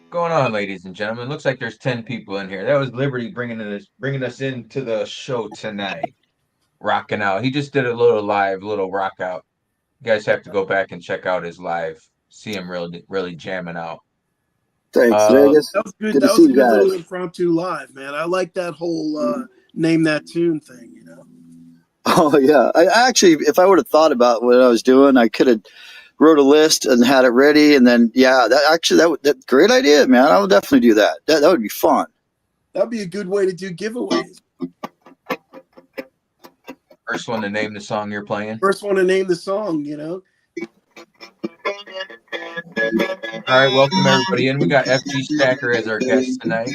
Going on, ladies and gentlemen? Looks like there's 10 people in here. That was Liberty bringing us into the show tonight. Rocking out. He just did a little rock out. You guys have to go back and check out his live. See him really jamming out. Thanks, Uh, Vegas. That was good. Good to That see was a you good little guys. impromptu live, man. I like that whole name that tune thing. Oh yeah, I actually, if I would have thought about what I was doing, I could have wrote a list and had it ready, and then yeah, that great idea, man. I would definitely do that. That would be fun. That'd be a good way to do giveaways. First one to name the song you're playing. First one to name the song. All right, welcome everybody in. We got FG Stacker as our guest tonight.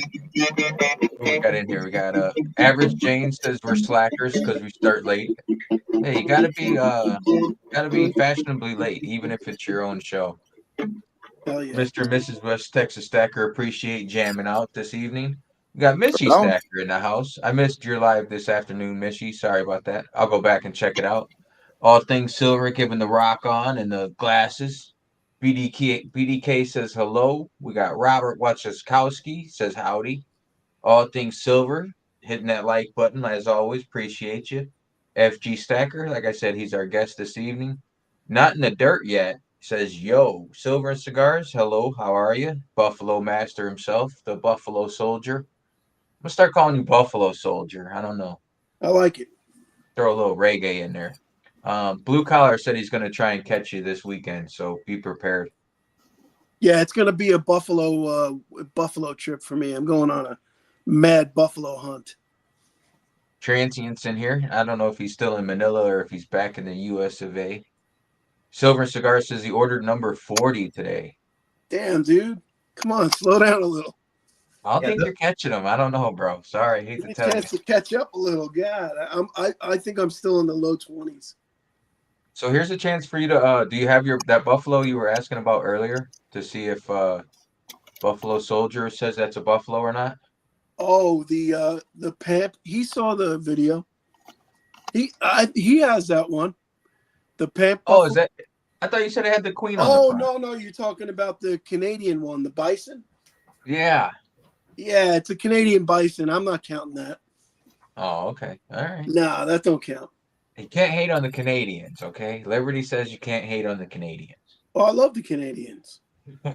Who we got in here? We got Average Jane says we're slackers because we start late. Hey, you gotta be fashionably late, even if it's your own show. Hell yeah. Mr. and Mrs. West Texas Stacker appreciate jamming out this evening. We got Missy Well, Stacker in the house. I missed your live this afternoon, Missy. Sorry about that. I'll go back and check it out. All Things Silver giving the rock on and the glasses. BDK says hello. We got Robert Wachowski says howdy. All Things Silver hitting that like button as always. Appreciate you. FG Stacker, like I said, he's our guest this evening. Not in the dirt yet. Says, yo, Silver and Cigars, hello, how are you? Buffalo Master himself, the Buffalo Soldier. I'm going to start calling you Buffalo Soldier. I don't know. I like it. Throw a little reggae in there. Blue Collar said he's going to try and catch you this weekend, so be prepared. Yeah, it's gonna be a buffalo trip for me. I'm going on a mad buffalo hunt. Transient's in here. I don't know if he's still in Manila or if he's back in the US of A. Silver and Cigar says he ordered number 40 today. Damn, dude. Come on, slow down a little. I don't think you're catching him. I don't know, bro. Sorry, hate to tell you. Chance to catch up a little. God, I think I'm still in the low 20s. So here's a chance for you to do you have that buffalo you were asking about earlier to see if Buffalo Soldier says that's a buffalo or not? Oh, the Pamp. He saw the video. He has that one. The Pamp. Oh, is that? I thought you said it had the queen on Oh, the front. no, you're talking about the Canadian one, the bison. Yeah. Yeah, it's a Canadian bison. I'm not counting that. Oh, okay. All right. Nah, that don't count. You can't hate on the Canadians, okay? Liberty says you can't hate on the Canadians. Oh, I love the Canadians. we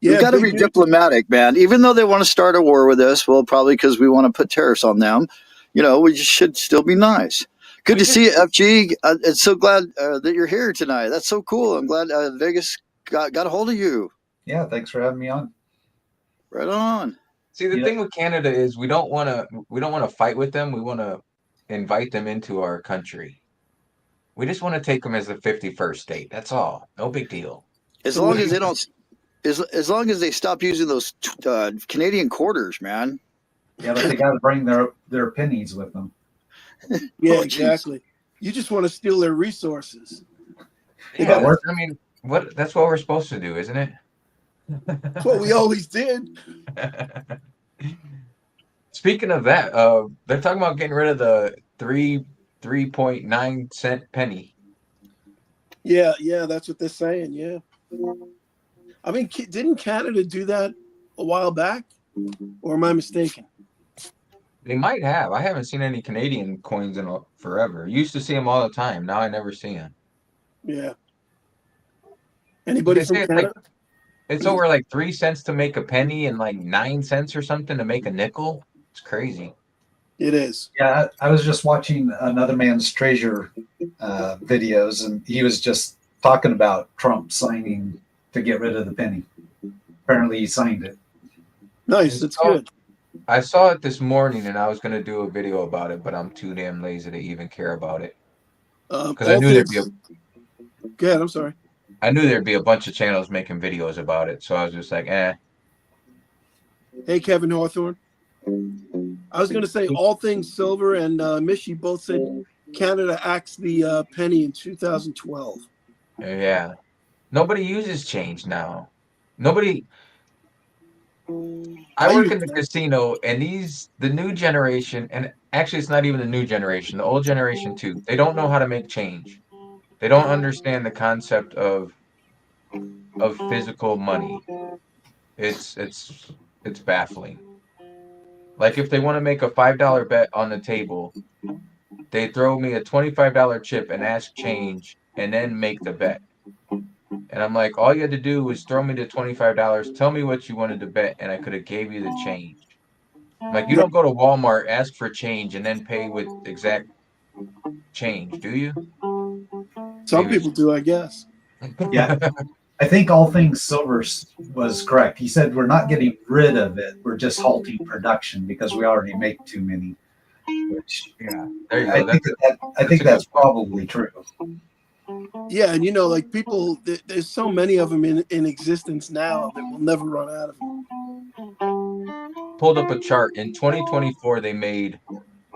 got to be diplomatic, man. Even though they want to start a war with us, well, probably because we want to put tariffs on them. We just should still be nice. Good to see you, FG. It's so glad that you're here tonight. That's so cool. I'm glad Vegas got a hold of you. Yeah, thanks for having me on. Right on. See, the thing with Canada is we don't want to fight with them. We want to invite them into our country. We just want to take them as the 51st state. That's all. No big deal. As long as they don't, as long as they stop using those Canadian quarters, man. Yeah, but they got to bring their pennies with them. Yeah, exactly. You just want to steal their resources. Yeah, I mean, that's what we're supposed to do, isn't it? That's what we always did. Speaking of that, they're talking about getting rid of the 3.9 cent penny. Yeah, that's what they're saying. Yeah. I mean, didn't Canada do that a while back? Or am I mistaken? They might have. I haven't seen any Canadian coins in forever. Used to see them all the time. Now I never see them. Yeah. Anybody from Canada? It's over like 3 cents to make a penny and like 9 cents or something to make a nickel. It's crazy. It is. Yeah, I was just watching Another Man's Treasure videos, and he was just talking about Trump signing to get rid of the penny. Apparently, he signed it. Nice. That's good. I saw it this morning, and I was going to do a video about it, but I'm too damn lazy to even care about it. Because I All knew there'd be things. Go ahead. I'm sorry. I knew there'd be a bunch of channels making videos about it, so I was just like, eh. Hey, Kevin Hawthorne. I was going to say all things silver, and Mishi both said Canada axed the penny in 2012. Yeah. Nobody uses change now. Nobody. I work in the casino, and the new generation, and actually it's not even the new generation, the old generation too, they don't know how to make change. They don't understand the concept of physical money. It's baffling. Like if they want to make a $5 bet on the table, they throw me a $25 chip and ask change and then make the bet. And I'm like, all you had to do was throw me the $25, tell me what you wanted to bet, and I could have gave you the change. Like you don't go to Walmart, ask for change, and then pay with exact change, do you? Some Maybe people do, I guess. Yeah. I think All Things Silver was correct. He said we're not getting rid of it. We're just halting production because we already make too many. Which Yeah, there you I go. think that's probably true. Yeah, and like people, there's so many of them in existence now that we'll never run out of them. Pulled up a chart. In 2024, they made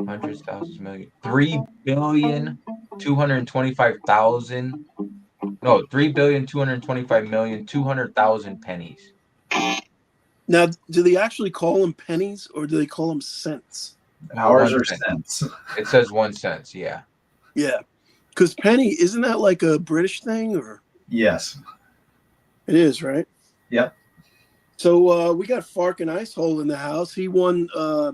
hundreds, thousands, million, 3,225,000. No, 3,225,200,000 pennies. Now, do they actually call them pennies or do they call them cents? Ours 1 are cent. cents. It says 1 cent. Yeah. Yeah, because penny, isn't that like a British thing, or? Yes. It is, right? Yep. So we got Farkin Icehole in the house. He won a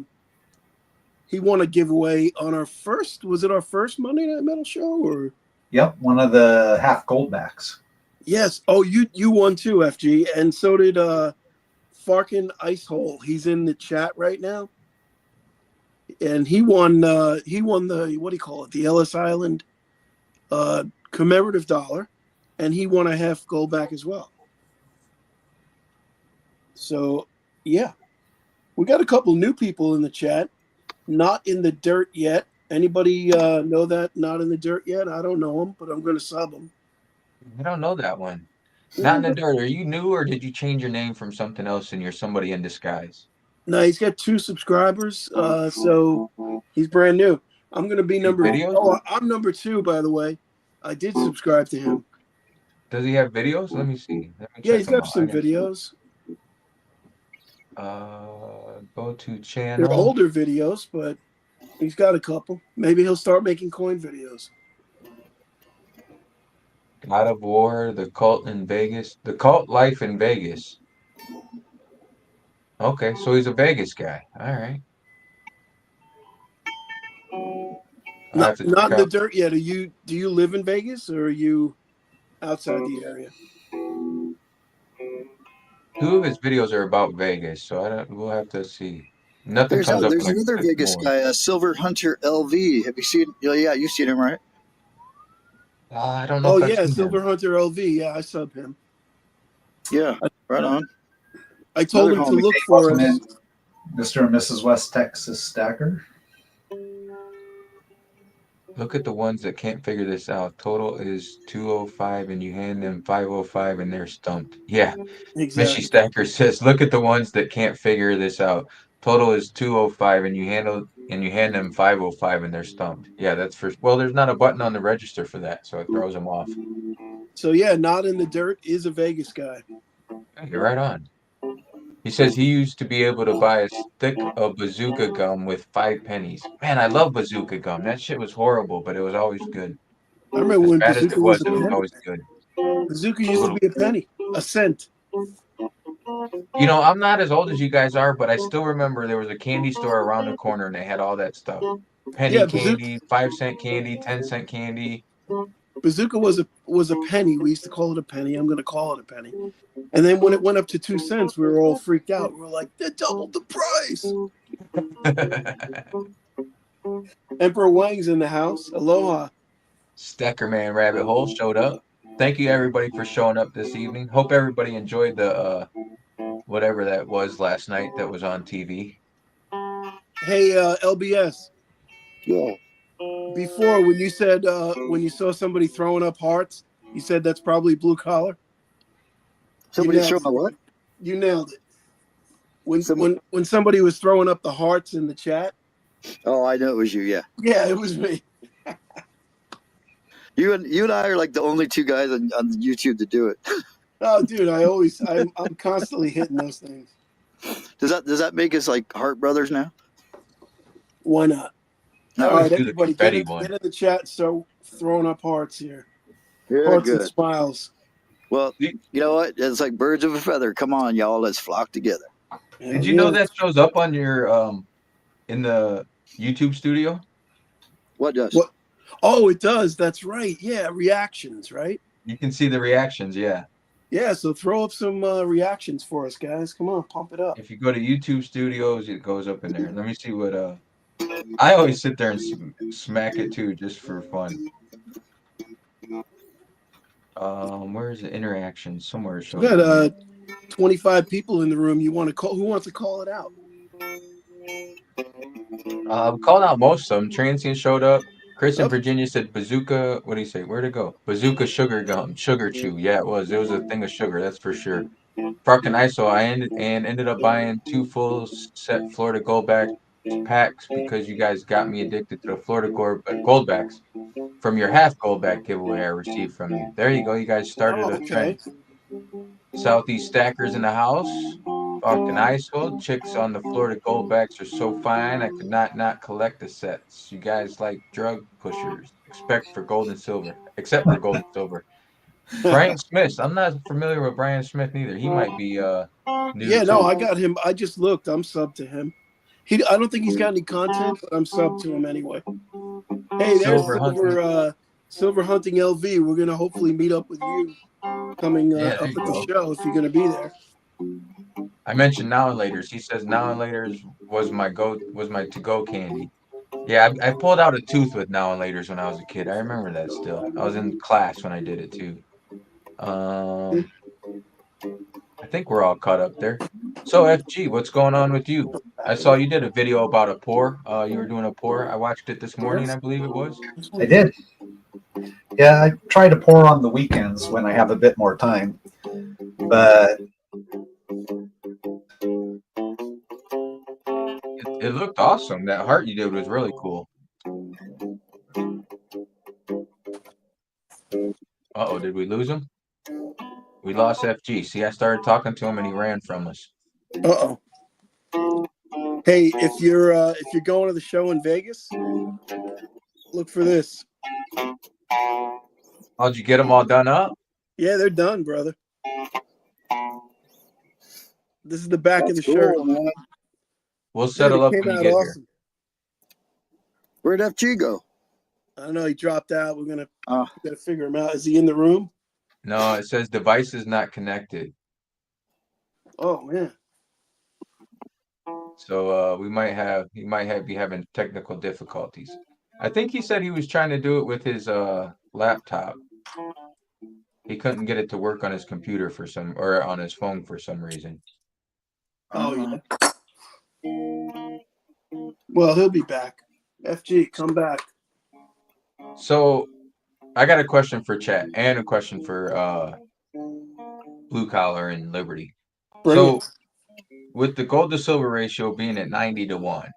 giveaway on our first. Was it our first Monday Night Metal show or? Yep. One of the half goldbacks. Yes. Oh, you won too, FG, and so did Farkin Icehole. He's in the chat right now, and he won the what do you call it? The Ellis Island commemorative dollar, and he won a half goldback as well. So, yeah, we got a couple new people in the chat. Not in the dirt yet. Anybody know that? Not in the dirt yet? I don't know him, but I'm going to sub him. I don't know that one. Not in the dirt. Are you new or did you change your name from something else and you're somebody in disguise? No, he's got 2 subscribers, so he's brand new. I'm going to be number. Videos? Oh, I'm number 2, by the way. I did subscribe to him. Does he have videos? Let me see. Yeah, he's got some videos. Go to They're channel. older videos, but he's got a couple. Maybe he'll start making coin videos. God of War, The Cult in Vegas. The Cult Life in Vegas. Okay, so he's a Vegas guy. All right. Not in the dirt yet. Do you live in Vegas or are you outside the area? 2 of his videos are about Vegas, so we'll have to see. Nothing comes up. There's another Vegas guy, Silver Hunter LV. Have you seen? Yeah, you've seen him, right? I don't know. Oh yeah, Silver Hunter LV. Yeah, I sub him. Yeah, right on. I told him to look for us. Mr. and Mrs. West Texas Stacker. Look at the ones that can't figure this out. Total is 205 and you hand them 505 and they're stumped. Yeah. Exactly. Mishy Stacker says, look at the ones that can't figure this out. Total is 205 and you hand them 505 and they're stumped. Yeah, that's there's not a button on the register for that, so it throws them off. So yeah, Not in the Dirt is a Vegas guy. You're right on. He says he used to be able to buy a stick of bazooka gum with 5 pennies. Man, I love bazooka gum. That shit was horrible, but it was always good. I remember when bazooka bazooka was a it was penny. always good. Bazooka used to be a penny, a cent. You know, I'm not as old as you guys are, but I still remember there was a candy store around the corner and they had all that stuff. Penny candy, 5-cent candy, 10-cent candy. Bazooka was a penny. We used to call it a penny. I'm going to call it a penny. And then when it went up to 2 cents, we were all freaked out. We were like, they doubled the price. Emperor Wang's in the house. Aloha. Steckerman Rabbit Hole showed up. Thank you everybody for showing up this evening. Hope everybody enjoyed the whatever that was last night that was on TV. Hey, LBS. Yeah. Before, when you said when you saw somebody throwing up hearts, you said that's probably blue collar. Somebody's nailed throwing a what? You nailed it. When Some- when somebody was throwing up the hearts in the chat, Oh, I know it was you. Yeah. yeah, it was me. You and I are like the only two guys on YouTube to do it. Oh, dude, I'm constantly hitting those things. Does that make us like heart brothers now? Why not? No. All right, do the everybody, confetti one. get in the chat. So throwing up hearts here, Very hearts and good. smiles. Well, you know what? It's like birds of a feather. Come on, y'all. Let's flock together. Did you know that shows up on your in the YouTube studio? What does? What? Oh, it does. That's right. Yeah, reactions, right? You can see the reactions, yeah. Yeah, so throw up some reactions for us, guys. Come on, pump it up. If you go to YouTube Studios, it goes up in there. Let me see what I always sit there and smack it too, just for fun. Where's the interaction? Somewhere it shows We up. got 25 people in the room. You want to call? Who wants to call it out? Called out most of them. Transient showed up. Chris in Virginia said bazooka. What do you say? Where'd it go? Bazooka sugar gum, sugar chew. Yeah, it was. It was a thing of sugar. That's for sure. Fucking ISO. I ended up buying 2 full set Florida Goldback packs because you guys got me addicted to the Florida Goldbacks from your half Goldback giveaway I received from you. There you go. You guys started a trend. Southeast Stackers in the house. Fucking ISO. Chicks on the Florida Goldbacks are so fine. I could not collect the sets. You guys like drug pushers. Except for gold and silver. Brian Smith. I'm not familiar with Brian Smith neither. He might be new Yeah, too. no, I got him. I just looked. I'm sub to him. I don't think he's got any content, but I'm sub to him anyway. Hey, there's Silver Hunting LV. We're gonna hopefully meet up with you coming up at the show if you're gonna be there. I mentioned Now and Laters. He says Now and Laters was my to-go candy. Yeah, I pulled out a tooth with Now and Laters when I was a kid. I remember that still. I was in class when I did it too. I think we're all caught up there. So FG, what's going on with you? I saw you did a video about a pour. You were doing a pour. I watched it this morning, I believe it was. I did. Yeah, I try to pour on the weekends when I have a bit more time. But it looked awesome. That heart you did was really cool. Uh-oh, did we lose him? We lost FG. See, I started talking to him and he ran from us. Uh-oh. Hey, if you're going to the show in Vegas, look for this. How'd you get them all done up? Yeah, they're done, brother. This is the back of the shirt. Man. We'll settle up when you get here. Where'd FG go? I don't know. He dropped out. We're gotta figure him out. Is he in the room? No, it says device is not connected. Oh man. So he might be having technical difficulties. I think he said he was trying to do it with his laptop. He couldn't get it to work on his computer or on his phone for some reason. Oh yeah. Well, he'll be back. FG, come back. So I got a question for chat and a question for Blue Collar and Liberty. Brilliant. So with the gold to silver ratio being at 90-1,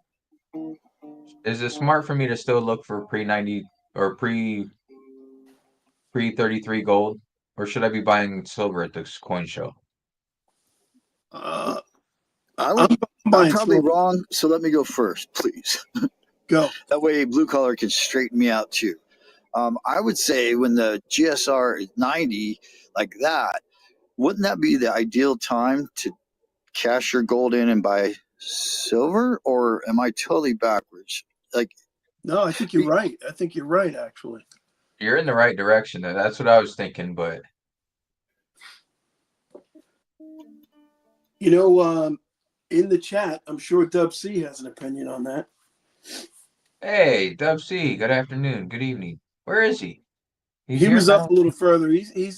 is it smart for me to still look for pre-90 or pre-33 gold, or should I be buying silver at this coin show? I'm probably wrong, so let me go first, please. Go. That way Blue Collar can straighten me out too. I would say when the GSR is 90 like that, wouldn't that be the ideal time to cash your gold in and buy silver? Or am I totally backwards? No, I think you're right. I think you're right, actually. You're in the right direction. That's what I was thinking, but in the chat, I'm sure Dub C has an opinion on that. Hey, Dub C. Good afternoon. Good evening. Where is he? He's He here. was I up a don't. little further. He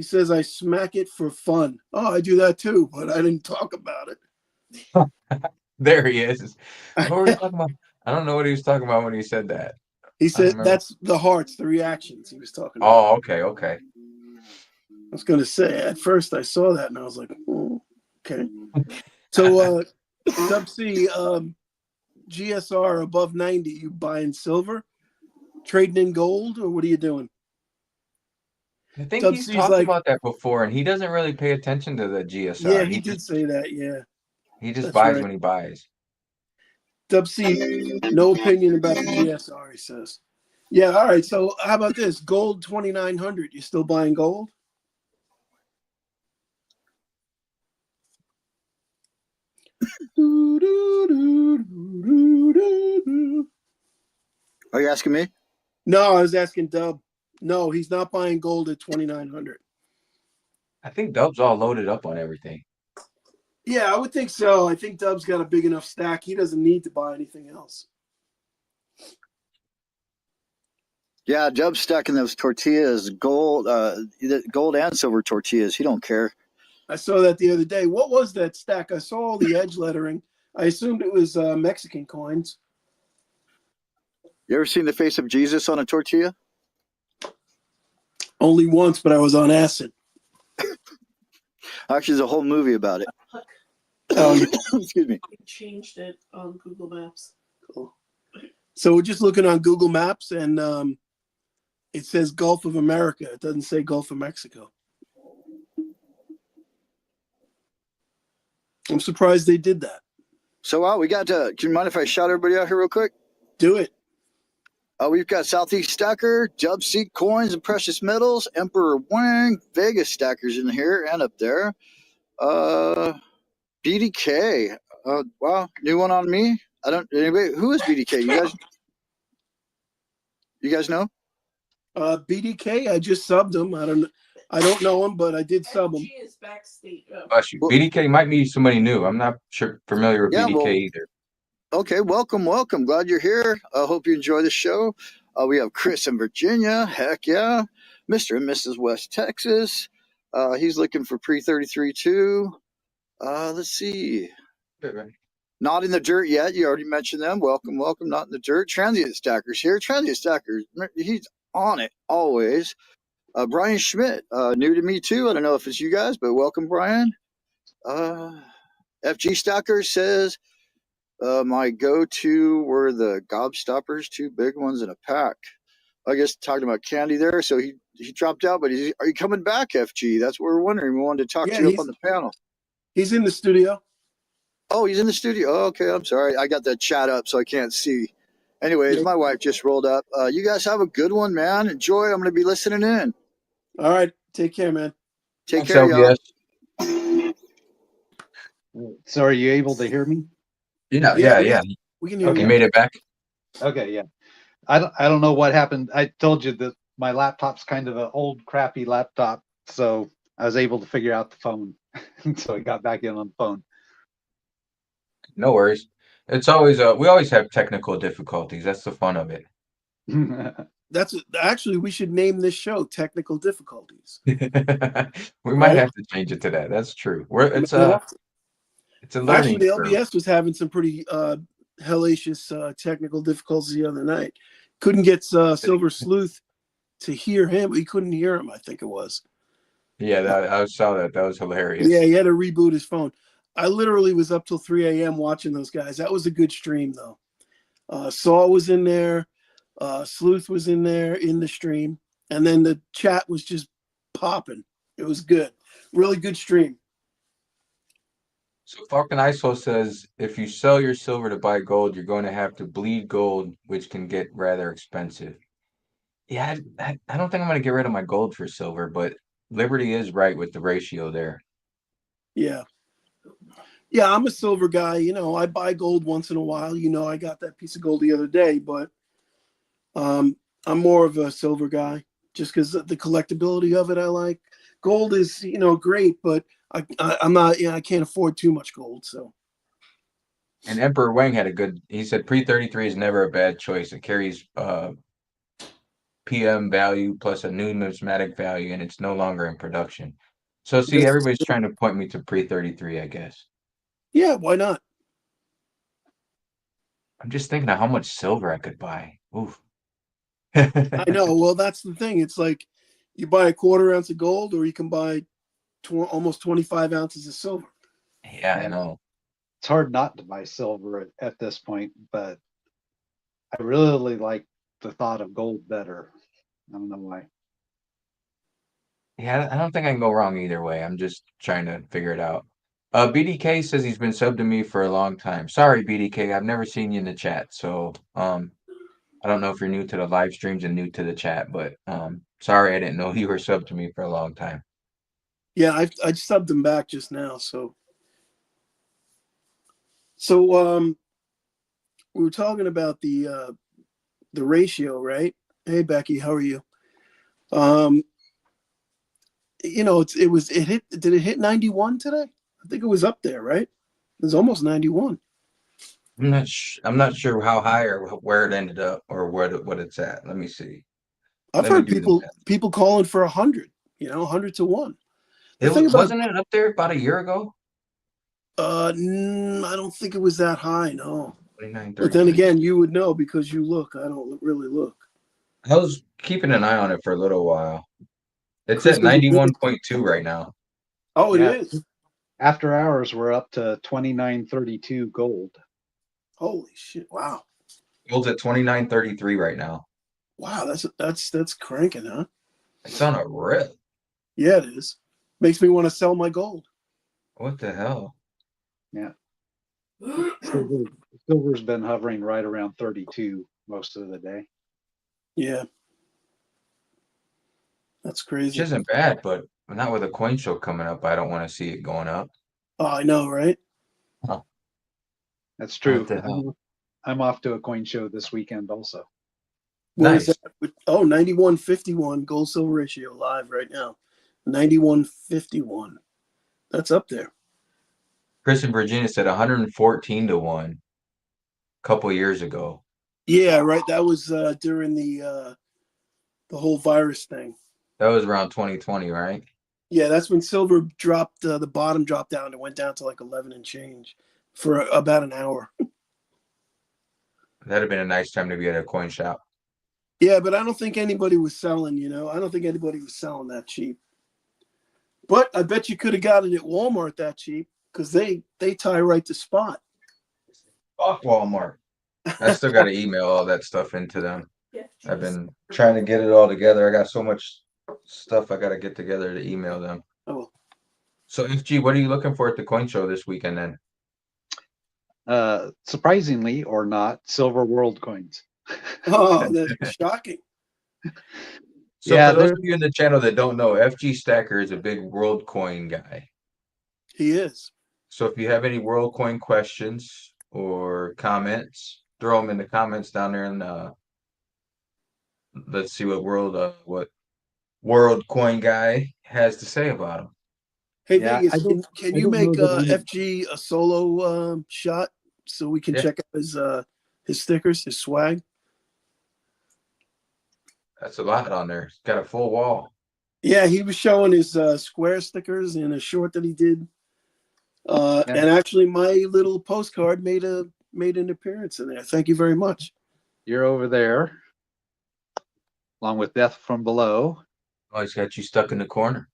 says I smack it for fun. Oh, I do that too, but I didn't talk about There he is. What were we it. talking about? I don't know what he was talking about when he said that. He I don't said remember. that's the hearts, the reactions he was talking about. Oh, okay, okay. I was going to say, at first I saw that and I was like, oh, okay. So, Dub C, GSR above 90, you buying silver, trading in gold, or what are you doing? I think Dub he's C's talked like, about that before, and he doesn't really pay attention to the yeah, GSR. he He did just say that. Yeah, he just that's buys right. when he buys. Dub C, no opinion about the GSR, he says. Yeah, all right. So, how about this? Gold 2,900. You still buying gold? Are you asking me? No, I was asking Dub. No, he's not buying gold at 2,900. I think Dub's all loaded up on everything. Yeah, I would think so. I think Dub's got a big enough stack. He doesn't need to buy anything else. Yeah, Jub's stacking those tortillas, gold and silver tortillas. He don't care. I saw that the other day. What was that stack? I saw all the edge lettering. I assumed it was Mexican coins. You ever seen the face of Jesus on a tortilla? Only once, but I was on acid. Actually, there's a whole movie about it. Oh, yeah. Excuse me. We changed it on Google Maps. Cool. So we're just looking on Google Maps, and it says Gulf of America. It doesn't say Gulf of Mexico. I'm surprised they did that. So, we got to. Can you mind if I shout everybody out here real quick? Do it. We've got Southeast Stacker, Jub Seek Coins and Precious Metals, Emperor Wang, Vegas Stackers in here and up there. BDK. Wow, new one on me. I don't. Anybody? Who is BDK? You guys know? BDK, I just subbed him. I don't know him, but I did sub him. FG is backstage. Bless you. BDK might be somebody new. I'm not sure familiar with Yeah, BDK well, either. Okay, welcome. Glad you're here. I hope you enjoy the show. We have Chris in Virginia. Heck yeah. Mr. and Mrs. West Texas. He's looking for pre-33 too. Let's see. Not in the dirt yet. You already mentioned them. Welcome. Not in the dirt. Transient Stackers here. Transient Stackers. He's on it always. Brian Schmidt. New to me too. I don't know if it's you guys, but welcome, Brian. FG Stacker says, my go-to were the Gobstoppers, 2 big ones in a pack. I guess talking about candy there. So he dropped out, but are you coming back, FG? That's what we're wondering. We wanted to talk to you up on the panel. He's in the studio. Oh, he's in the studio. Oh, okay, I'm sorry. I got the chat up, so I can't see. Anyways, my wife just rolled up. You guys have a good one, man. Enjoy. I'm going to be listening in. All right. Take care, man. Take care, y'all. Yes. So are you able to hear me? Yeah. We can hear Okay, you. made it back. Okay, yeah. I don't know what happened. I told you that my laptop's kind of an old crappy laptop, so I was able to figure out the phone. So I got back in on the phone. No worries. It's always we always have technical difficulties. That's the fun of it. That's actually, we should name this show Technical Difficulties. We might Right? have to change it to that. That's true. It's We'll a have to. it's a learning Actually, the curve. LBS was having some pretty hellacious technical difficulties the other night. Couldn't get Silver Sleuth to hear him. He couldn't hear him, I think it was. Yeah, I saw that. That was hilarious. Yeah, he had to reboot his phone. I literally was up till 3 a.m. watching those guys. That was a good stream, though. Saul was in there. Sleuth was in there in the stream. And then the chat was just popping. It was good. Really good stream. So Falcon ISO says if you sell your silver to buy gold, you're going to have to bleed gold, which can get rather expensive. Yeah, I don't think I'm going to get rid of my gold for silver, but Liberty is right with the ratio there. Yeah. Yeah, I'm a silver guy. You know, I buy gold once in a while. You know, I got that piece of gold the other day, but I'm more of a silver guy just because the collectability of it I like. Gold is, you know, great, but I'm not, you know, I can't afford too much gold. So And Emperor Wang had a good. He said pre-33 is never a bad choice. It carries PM value plus a numismatic value, and it's no longer in production. So see, everybody's trying to point me to pre-33, I guess. Yeah, why not? I'm just thinking of how much silver I could buy. Oof. I know. Well, that's the thing. It's like you buy a quarter ounce of gold, or you can buy almost 25 ounces of silver. Yeah, I know. It's hard not to buy silver at this point, but I really like the thought of gold better. I don't know why. Yeah, I don't think I can go wrong either way. I'm just trying to figure it out. BDK says he's been subbed to me for a long time. Sorry, BDK, I've never seen you in the chat, so I don't know if you're new to the live streams and new to the chat, but sorry I didn't know you were subbed to me for a long time. Yeah, I subbed them back just now. So we were talking about the ratio, right? Hey Becky, how are you? It hit. Did it hit 91 today? I think it was up there, right? It was almost 91. I'm not sure how high or where it ended up or what it's at. Let me see. I've Let me heard do the math. people calling for 100. 100 to 1. Wasn't it up there about a year ago? I don't think it was that high. No. 29, But then 33. again, you would know because you look. I don't really look. I was keeping an eye on it for a little while. It's Chris at was a 91.2 right now. Oh, it Yeah. is. After hours, we're up to 29.32 gold. Holy shit! Wow. Gold's at 29.33 right now. Wow, that's cranking, huh? It's on a rip. Yeah, it is. Makes me want to sell my gold. What the hell? Yeah. Silver's been hovering right around 32 most of the day. Yeah. That's Which crazy. isn't bad, but not with a coin show coming up. I don't want to see it going up. Oh, I know, right? That's true. What the hell? I'm off to a coin show this weekend also. What is Nice. that? Oh, 91.51 gold silver ratio live right now. 91.51. That's up there. Chris in Virginia said 114 to 1 a couple years ago. Yeah, right. That was during the whole virus thing. That was around 2020, right? Yeah, that's when silver dropped. The bottom dropped down. It went down to like 11 and change for about an hour. That'd have been a nice time to be at a coin shop. Yeah, but I don't think anybody was selling. I don't think anybody was selling that cheap. But I bet you could have got it at Walmart that cheap because they tie right to spot. Off Walmart. I still got to email all that stuff into them. I've been trying to get it all together. I got so much stuff I got to get together to email them. Oh, So FG, what are you looking for at the coin show this weekend then? Surprisingly or not, silver world coins. oh, that's shocking. So Yeah, for those they're- of you in the channel that don't know, FG Stacker is a big world coin guy. He is. So if you have any world coin questions or comments, throw them in the comments down there, and let's see what world coin guy has to say about them. Hey, Yeah, Vegas, I don't- can I you don't make know that FG a solo shot so we can Yeah. check out his stickers, his swag? That's a lot on there. It's got a full wall. Yeah, he was showing his square stickers in a short that he did. And actually, my little postcard made an appearance in there. Thank you very much. You're over there, along with Death from Below. Oh, he's got you stuck in the corner.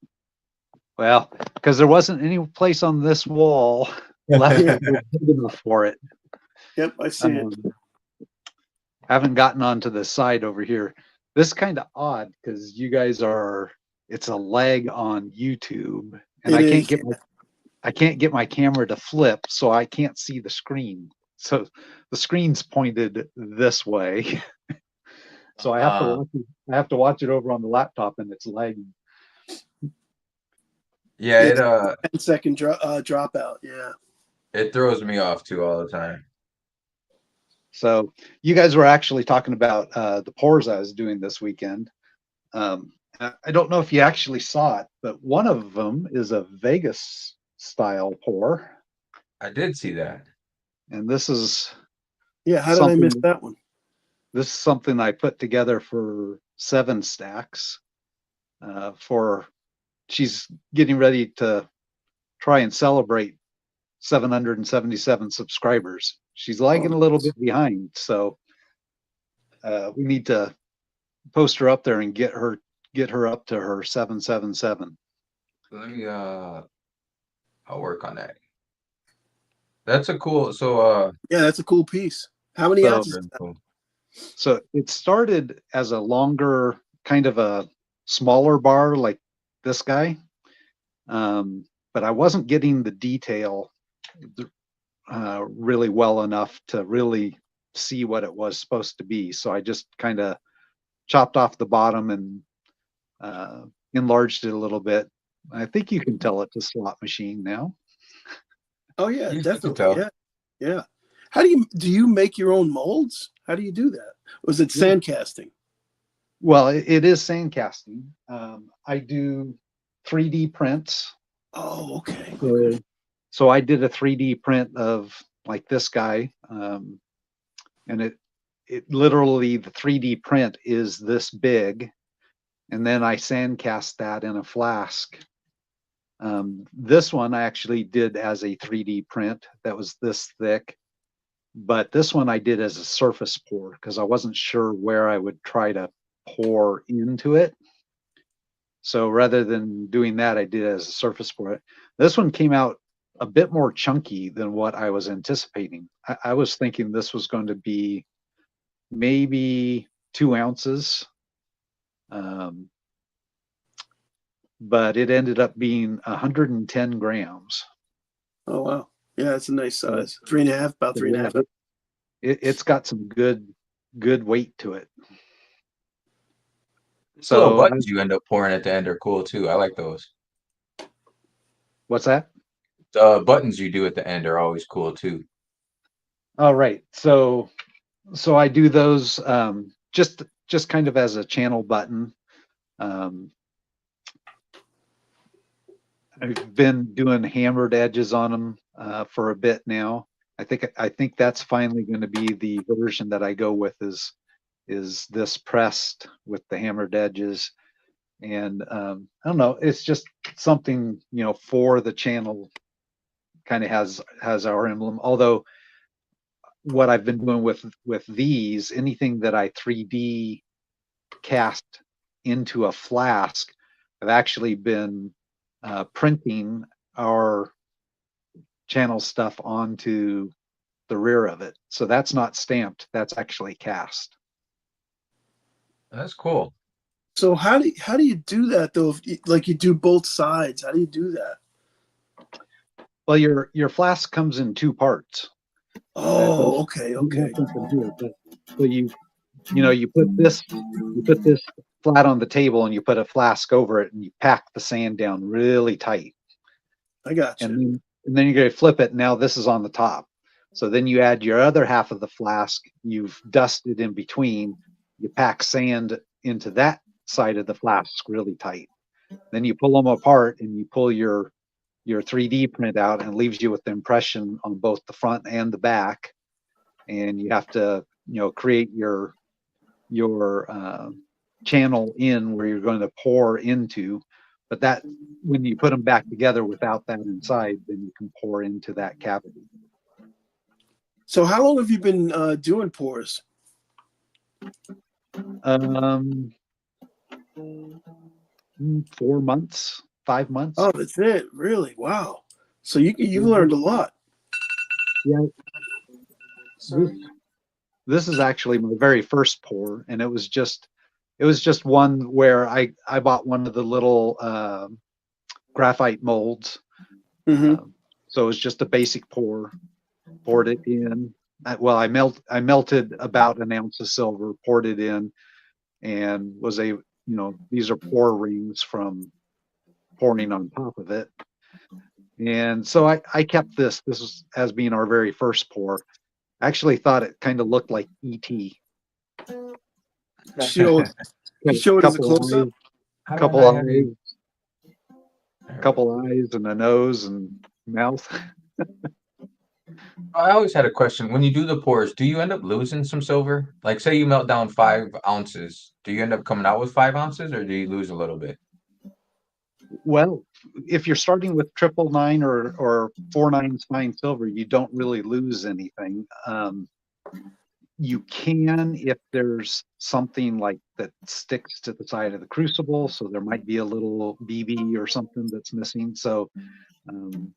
Well, because there wasn't any place on this wall left big enough for it. Yep, I see it. Haven't gotten onto the side over here. This is kind of odd because you guys it's a lag on YouTube, and I can't get my camera to flip, so I can't see the screen. So the screen's pointed this way. So I have to watch it over on the laptop, and it's lagging. Yeah, It's 10-second dropout. Yeah. it throws me off too all the time. So you guys were actually talking about the pours I was doing this weekend. I don't know if you actually saw it, but one of them is a Vegas style pour. I did see that. And this is Yeah, how did I miss something that one? this is something I put together for 7 Stacks. For she's getting ready to try and celebrate 777 subscribers. She's lagging a little bit behind, so we need to post her up there and get her up to her 777. Let me I'll work on that. That's a cool so Yeah, that's a cool piece. How many So- ads is really that? cool. So it started as a longer, kind of a smaller bar like this guy, but I wasn't getting the detail really well enough to really see what it was supposed to be. So I just kind of chopped off the bottom and enlarged it a little bit. I think you can tell it's a slot machine now. Oh yeah, You can definitely. tell. Yeah, yeah. How do you make your own molds? How do you do that? Was it Yeah. sand casting? Well, it is sand casting. I do 3D prints. Oh, okay. So I did a 3D print of like this guy, and it literally, the 3D print is this big, and then I sand cast that in a flask. This one I actually did as a 3D print that was this thick, but this one I did as a surface pour because I wasn't sure where I would try to pour into it. So rather than doing that, I did it as a surface pour. This one came out a bit more chunky than what I was anticipating. I was thinking this was going to be maybe 2 ounces. But it ended up being 110 grams. Oh wow. Yeah, that's a nice size. 3.5, about 3.5. It's got some good weight to it. So little So buttons you end up pouring at the end are cool too. I like those. what's that? The buttons you do at the end are always cool too. All right. So I do those just kind of as a channel button. I've been doing hammered edges on them for a bit now. I think that's finally going to be the version that I go with is this pressed with the hammered edges. And I don't know, it's just something, for the channel, kind of has our emblem. Although what I've been doing with these, anything that I 3D cast into a flask, I've actually been printing our channel stuff onto the rear of it. So that's not stamped, that's actually cast. That's cool. So how do you do that though? If like you do both sides, how do you do that? Well, your flask comes in 2 parts. Oh, okay. So you put this flat on the table and you put a flask over it and you pack the sand down really tight. I got you. And then you're going to flip it. Now this is on the top. So then you add your other half of the flask. You've dusted in between. You pack sand into that side of the flask really tight. Then you pull them apart and you pull your 3D print out, and it leaves you with the impression on both the front and the back. And you have to, create your channel in where you're going to pour into. But that, when you put them back together without that inside, then you can pour into that cavity. So how long have you been doing pours? 4 months, 5 months. Oh, that's it. Really? Wow. So you've learned a lot. Yeah. Sorry. This is actually my very first pour, and it was just one where I bought one of the little graphite molds. Mm-hmm. So it was just a basic pour. Poured it in. I melted about 1 ounce of silver, poured it in, and these are pour rings from pouring on top of it. And so I kept this was as being our very first pour. I actually thought it kind of looked like E.T. Show it as a close-up. Couple eyes and a nose and mouth. I always had a question. When you do the pours, do you end up losing some silver? Like, say you melt down 5 ounces, do you end up coming out with 5 ounces, or do you lose a little bit? Well, if you're starting with 999 or 49s fine silver, you don't really lose anything. You can if there's something like that sticks to the side of the crucible, so there might be a little BB or something that's missing. So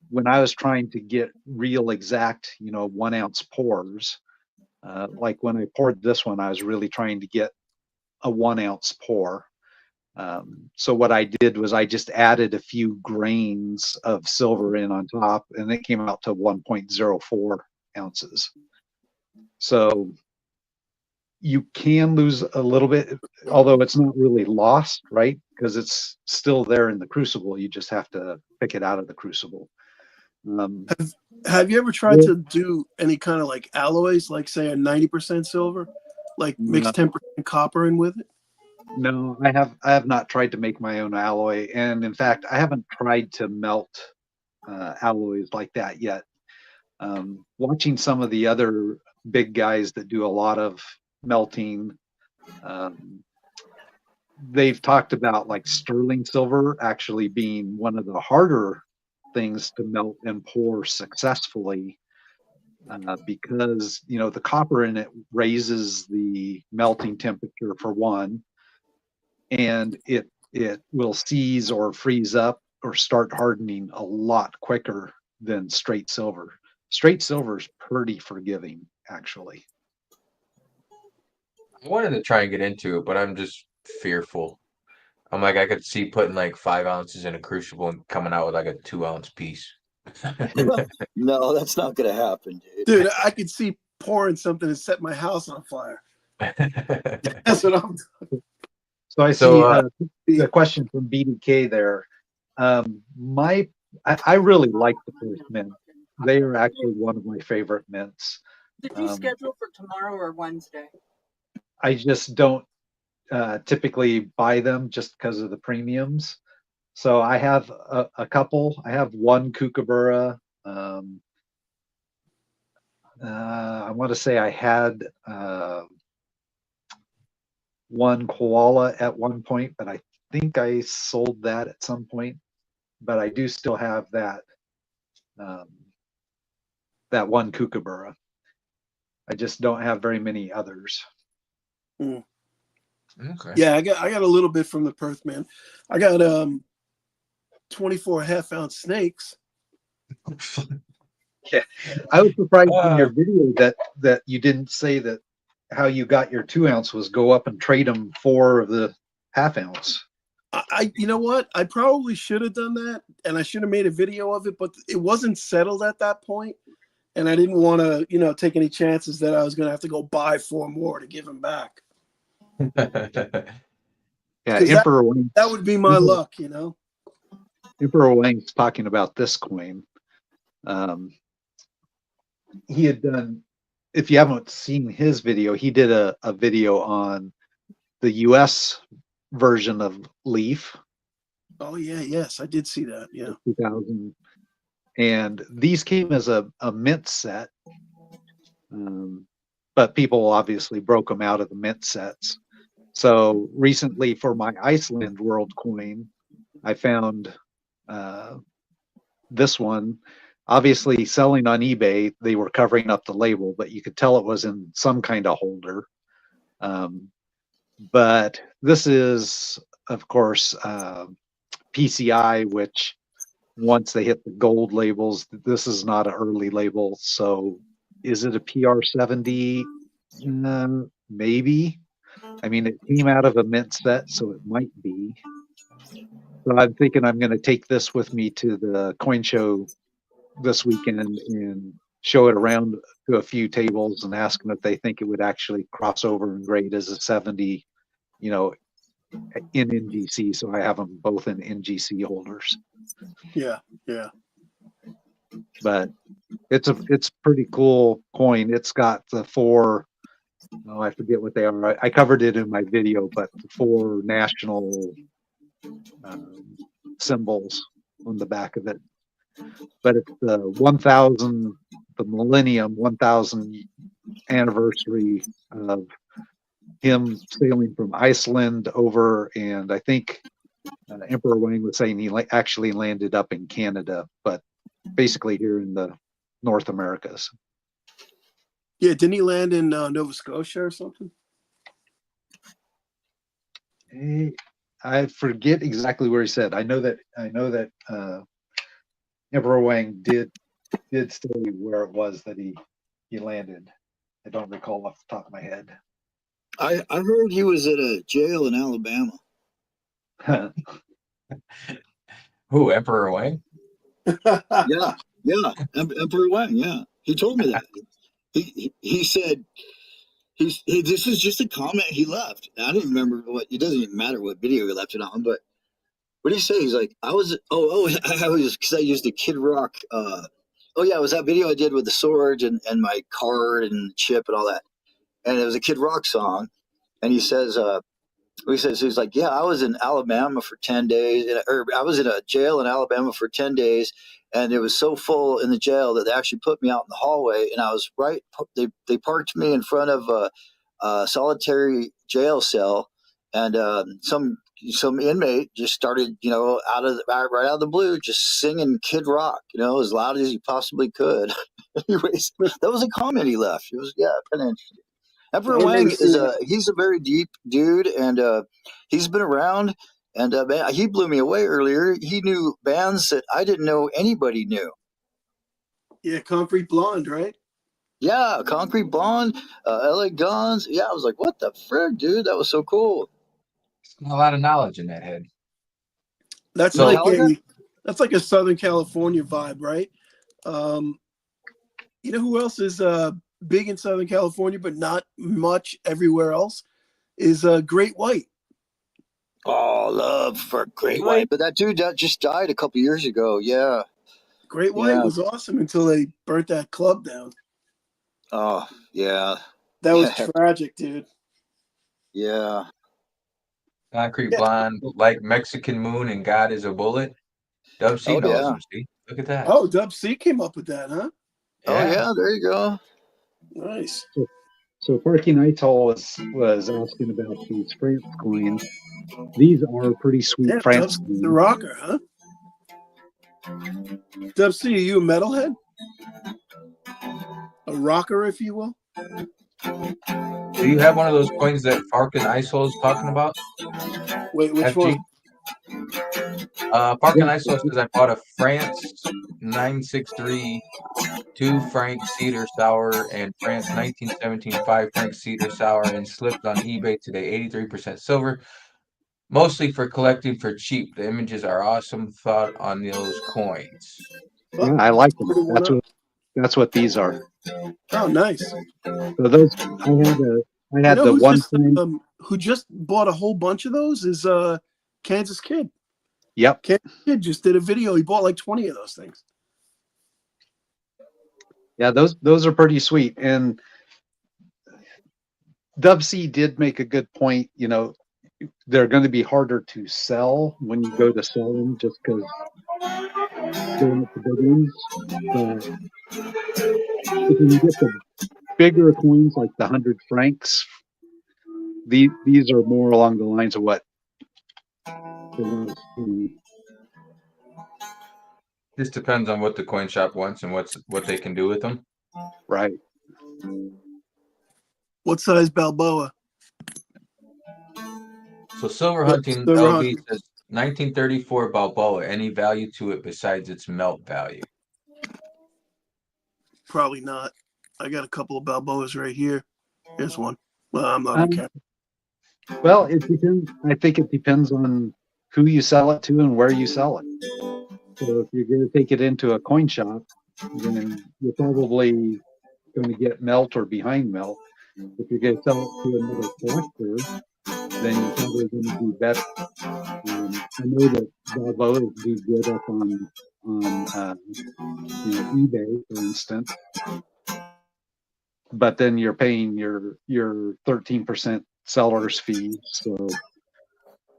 when I was trying to get real exact, 1 ounce pours, like when I poured this one, I was really trying to get a 1 ounce pour. So what I did was I just added a few grains of silver in on top, and it came out to 1.04 ounces. So you can lose a little bit, although it's not really lost, right? Because it's still there in the crucible. You just have to pick it out of the crucible. Have you ever tried to do any kind of like alloys, like say a 90% silver, like mix 10% copper in with it? No, I have not tried to make my own alloy, and in fact, I haven't tried to melt alloys like that yet. Watching some of the other big guys that do a lot of melting, they've talked about like sterling silver actually being one of the harder things to melt and pour successfully, because the copper in it raises the melting temperature for one, and it will seize or freeze up or start hardening a lot quicker than straight silver. Straight silver is pretty forgiving, actually. I wanted to try and get into it, but I'm just fearful. I'm like, I could see putting like 5 ounces in a crucible and coming out with like a 2 ounce piece. No, that's not going to happen, dude. Dude, I could see pouring something and set my house on fire. That's what I'm doing. So I see the question from BDK there. I really like the first mint. They are actually one of my favorite mints. Did you schedule for tomorrow or Wednesday? I just don't typically buy them just because of the premiums. So I have a couple. I have one Kookaburra. I want to say I had one Koala at one point, but I think I sold that at some point. But I do still have that that one Kookaburra. I just don't have very many others. Mm. Okay. Yeah, I got a little bit from the Perth, man. I got 24 half-ounce snakes. Yeah, I was surprised in your video that you didn't say that how you got your 2 ounce was go up and trade them for the half-ounce. You know what? I probably should have done that, and I should have made a video of it, but it wasn't settled at that point, and I didn't want to, take any chances that I was going to have to go buy 4 more to give them back. Yeah, Emperor Wang. That would be my luck, Emperor Wang's talking about this coin. He had done, if you haven't seen his video, he did a video on the US version of Leaf. Oh yeah, yes, I did see that. Yeah. 2000. And these came as a mint set. But people obviously broke them out of the mint sets. So recently for my Iceland World coin, I found this one. Obviously selling on eBay, they were covering up the label, but you could tell it was in some kind of holder. But this is, of course, PCI, which once they hit the gold labels, this is not an early label. So is it a PR70? Maybe. I mean, it came out of a mint set, so it might be. So I'm thinking I'm going to take this with me to the coin show this weekend and show it around to a few tables and ask them if they think it would actually cross over and grade as a 70, in NGC. So I have them both in NGC holders. Yeah, yeah. But it's pretty cool coin. It's got the 4, I forget what they are. I covered it in my video, but the 4 national symbols on the back of it. But it's the 1,000 the millennium 1000 anniversary of him sailing from Iceland over, and I think Emperor Wang was saying he actually landed up in Canada, but basically here in the North Americas. Yeah, didn't he land in Nova Scotia or something? I forget exactly where he said. I know that Emperor Wang did say where it was that he landed. I don't recall off the top of my head. I heard he was at a jail in Alabama. Who, Emperor Wang? Yeah, Emperor Wang. Yeah, he told me that. He said this is just a comment he left. I don't remember what. It doesn't even matter what video he left it on. But what did he say? He's like, I was because I used the Kid Rock. It was that video I did with the swords and my card and chip and all that. And it was a Kid Rock song. And he says, he's like, yeah, I was in Alabama for 10 days, or I was in a jail in Alabama for 10 days, and it was so full in the jail that they actually put me out in the hallway, and I was they parked me in front of a solitary jail cell, and some inmate just started, right out of the blue, just singing Kid Rock, as loud as he possibly could. Anyways, that was a comment he left. It was, kind of interesting. Emperor Wang he's a very deep dude, and he's been around, and man, he blew me away earlier. He knew bands that I didn't know anybody knew. Yeah, Concrete Blonde, right? Yeah, Concrete Blonde, LA Guns. Yeah, I was like, what the frick, dude? That was so cool. There's a lot of knowledge in that head. That's So, that's like a Southern California vibe, right? You know who else is big in Southern California, but not much everywhere else, is Great White. Oh, love for Great White. But that dude that just died a couple years ago. Yeah. Great White was awesome until they burnt that club down. Oh, yeah. That was tragic, dude. Yeah. Concrete Blonde, like Mexican Moon and God is a Bullet. Dub C knows him, see? Look at that. Oh, Dub C came up with that, huh? Oh, yeah, there you go. Nice. So Parking Ital was asking about these France coins. These are pretty sweet France coins. The rocker, huh? Dub C, are you a metalhead? A rocker, if you will? Do you have one of those coins that Farkin Isol is talking about? Wait, which one? Farkin Isol says I bought a France 963 2-franc cedar sour and France 1917 5-franc cedar sour and slipped on eBay today. 83% silver. Mostly for collecting for cheap. The images are awesome. Thought on those coins. Yeah, I like them. That's what these are. Oh, nice. So those I had the one thing. Who just bought a whole bunch of those is Kansas Kid. Yep. Kansas Kid just did a video. He bought like 20 of those things. Yeah, those are pretty sweet. And Dub C did make a good point. They're going to be harder to sell when you go to sell them, just because they're not the big ones. But if you get the bigger coins like the 100 francs, these are more along the lines of what. This depends on what the coin shop wants and what they can do with them. Right. What size Balboa? So Silver Hunting LB says 1934 Balboa. Any value to it besides its melt value? Probably not. I got a couple of Balboas right here. Here's one. Well, I'm not okay. Well, it depends. I think it depends on who you sell it to and where you sell it. So if you're going to take it into a coin shop, then you're probably going to get melt or behind melt. If you're going to sell it to another collector, then you're probably going to do better. I know that Balboas do good up on eBay, for instance. But then you're paying your 13% seller's fee. So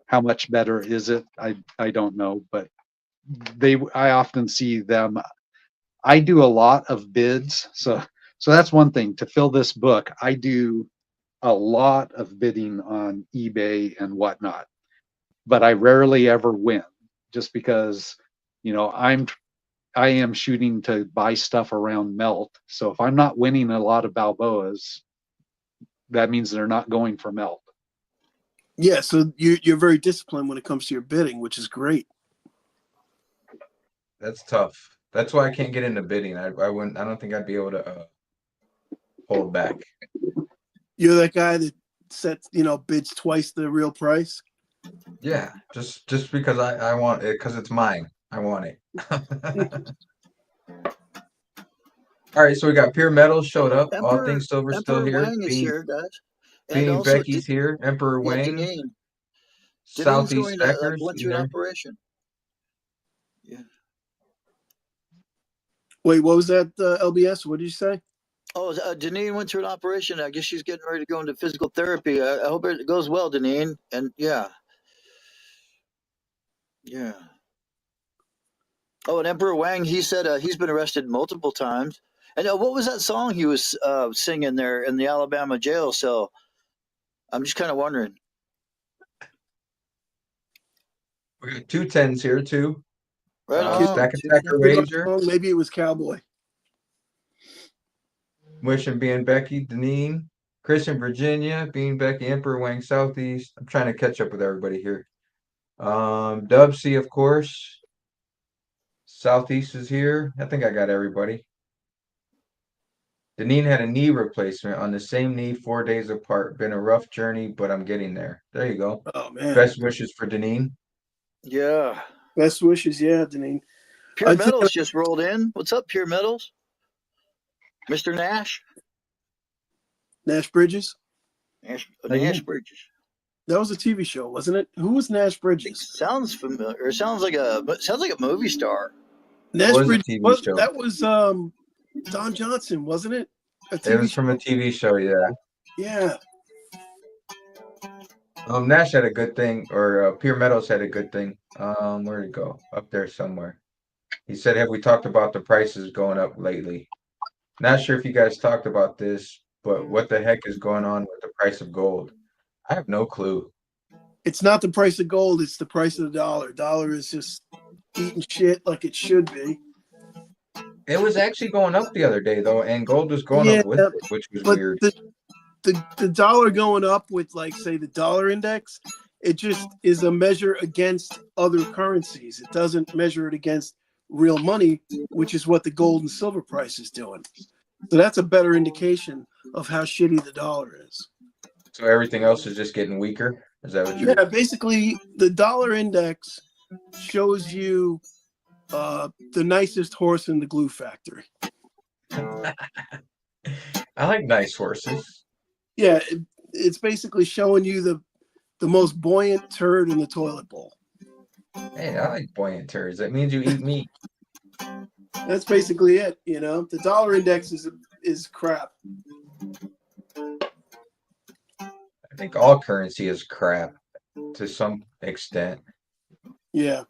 how much better is it? I don't know, but I often see them I do a lot of bids. So that's one thing. To fill this book, I do a lot of bidding on eBay and whatnot, but I rarely ever win, just because, I am shooting to buy stuff around melt. So if I'm not winning a lot of Balboas, that means they're not going for melt. Yeah, so you're very disciplined when it comes to your bidding, which is great. That's tough. That's why I can't get into bidding. I wouldn't. I don't think I'd be able to hold back. You're that guy that sets, bids twice the real price. Yeah, just because I want it, because it's mine. I want it. All right, so we got Pure Metals showed up. All Emperor, Things Silver still Emperor here. Wang is Being here, guys. And also, Becky's here. Emperor yeah, Wang. Deneen. Deneen's Southeast going to Speckers. went through an operation. Yeah. Wait, what was that, LBS? What did you say? Oh, Deneen went through an operation. I guess she's getting ready to go into physical therapy. I hope it goes well, Deneen. And yeah. Oh, and Emperor Wang, he said he's been arrested multiple times. And what was that song he was singing there in the Alabama jail cell? I'm just kind of wondering. We got 210s here too. Right on. Stack Attacker Wager. Maybe it was Cowboy. Wishing being Becky, Deneen, Christian, Virginia, being Becky, Emperor Wang, Southeast. I'm trying to catch up with everybody here. Dub C, of course. Southeast is here. I think I got everybody. Deneen had a knee replacement on the same knee 4 days apart. Been a rough journey, but I'm getting there. There you go. Oh, man. Best wishes for Deneen. Yeah. Best wishes, yeah, Deneen. Pure Metals just rolled in. What's up, Pure Metals? Mr. Nash? Nash Bridges? Nash Bridges. That was a TV show, wasn't it? Who was Nash Bridges? Sounds familiar. Sounds like a movie star. Nash Bridges. Show. That was Don Johnson, wasn't it? It was from a TV show, yeah. Yeah. Nash had a good thing, or Pure Metals had a good thing. Where'd it go? Up there somewhere. He said, have we talked about the prices going up lately? Not sure if you guys talked about this, but what the heck is going on with the price of gold? I have no clue. It's not the price of gold, it's the price of the dollar. Dollar is just eating shit like it should be. It was actually going up the other day, though, and gold was going up with it, which was weird. The dollar going up with, like, say, the dollar index, it just is a measure against other currencies. It doesn't measure it against real money, which is what the gold and silver price is doing. So that's a better indication of how shitty the dollar is. So everything else is just getting weaker? Is that what you're... Yeah, basically, the dollar index shows you the nicest horse in the glue factory. I like nice horses. Yeah, it's basically showing you the most buoyant turd in the toilet bowl. Hey, I like buoyant turds. That means you eat meat. That's basically it, The dollar index is crap. I think all currency is crap to some extent. Yeah.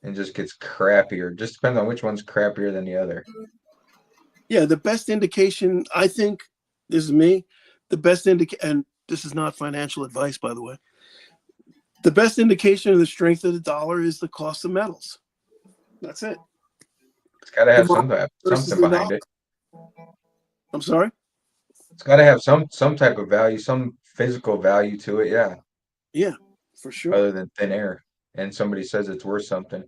And just gets crappier. Just depends on which one's crappier than the other. Yeah, the best indication, I think, this is me, the best and this is not financial advice, by the way. The best indication of the strength of the dollar is the cost of metals. That's it. It's got to have something behind it. I'm sorry? It's got to have some type of value, some physical value to it, yeah. Yeah, for sure. Other than thin air. And somebody says it's worth something.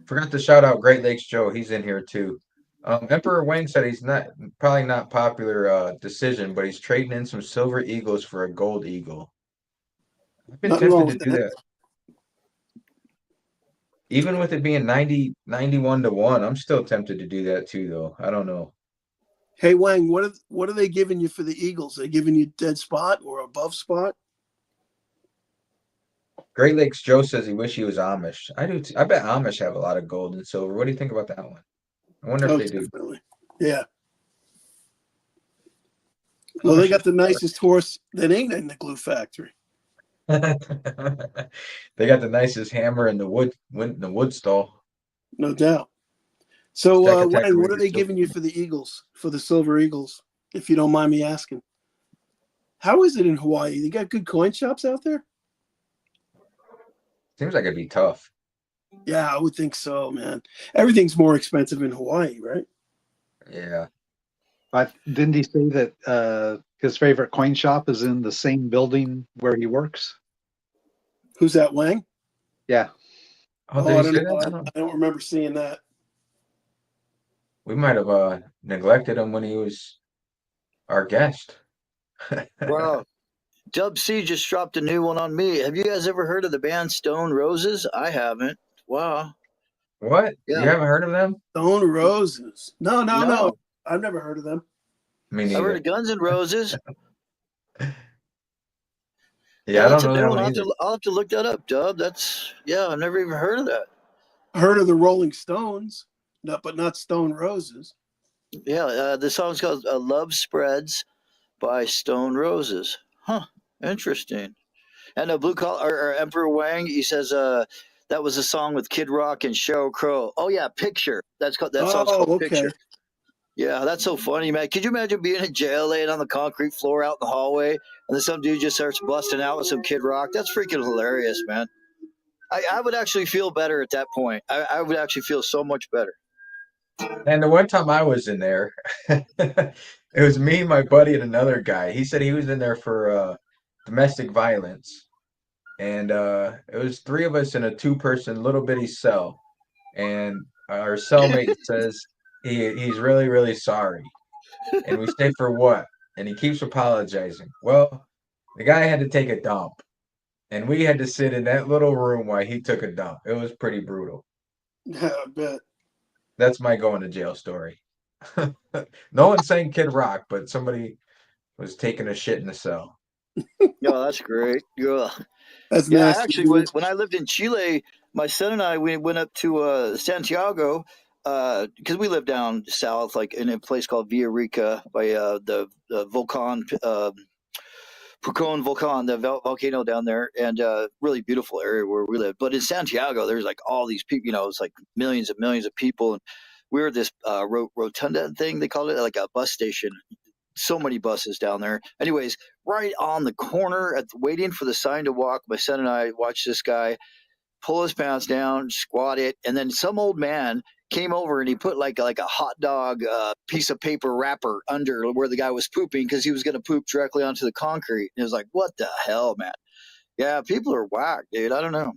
Forgot to shout out Great Lakes Joe. He's in here too. Emperor Wang said he's probably not popular decision, but he's trading in some silver eagles for a gold eagle. I've been tempted to do that. Even with it being 91 to 1, I'm still tempted to do that too, though. I don't know. Hey Wang, what are they giving you for the eagles? Are they giving you dead spot or above spot? Great Lakes Joe says he wish he was Amish. I do. I bet Amish have a lot of gold and silver. What do you think about that one? I wonder if they definitely. Do. Yeah. Well, they got the nicest horse that ain't in the glue factory. They got the nicest hammer in the wood stall. No doubt. So, Stack Attack Wayne, what are Raiders they still giving you kicking. for the Eagles, for the Silver Eagles, if you don't mind me asking? How is it in Hawaii? They got good coin shops out there? Seems like it'd be tough. Yeah, I would think so, man. Everything's more expensive in Hawaii, right? Yeah. But didn't he say that his favorite coin shop is in the same building where he works? Who's that, Wang? Yeah. Oh, Oh, did I he don't say know. that? I don't remember seeing that. We might have neglected him when he was our guest. Wow. Dub C just dropped a new one on me. Have you guys ever heard of the band Stone Roses? I haven't. Wow. What? You Yeah. haven't heard of them? Stone Roses. No. No. I've never heard of them. Me I've heard neither. of Guns N' Roses. Yeah, I That's don't a know new that one. one either. I'll have to look that up, Dub. That's, yeah, I've never even heard of that. Heard of the Rolling Stones, no, but not Stone Roses. Yeah, the song's called Love Spreads by Stone Roses. Huh. Interesting. And Blue Collar or Emperor Wang, he says that was a song with Kid Rock and Sheryl Crow. Oh yeah, Picture. That song's Oh, called okay. Picture. Yeah, that's so funny, man. Could you imagine being in jail, laying on the concrete floor out in the hallway, and then some dude just starts busting out with some Kid Rock? That's freaking hilarious, man. I would actually feel better at that point. I would actually feel so much better. And the one time I was in there, it was me, my buddy, and another guy. He said he was in there for domestic violence. And it was three of us in a two-person little bitty cell. And our cellmate says he's really, really sorry. And we say, for what? And he keeps apologizing. Well, the guy had to take a dump. And we had to sit in that little room while he took a dump. It was pretty brutal. Yeah, I bet. That's my going to jail story. No one's saying Kid Rock, but somebody was taking a shit in the cell. Yeah, that's great. Yeah. That's Yeah, nasty. actually, when I lived in Chile, my son and I we went up to Santiago because we live down south, like in a place called Villarrica by the volcano, Pucón Volcan, the volcano down there, and really beautiful area where we live. But in Santiago, there's like all these people, it's like millions and millions of people. And we were at this rotunda thing, they call it, like a bus station. So many buses down there. Anyways, right on the corner, waiting for the sign to walk, my son and I watched this guy pull his pants down, squat it, and then some old man came over and he put like a hot dog piece of paper wrapper under where the guy was pooping because he was going to poop directly onto the concrete. And it was like, what the hell, man? Yeah, people are whack, dude. I don't know.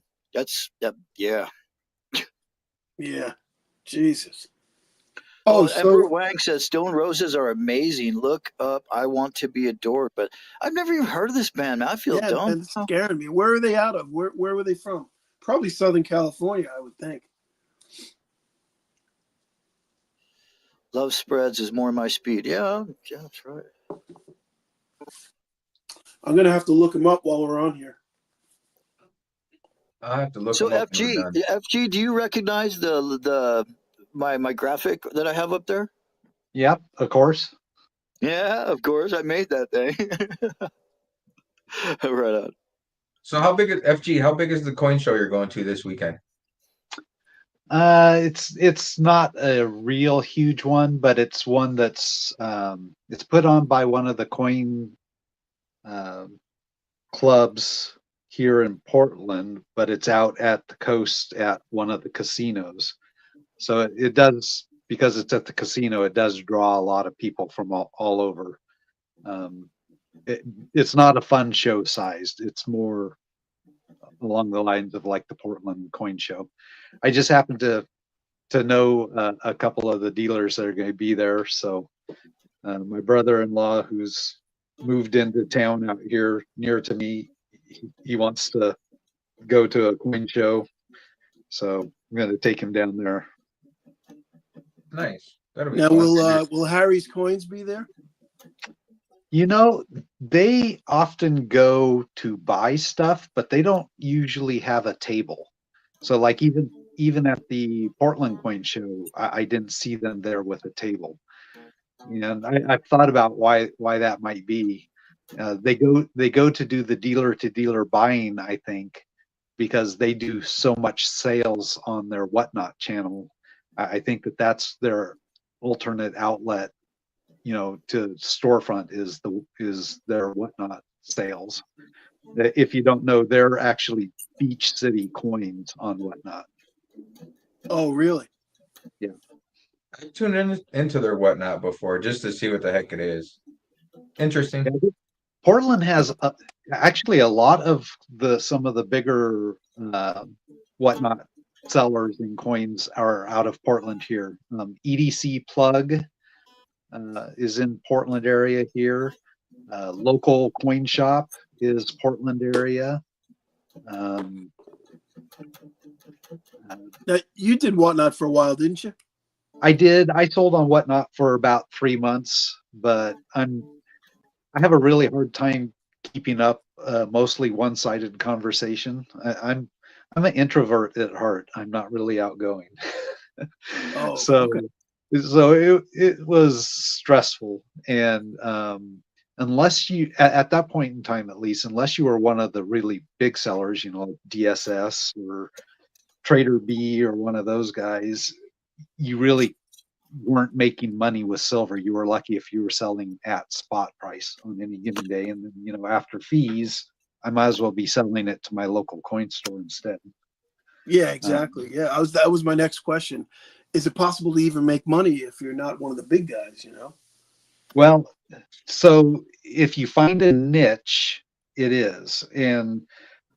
Yeah. Yeah, Jesus. Oh, so Emperor Wang says Stone Roses are amazing. Look up I Want to Be Adored. But I've never even heard of this band, man. I feel yeah, dumb. it's scaring me. Where are they out of? Where were they from? Probably Southern California, I would think. Love Spreads is more my speed. Yeah, that's right. I'm gonna have to look them up while we're on here. I'll have to look So them up when we're done. FG, do you recognize my graphic that I have up there? Yep, of course. Yeah, of course. I made that thing. Right on. So how big is FG? How big is the coin show you're going to this weekend? It's not a real huge one, but it's one that's it's put on by one of the coin clubs here in Portland, but it's out at the coast at one of the casinos. So it does, because it's at the casino, it does draw a lot of people from all over. It's not a fun show sized. It's more along the lines of like the Portland coin show. I just happen to know a couple of the dealers that are going to be there. So my brother-in-law, who's moved into town out here near to me, he wants to go to a coin show. So I'm going to take him down there. Nice. That'll be Now, fun. will Harry's Coins be there? They often go to buy stuff, but they don't usually have a table. So like even at the Portland coin show, I didn't see them there with a table. And I've thought about why that might be. They go to do the dealer to dealer buying, I think, because they do so much sales on their Whatnot channel I think that that's their alternate outlet, to storefront is their Whatnot sales. If you don't know, they're actually Beach City coins on Whatnot. Oh, really? Yeah. I tuned into their Whatnot before just to see what the heck it is. Interesting. Yeah, Portland has actually a lot of some of the bigger Whatnot sellers and coins are out of Portland here. EDC Plug is in Portland area here. Local Coin Shop is Portland area. Now, you did Whatnot for a while, didn't you? I did. I sold on Whatnot for about 3 months, but I have a really hard time keeping up mostly one-sided conversation. I'm an introvert at heart. I'm not really outgoing. Oh, so okay. so it was stressful, and unless you at that point in time, at least, unless you were one of the really big sellers, like DSS or Trader B or one of those guys, you really weren't making money with silver. You were lucky if you were selling at spot price on any given day, and then after fees, I might as well be selling it to my local coin store instead. Yeah, exactly. Yeah, that was my next question. Is it possible to even make money if you're not one of the big guys? Well, so if you find a niche, it is, and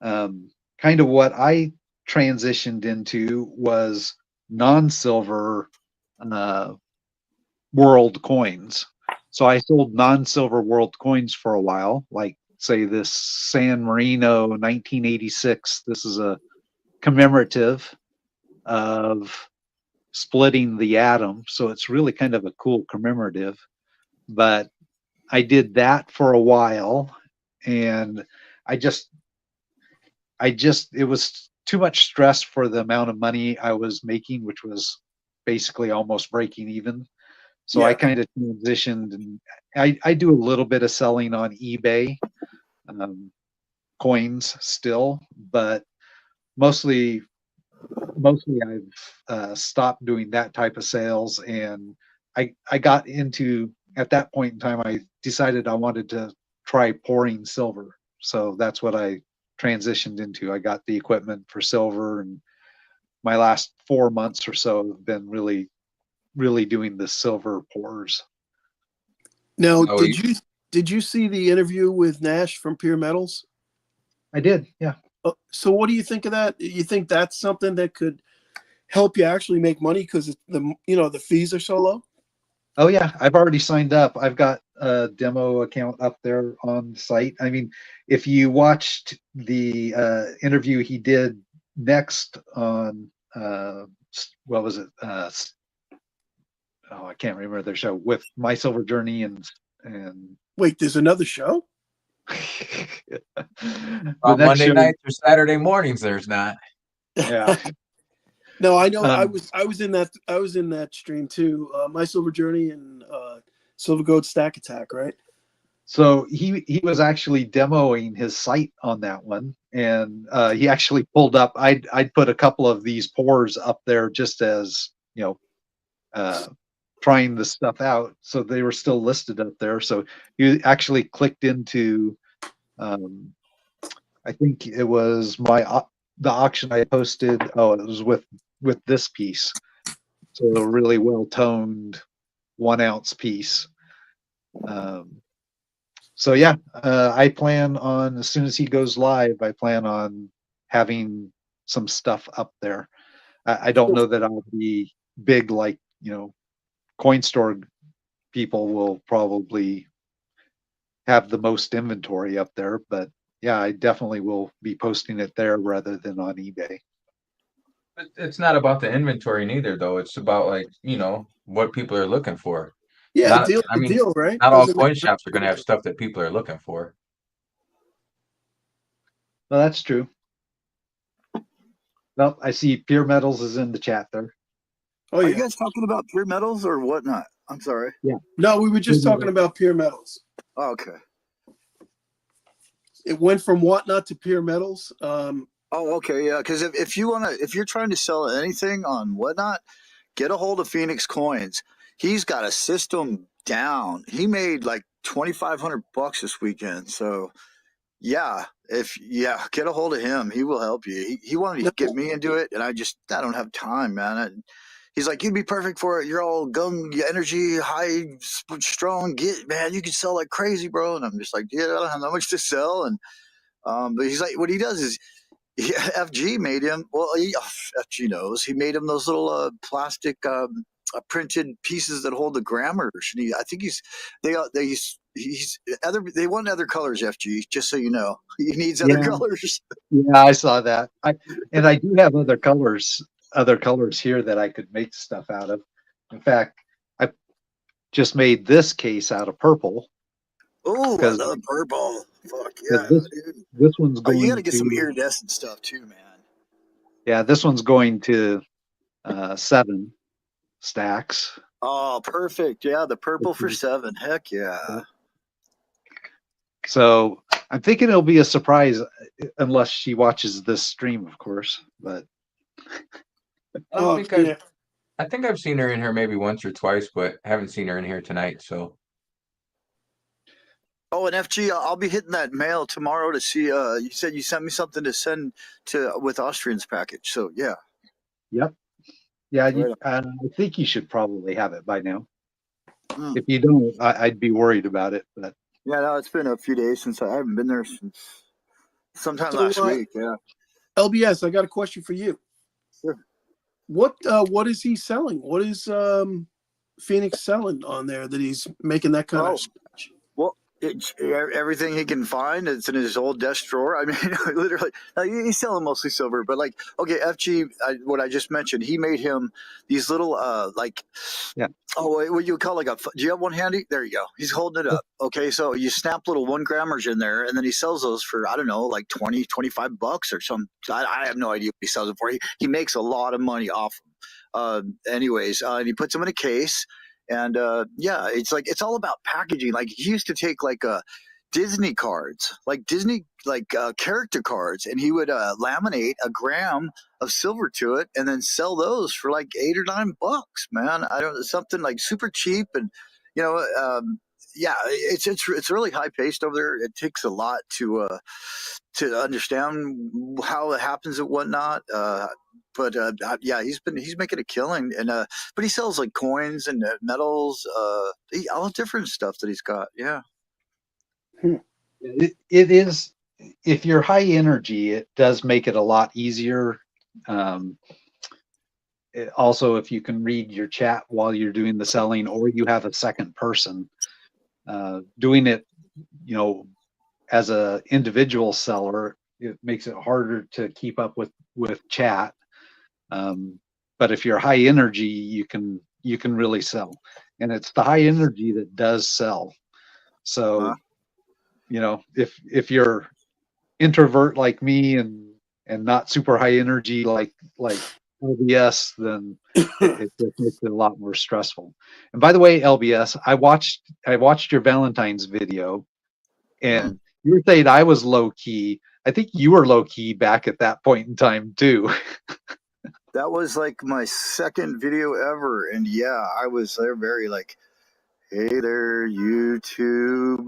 kind of what I transitioned into was non-silver world coins. So I sold non-silver world coins for a while, like say this San Marino 1986. This is a commemorative of splitting the atom. So it's really kind of a cool commemorative. But I did that for a while, and it was too much stress for the amount of money I was making, which was basically almost breaking even. So I kind of transitioned, and I do a little bit of selling on eBay, coins still, but mostly I've stopped doing that type of sales. And I got into, at that point in time, I decided I wanted to try pouring silver. So that's what I transitioned into. I got the equipment for silver, and my last 4 months or so have been really doing the silver pours. Now, did you see the interview with Nash from Pure Metals? I did, yeah. So what do you think of that? You think that's something that could help you actually make money because the fees are so low? Oh yeah, I've already signed up. I've got a demo account up there on the site. I mean, if you watched the interview he did next on what was it? I can't remember their show, with My Silver Journey and Wait, there's another show? Monday nights or Saturday mornings, there's not. Yeah. No, I know. I was in that stream too. My Silver Journey and Silver Gold Stack Attack, right? So he was actually demoing his site on that one, and he actually pulled up. I'd put a couple of these pours up there just as trying the stuff out, so they were still listed up there. So he actually clicked into, I think it was the auction I posted. Oh, it was with this piece. So a really well toned 1 ounce piece. So yeah, I plan on, as soon as he goes live, I plan on having some stuff up there. I don't know that I'll be big like, coin store people will probably have the most inventory up there, but yeah, I definitely will be posting it there rather than on eBay. It's not about the inventory neither, though. It's about what people are looking for. Yeah, deal, right? Not all coin shops are going to have stuff that people are looking for. Well, that's true. Well, I see Pure Metals is in the chat there. Oh, yeah. Are you guys talking about Pure Metals or whatnot? I'm sorry. Yeah. No, we were just talking about Pure Metals. Oh, okay. It went from Whatnot to Pure Metals. Oh, okay, yeah. Because if you're trying to sell anything on Whatnot, get a hold of Phoenix Coins. He's got a system down. He made like $2,500 this weekend. So yeah, get a hold of him. He will help you. He wanted to get me into it, and I don't have time, man. He's like, you'd be perfect for it. You're all gung, energy, high, strong. Man, you can sell like crazy, bro. And I'm just like, yeah, I don't have that much to sell. And but he's like, what he does is, FG made him. Well, FG knows. He made him those little plastic printed pieces that hold the grammars. And I think they want other colors. FG, just so you know, he needs other colors. Yeah, I saw that. I do have other colors here that I could make stuff out of. In fact, I just made this case out of purple. Oh, I love purple. Fuck yeah, dude. This one's going. You got to get some iridescent stuff too, man. Yeah, this one's going to 7 stacks. Oh, perfect. Yeah, the purple for 7. Heck yeah. So I'm thinking it'll be a surprise, unless she watches this stream, of course. But I think I've seen her in here maybe once or twice, but haven't seen her in here tonight. So. Oh, and FG, I'll be hitting that mail tomorrow to see. You said you sent me something to send with Austrian's package. So yeah. Yep. Yeah, I think you should probably have it by now. If you don't, I'd be worried about it. But yeah, no, it's been a few days since I haven't been there since sometime last week. Yeah. LBS, I got a question for you. Sure. What is he selling? What is Phoenix selling on there that he's making that kind of scratch? Well, everything he can find. It's in his old desk drawer. I mean, literally, he's selling mostly silver. But like, okay, FG, what I just mentioned, he made him these little what you would call like do you have one handy? There you go. He's holding it up. Okay, so you snap little 1 grammers in there, and then he sells those for, I don't know, like $20-$25 or something. I have no idea what he sells it for. He makes a lot of money off them. And he puts them in a case. And it's like, it's all about packaging. Like, he used to take like Disney cards, like character cards, and he would laminate a gram of silver to it and then sell those for like $8 or $9, man. Something like super cheap. And it's really high paced over there. It takes a lot to understand how it happens and whatnot. But he's making a killing, and but he sells like coins and metals, all different stuff that he's got. Yeah. It is, if you're high energy, it does make it a lot easier. Also, if you can read your chat while you're doing the selling, or you have a second person doing it, as a individual seller, it makes it harder to keep up with chat. But if you're high energy, you can really sell, and it's the high energy that does sell. So, if you're introvert like me and not super high energy like LBS, then it makes it a lot more stressful. And by the way, LBS, I watched your Valentine's video, and you were saying I was low key. I think you were low key back at that point in time too. That was like my second video ever, and yeah, I was there very like, hey there, YouTube.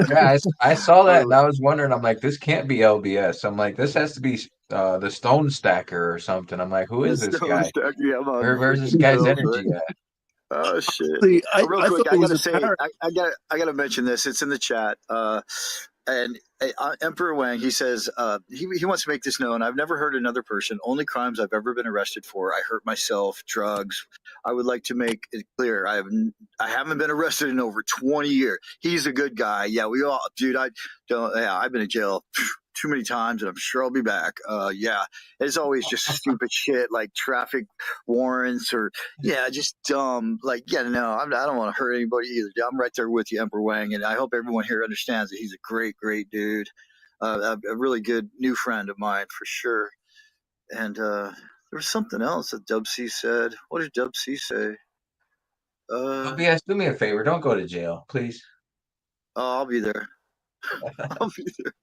Yeah, I saw that, and I was wondering. I'm like, this can't be LBS. I'm like, this has to be the Stone Stacker or something. I'm like, who is this guy? Yeah, where's this guy's energy at? Oh shit! See, real quick, I gotta say, I gotta mention this. It's in the chat. And Emperor Wang, he says he wants to make this known. I've never hurt another person. Only crimes I've ever been arrested for. I hurt myself, drugs. I would like to make it clear. I haven't been arrested in over 20 years. He's a good guy. Yeah, we all, dude. I've been in jail too many times, and I'm sure I'll be back. It's always just stupid shit like traffic warrants or just dumb. Like, I don't want to hurt anybody either. I'm right there with you, Emperor Wang, and I hope everyone here understands that he's a great dude, a really good new friend of mine for sure. And there was something else that Dub C said. What did Dub C say? LBS, do me a favor. Don't go to jail, please. Oh, I'll be there. I'll be there.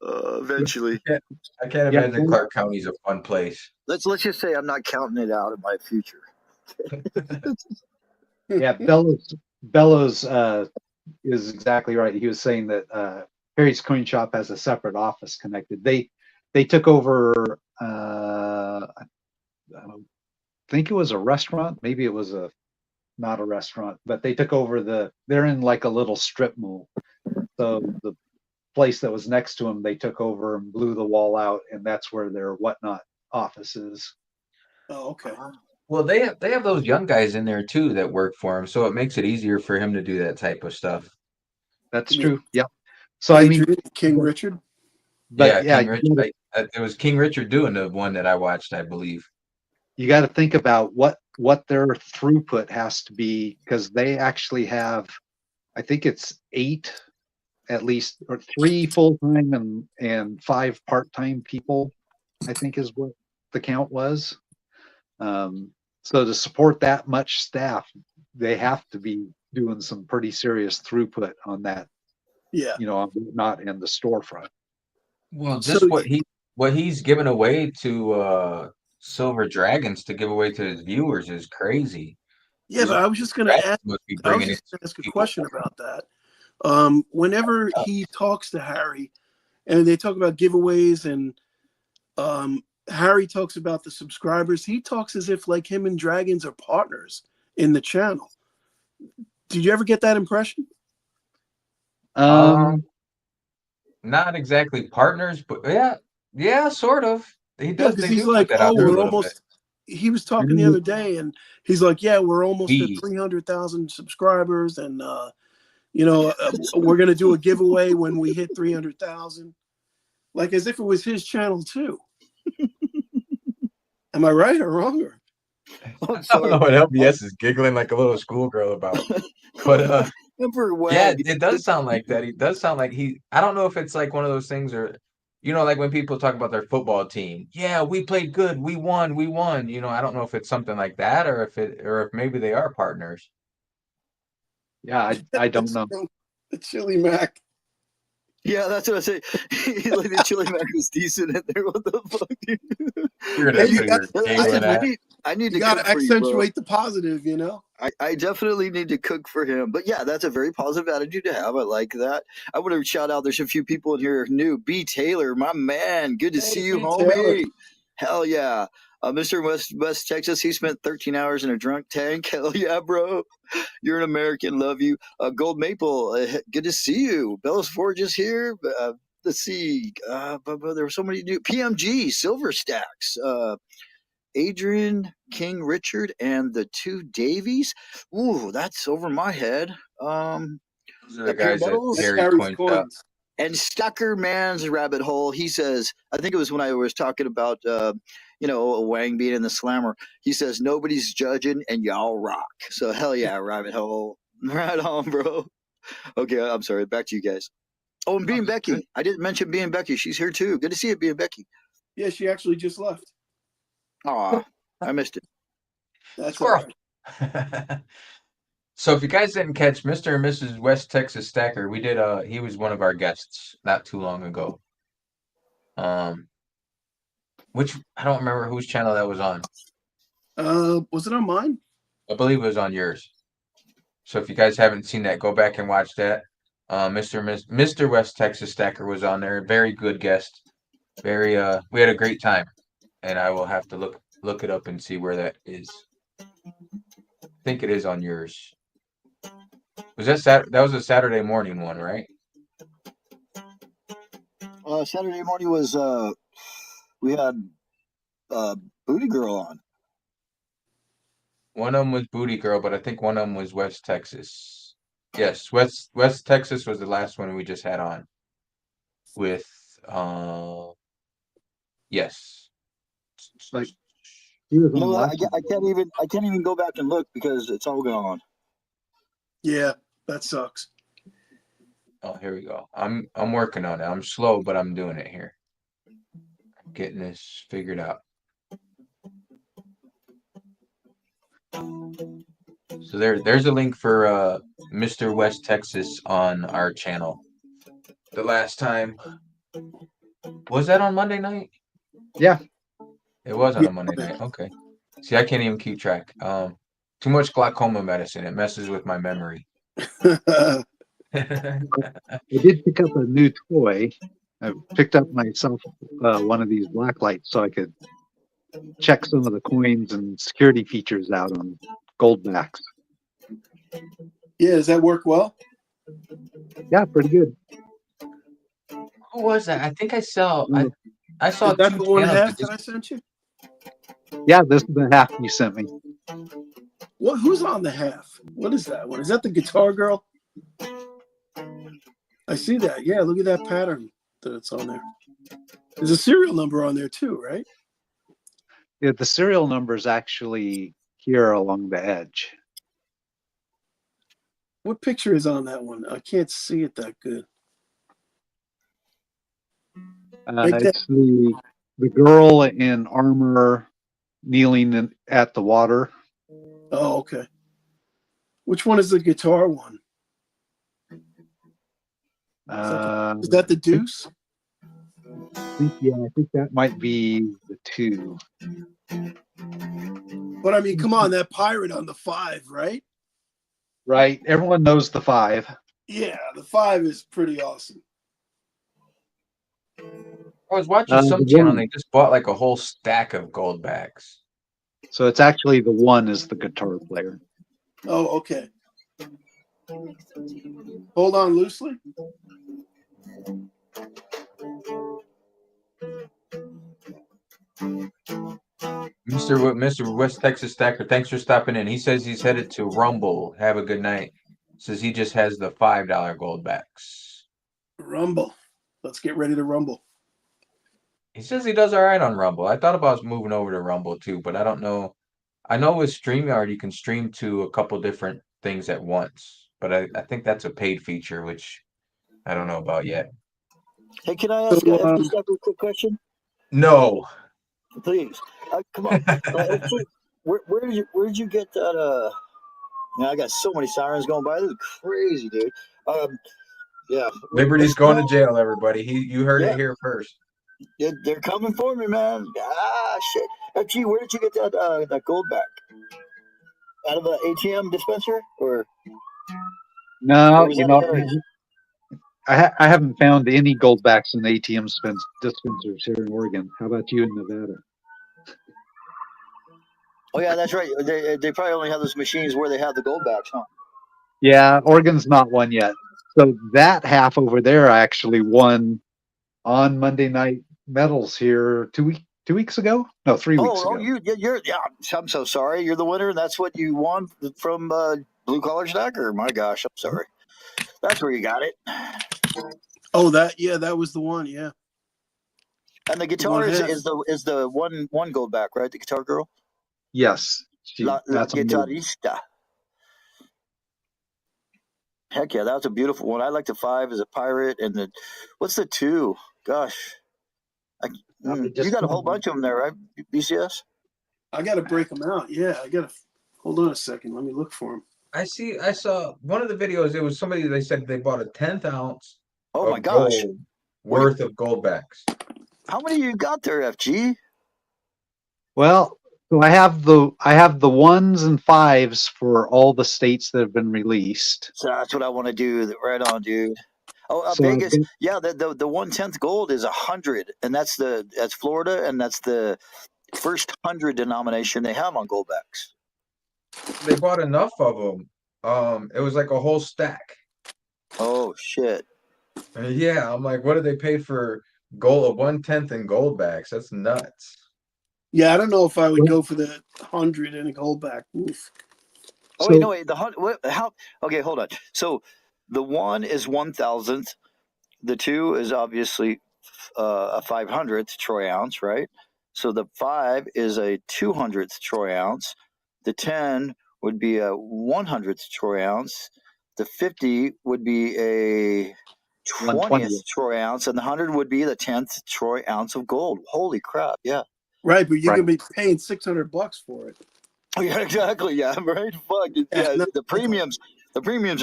Eventually. I can't Yeah, imagine Clark County's a fun place. Let's just say I'm not counting it out in my future. yeah, Bellows is exactly right. He was saying that Harry's Coin Shop has a separate office connected. They took over. I think it was a restaurant. Maybe it was not a restaurant, but they took over they're in like a little strip mall. So the place that was next to them, they took over and blew the wall out, and that's where their Whatnot office is. Oh, okay. Well, they have those young guys in there too that work for him, so it makes it easier for him to do that type of stuff. That's true. Yeah. So I mean, Adrian, King Richard. but yeah, King Richard. It was King Richard doing the one that I watched, I believe. you got to think about what their throughput has to be, because they actually have, I think it's 8 at least, or 3 full-time and 5 part-time people, I think is what the count was. So to support that much staff, they have to be doing some pretty serious throughput on that, Yeah. on Whatnot and the storefront. Well, just what he's given away to Silver Dragons to give away to his viewers is crazy. Yeah, but I was just going to ask. Must be I was bringing just in gonna ask a people. question about that. Whenever he talks to Harry, and they talk about giveaways, and Harry talks about the subscribers, he talks as if like him and Dragons are partners in the channel. Did you ever get that impression? Not exactly partners, but yeah, sort of. He Yeah, does. because They he's do like, put that oh, out there a we're little almost. He was talking the other day, and he's like, yeah, we're almost at 300,000 subscribers, and we're gonna do a giveaway when we hit 300,000, like as if it was his channel too. Am I right or wrong? Or? I don't know what LBS is giggling like a little schoolgirl about, but yeah, it does sound like that. He does sound like I don't know if it's like one of those things, or like when people talk about their football team. Yeah, we played good. We won. I don't know if it's something like that, or if maybe they are partners. Yeah, I don't know. The Chili Mac. Yeah, that's what I say. Like the Chili Mac was decent in there. What the fuck? I need to gotta accentuate the positive, I definitely need to cook for him. But yeah, that's a very positive attitude to have. I like that. I want to shout out, there's a few people in here new. B. Taylor, my man. Good to see you, homie. Taylor. Hell yeah. Mr. West Texas, he spent 13 hours in a drunk tank. Hell yeah, bro. You're an American. Love you. Gold Maple, good to see you. Bellows Forge is here. Let's see. There were so many new. PMG, Silver Stacks. Adrian, King Richard, and the 2 Davies. Ooh, that's over my head. Those are the guys that Harry's Coins. And Stucker Man's Rabbit Hole, he says, I think it was when I was talking about, Wang being in the slammer. He says, nobody's judging and y'all rock. So hell yeah, Rabbit Hole. Right on, bro. Okay, I'm sorry. Back to you guys. Oh, and B and Becky. I didn't mention B and Becky. She's here too. Good to see you, B and Becky. Yeah, she actually just left. Aw, I missed it. That's all right. So if you guys didn't catch Mr. and Mrs. West Texas Stacker, we did he was one of our guests not too long ago. Which I don't remember whose channel that was on. Was it on mine? I believe it was on yours. So if you guys haven't seen that, go back and watch that. Mr. West Texas Stacker was on there. Very good guest. We had a great time. And I will have to look it up and see where that is. I think it is on yours. Was that was a Saturday morning one, right? Saturday morning was we had Booty Girl on. One of them was Booty Girl, but I think one of them was West Texas. Yes, West Texas was the last one we just had on. With yes. Like he was on I can't even go back and look because it's all gone. Yeah, that sucks. Oh, here we go. I'm working on it. I'm slow, but I'm doing it here. I'm getting this figured out. So there's a link for Mr. West Texas on our channel. The last time Was that on Monday night? Yeah. It was on Yeah. a Monday night. Okay. See, I can't even keep track. Too much glaucoma medicine. It messes with my memory. I did pick up a new toy. I picked up myself one of these black lights so I could check some of the coins and security features out on gold backs. Yeah, does that work well? Yeah, pretty good. Who was that? I think I saw. Mm. I saw Is that two the one channels half that that just- I sent you? Yeah, this is the half you sent me. What? Who's on the half? What is that one? Is that the Guitar Girl? I see that. Yeah, look at that pattern that it's on there. There's a serial number on there too, right? Yeah, the serial number is actually here along the edge. What picture is on that one? I can't see it that good. Make that- It's the girl in armor kneeling at the water. Oh, okay. Which one is the guitar one? Is that the deuce? I think that might be the 2. But I mean, come on, that pirate on the 5, right? Right. Everyone knows the 5. Yeah, the 5 is pretty awesome. I was watching some the channel. one. And they just bought like a whole stack of gold backs. So it's actually the 1 is the guitar player. Oh, okay. Hold on loosely. Mr. West Texas Stacker, thanks for stopping in. He says he's headed to Rumble. Have a good night. Says he just has the $5 gold backs. Rumble. Let's get ready to rumble. He says he does all right on Rumble. I thought about moving over to Rumble too, but I don't know. I know with StreamYard you can stream to a couple different things at once, but I think that's a paid feature, which I don't know about yet. Hey, can I ask So, FG Stacker a quick question? No. Please. Come on. FG, where did you get that? Man, I got so many sirens going by. This is crazy, dude. Yeah. Liberty's going to jail, everybody. You heard Yeah. it here first. They're coming for me, man. Ah, shit. FG, where did you get that gold back? Out of an ATM dispenser, or? No, was you that know, area? I haven't found any gold backs in ATM dispensers here in Oregon. How about you in Nevada? Oh yeah, that's right. They probably only have those machines where they have the gold backs, huh? Yeah, Oregon's not one yet. So that half over there I actually won on Monday Night Metals here 2 weeks ago? No, 3 weeks ago. You're yeah. I'm so sorry. You're the winner, and that's what you won from Blue Collar Stacker. My gosh, I'm sorry. That's where you got it. Oh, that was the one. Yeah. And the guitar is the one gold back, right? The guitar girl. Yes. La that's a new one. Guitarista. Heck yeah, that was a beautiful one. I like the 5 as a pirate, and what's the 2? Gosh, you got a whole bunch of them there, right? BCS. I got to break them out. Yeah, I got to. Hold on a second. Let me look for them. I saw one of the videos. It was somebody, they said they bought a 10th ounce Oh my gosh, gold worth of gold backs. how many you got there, FG? Well, so I have the 1s and 5s for all the states that have been released. So that's what I want to do. Right on, dude. Oh, So Vegas. Yeah, the 1/10 gold is 100, and that's Florida, and that's the first 100 denomination they have on goldbacks. They bought enough of them. It was like a whole stack. Oh shit! Yeah, I'm like, what did they pay for gold? 1/10 in gold backs? That's nuts. Yeah, I don't know if I would go for the 100 and a gold back. Oof. Oh wait, no wait. How? Okay, hold on. So the 1 is 1,000th. The 2 is obviously a 500th troy ounce, right? So the 5 is a 200th troy ounce. The 10 would be a 100th troy ounce. The 50 would be a 20th troy ounce, and the 100 would be the 10th troy ounce of gold. Holy crap! Yeah. Right, but you're gonna be paying $600 for it. Yeah, exactly. Yeah, right. Fuck. Yeah, no, the premiums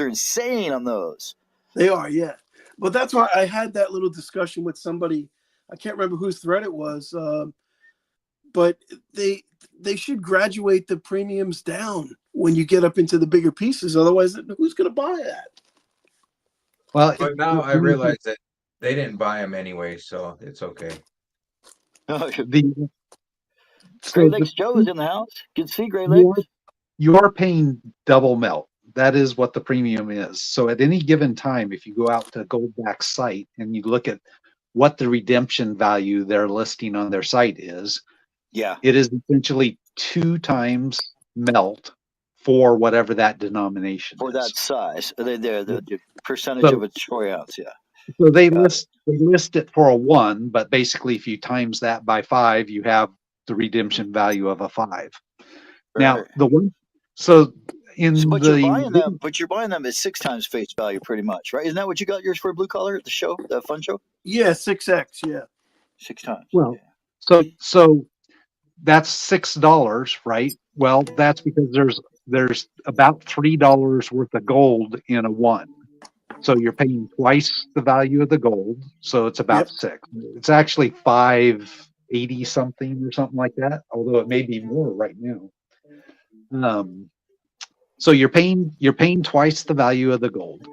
are insane on those. They are, yeah. But that's why I had that little discussion with somebody. I can't remember whose thread it was, but they should graduate the premiums down when you get up into the bigger pieces. Otherwise, who's going to buy that? Well, But now I realize that they didn't buy them anyway, so it's okay. the Great Lakes Joe is in the house. Good to see Great Lakes. you are paying double melt. That is what the premium is. So at any given time, if you go out to Goldback's site and you look at what the redemption value they're listing on their site is, Yeah. it is essentially 2 times melt for whatever that denomination For is. that size. The percentage So- of a troy ounce, yeah. So they list it for a 1, but basically if you times that by 5, you have the redemption value of a 5. Now Right. the one, so in But the you're buying them at 6 times face value pretty much, right? Isn't that what you got yours for Blue Collar at the show, the fun show? Yeah, 6X. Yeah. 6 times. Well, yeah. so that's $6, right? Well, that's because there's about $3 worth of gold in a 1. So you're paying twice the value of the gold. So it's about 6. It's actually 580 something or something like that, although it may be more right now. So you're paying twice the value of the gold.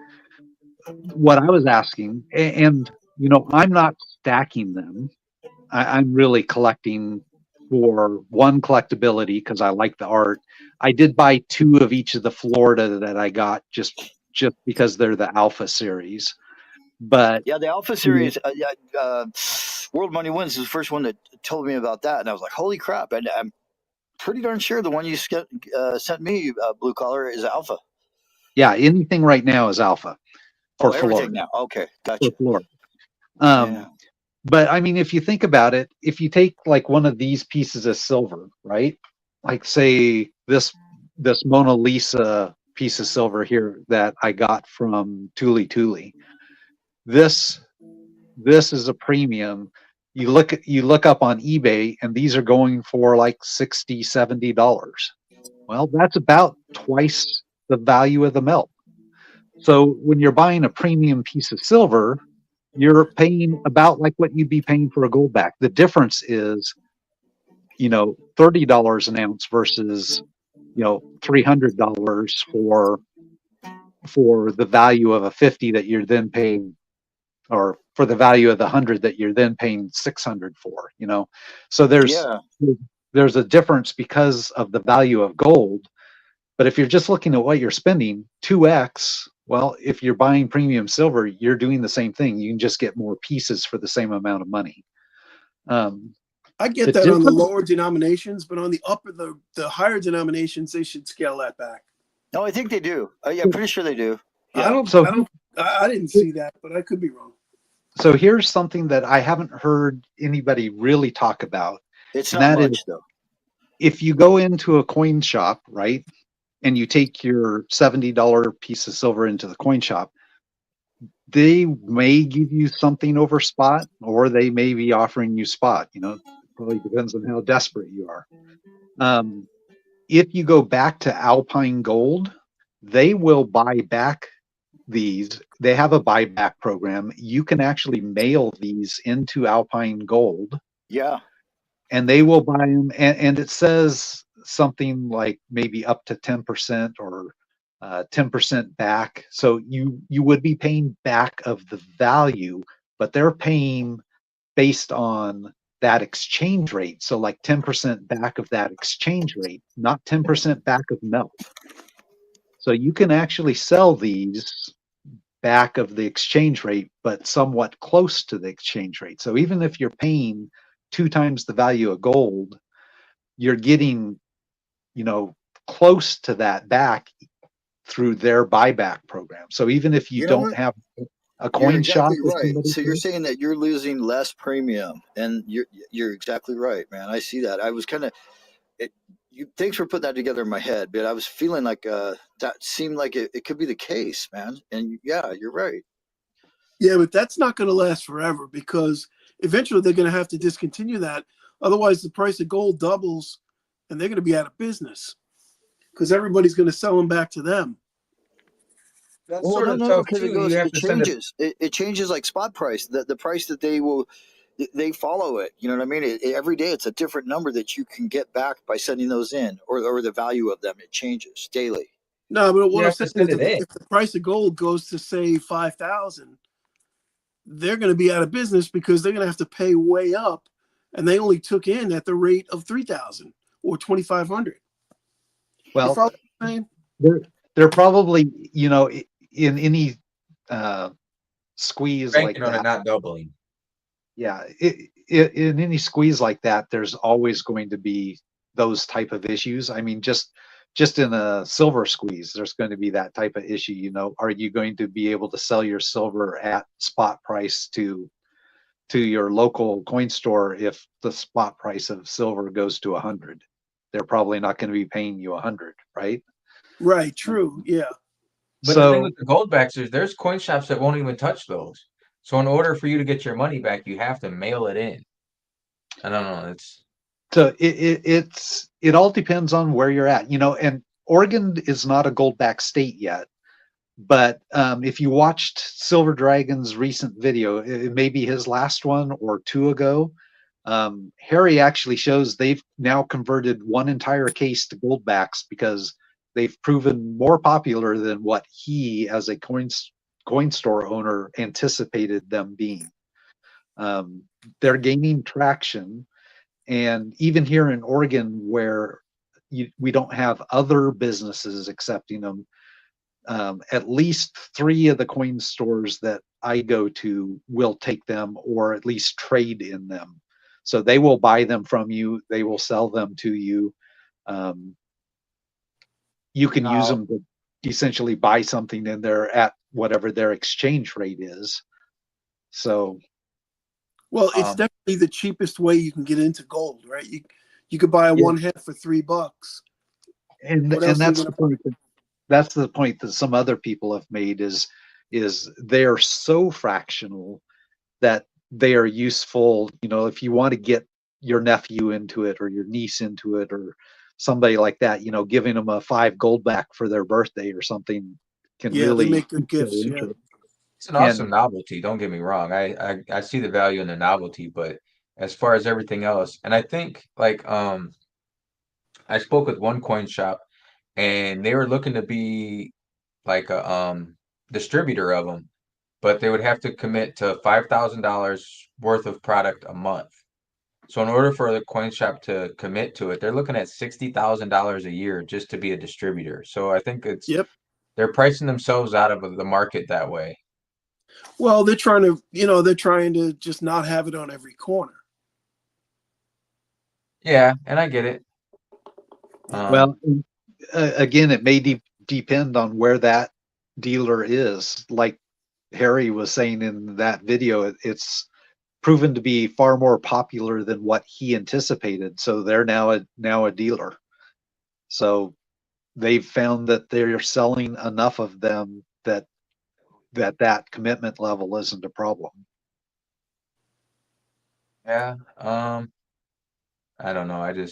What I was asking, and you know, I'm not stacking them. I'm really collecting for one collectability because I like the art. I did buy 2 of each of the Florida that I got just because they're the Alpha series. But yeah, the Alpha series, World Money Wins is the first one that told me about that, and I was like, "Holy crap!" And I'm pretty darn sure the one you sent me, Blue Collar, is Alpha. Yeah, anything right now is Alpha for everything Florida. now. Okay, gotcha. For Florida. Yeah. But I mean, if you think about it, if you take like one of these pieces of silver, right? Like say this Mona Lisa piece of silver here that I got from Thule. This is a premium. You look up on eBay and these are going for like $60, $70. Well, that's about twice the value of the melt. So when you're buying a premium piece of silver, you're paying about like what you'd be paying for a Goldback. The difference is, you know, $30 an ounce versus, you know, $300 for the value of a 50 that you're then paying, or for the value of the 100 that you're then paying 600 for, you know. So there's a difference because of the value of gold. But if you're just looking at what you're spending, 2x, well, if you're buying premium silver, you're doing the same thing. You can just get more pieces for the same amount of money. I get that on the lower denominations, but on the higher denominations, they should scale that back. No, I think they do. Yeah, I'm pretty sure they do. Yeah. I didn't see that, but I could be wrong. So here's something that I haven't heard anybody really talk about. It's not much, though. If you go into a coin shop, right, and you take your $70 piece of silver into the coin shop, they may give you something over spot, or they may be offering you spot. You know, probably depends on how desperate you are. If you go back to Alpine Gold, they will buy back these. They have a buyback program. You can actually mail these into Alpine Gold. Yeah. And they will buy them. And it says something like maybe up to 10% or 10% back. So you would be paying back of the value, but they're paying based on that exchange rate. So like 10% back of that exchange rate, not 10% back of melt. So you can actually sell these back of the exchange rate, but somewhat close to the exchange rate. So even if you're paying 2 times the value of gold, you're getting, you know, close to that back through their buyback program. So even if you don't have a coin shop, right. So you're saying that you're losing less premium, and you're exactly right, man. I see that. I was kind of, thanks for putting that together in my head, but I was feeling like that seemed like it could be the case, man. And yeah, you're right. Yeah, but that's not going to last forever, because eventually they're going to have to discontinue that. Otherwise, the price of gold doubles, and they're going to be out of business because everybody's going to sell them back to them. That's sort of tough too. You have it to changes. It changes like spot price. The price that they will, they follow it. You know what I mean? Every day it's a different number that you can get back by sending those in, or the value of them. It changes daily. No, but You what I'm have to saying is, send it in. if the price of gold goes to say 5,000, they're going to be out of business because they're going to have to pay way up, and they only took in at the rate of 3,000 or 2,500. Well, Follow what I'm saying? they're probably, you know, in any squeeze like Banking on it that. not doubling. Yeah, in any squeeze like that, there's always going to be those type of issues. I mean, just in a silver squeeze, there's going to be that type of issue. You know, are you going to be able to sell your silver at spot price to your local coin store if the spot price of silver goes to 100? They're probably not going to be paying you 100, right? Right. True. Yeah. But the thing So with the gold backs is there's coin shops that won't even touch those. So in order for you to get your money back, you have to mail it in. I don't know. It's it all depends on where you're at, you know. And Oregon is not a gold back state yet, but if you watched Silver Dragon's recent video, it may be his last one or two ago, Harry actually shows they've now converted one entire case to gold backs because they've proven more popular than what he, as a coin store owner, anticipated them being. They're gaining traction, and even here in Oregon, where we don't have other businesses accepting them, at least 3 of the coin stores that I go to will take them or at least trade in them. So they will buy them from you. They will sell them to you. You can use them to essentially buy something in there at whatever their exchange rate is. So, well, it's definitely the cheapest way you can get into gold, right? You could buy a one head for $3. and that's the point. That's the point that some other people have made is they're so fractional that they are useful. You know, if you want to get your nephew into it or your niece into it or somebody like that, you know, giving them a 5 gold back for their birthday or something can really they make good gifts. Yeah. It's an awesome novelty. Don't get me wrong. I see the value in the novelty, but as far as everything else, and I think like I spoke with one coin shop and they were looking to be like a distributor of them, but they would have to commit to $5,000 worth of product a month. So in order for the coin shop to commit to it, they're looking at $60,000 a year just to be a distributor. So I think they're pricing themselves out of the market that way. Well, they're trying to just not have it on every corner. Yeah, and I get it. Well, again, it may depend on where that dealer is. Like Harry was saying in that video, it's proven to be far more popular than what he anticipated. So they're now a dealer. So they've found that they're selling enough of them that commitment level isn't a problem. Yeah. I don't know.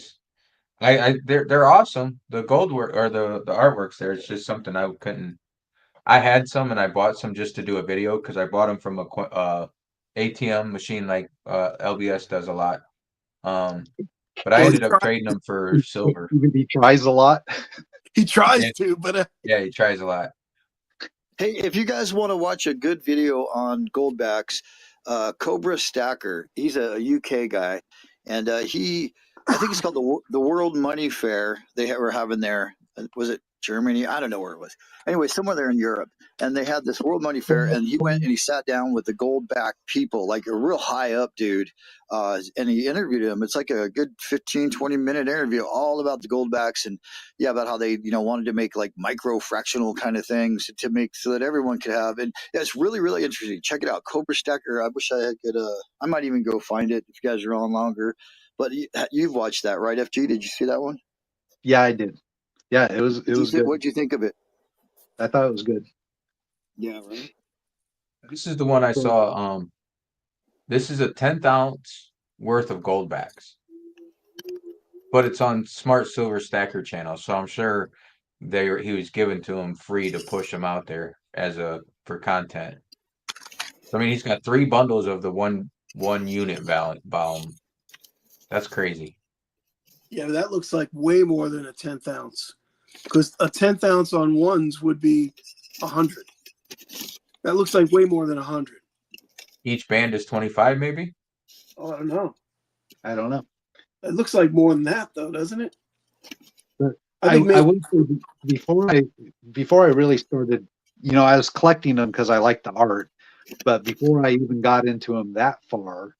They're awesome. The gold work or the artworks there. It's just something I couldn't. I had some and I bought some just to do a video because I bought them from a ATM machine like LBS does a lot. But I ended up trading them for silver. He tries a lot. He tries to, but yeah, he tries a lot. Hey, if you guys want to watch a good video on goldbacks, Cobra Stacker, he's a UK guy, and I think it's called the World Money Fair. They were having there. Was it Germany? I don't know where it was. Anyway, somewhere there in Europe, and they had this World Money Fair, and he went and he sat down with the goldback people, like a real high up dude, and he interviewed him. It's like a good 15-20 minute interview all about the goldbacks and about how they wanted to make like micro fractional kind of things to make so that everyone could have. And it's really, really interesting. Check it out, Cobra Stacker. I wish I could. I might even go find it if you guys are on longer. But you've watched that, right, FG? Did you see that one? Yeah, I did. Yeah, it was good. What'd you think of it? I thought it was good. Yeah, right. This is the one I saw. This is a 10th ounce worth of gold backs, but it's on Smart Silver Stacker channel, so I'm sure he was given to him free to push them out there for content. I mean, he's got 3 bundles of the one 1 unit volume. That's crazy. Yeah, that looks like way more than a 10th ounce. Because a 10th ounce on ones would be 100. That looks like way more than 100. Each band is 25, maybe. Oh, I don't know. I don't know. It looks like more than that, though, doesn't it? But I think I maybe. would say before I really started, I was collecting them because I like the art, but before I even got into them that far,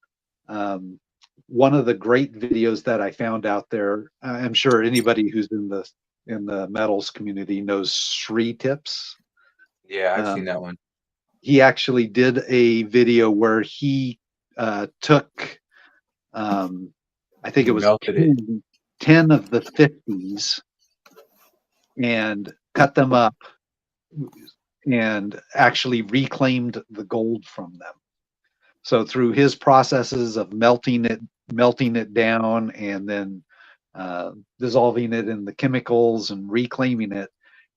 one of the great videos that I found out there, I'm sure anybody who's in the metals community knows Shri Tips. Yeah, I've seen Um, that one. he actually did a video where he took, I think He it was melted it. 10 of the 50s and cut them up and actually reclaimed the gold from them. So through his processes of melting it down and then dissolving it in the chemicals and reclaiming it,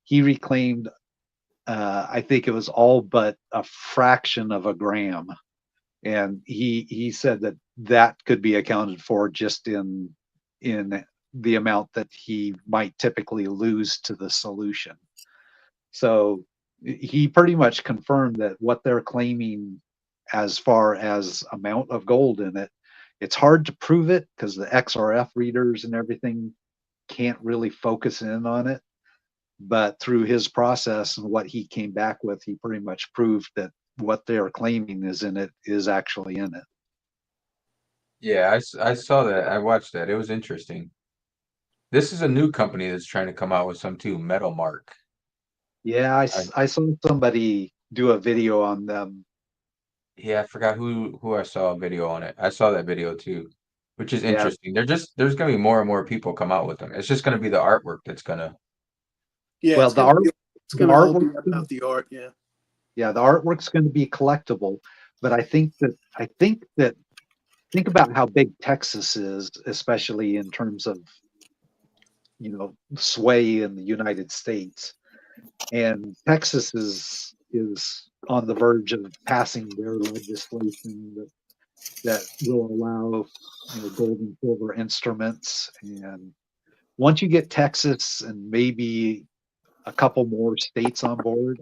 he reclaimed, I think it was all but a fraction of a gram. And he said that could be accounted for just in the amount that he might typically lose to the solution. So he pretty much confirmed that what they're claiming as far as amount of gold in it, it's hard to prove it because the XRF readers and everything can't really focus in on it. But through his process and what he came back with, he pretty much proved that what they're claiming is in it is actually in it. Yeah, I saw that. I watched that. It was interesting. This is a new company that's trying to come out with some too, Metal Mark. Yeah, I saw somebody do a video on them. Yeah, I forgot who I saw a video on it. I saw that video too, which is Yeah, interesting. There's gonna be more and more people come out with them. It's just gonna be the artwork that's gonna. Yeah, well, it's the gonna all be artwork, about the art. Yeah. yeah, the artwork's going to be collectible. But think about how big Texas is, especially in terms of sway in the United States. And Texas is on the verge of passing their legislation that will allow gold and silver instruments. And once you get Texas and maybe a couple more states on board,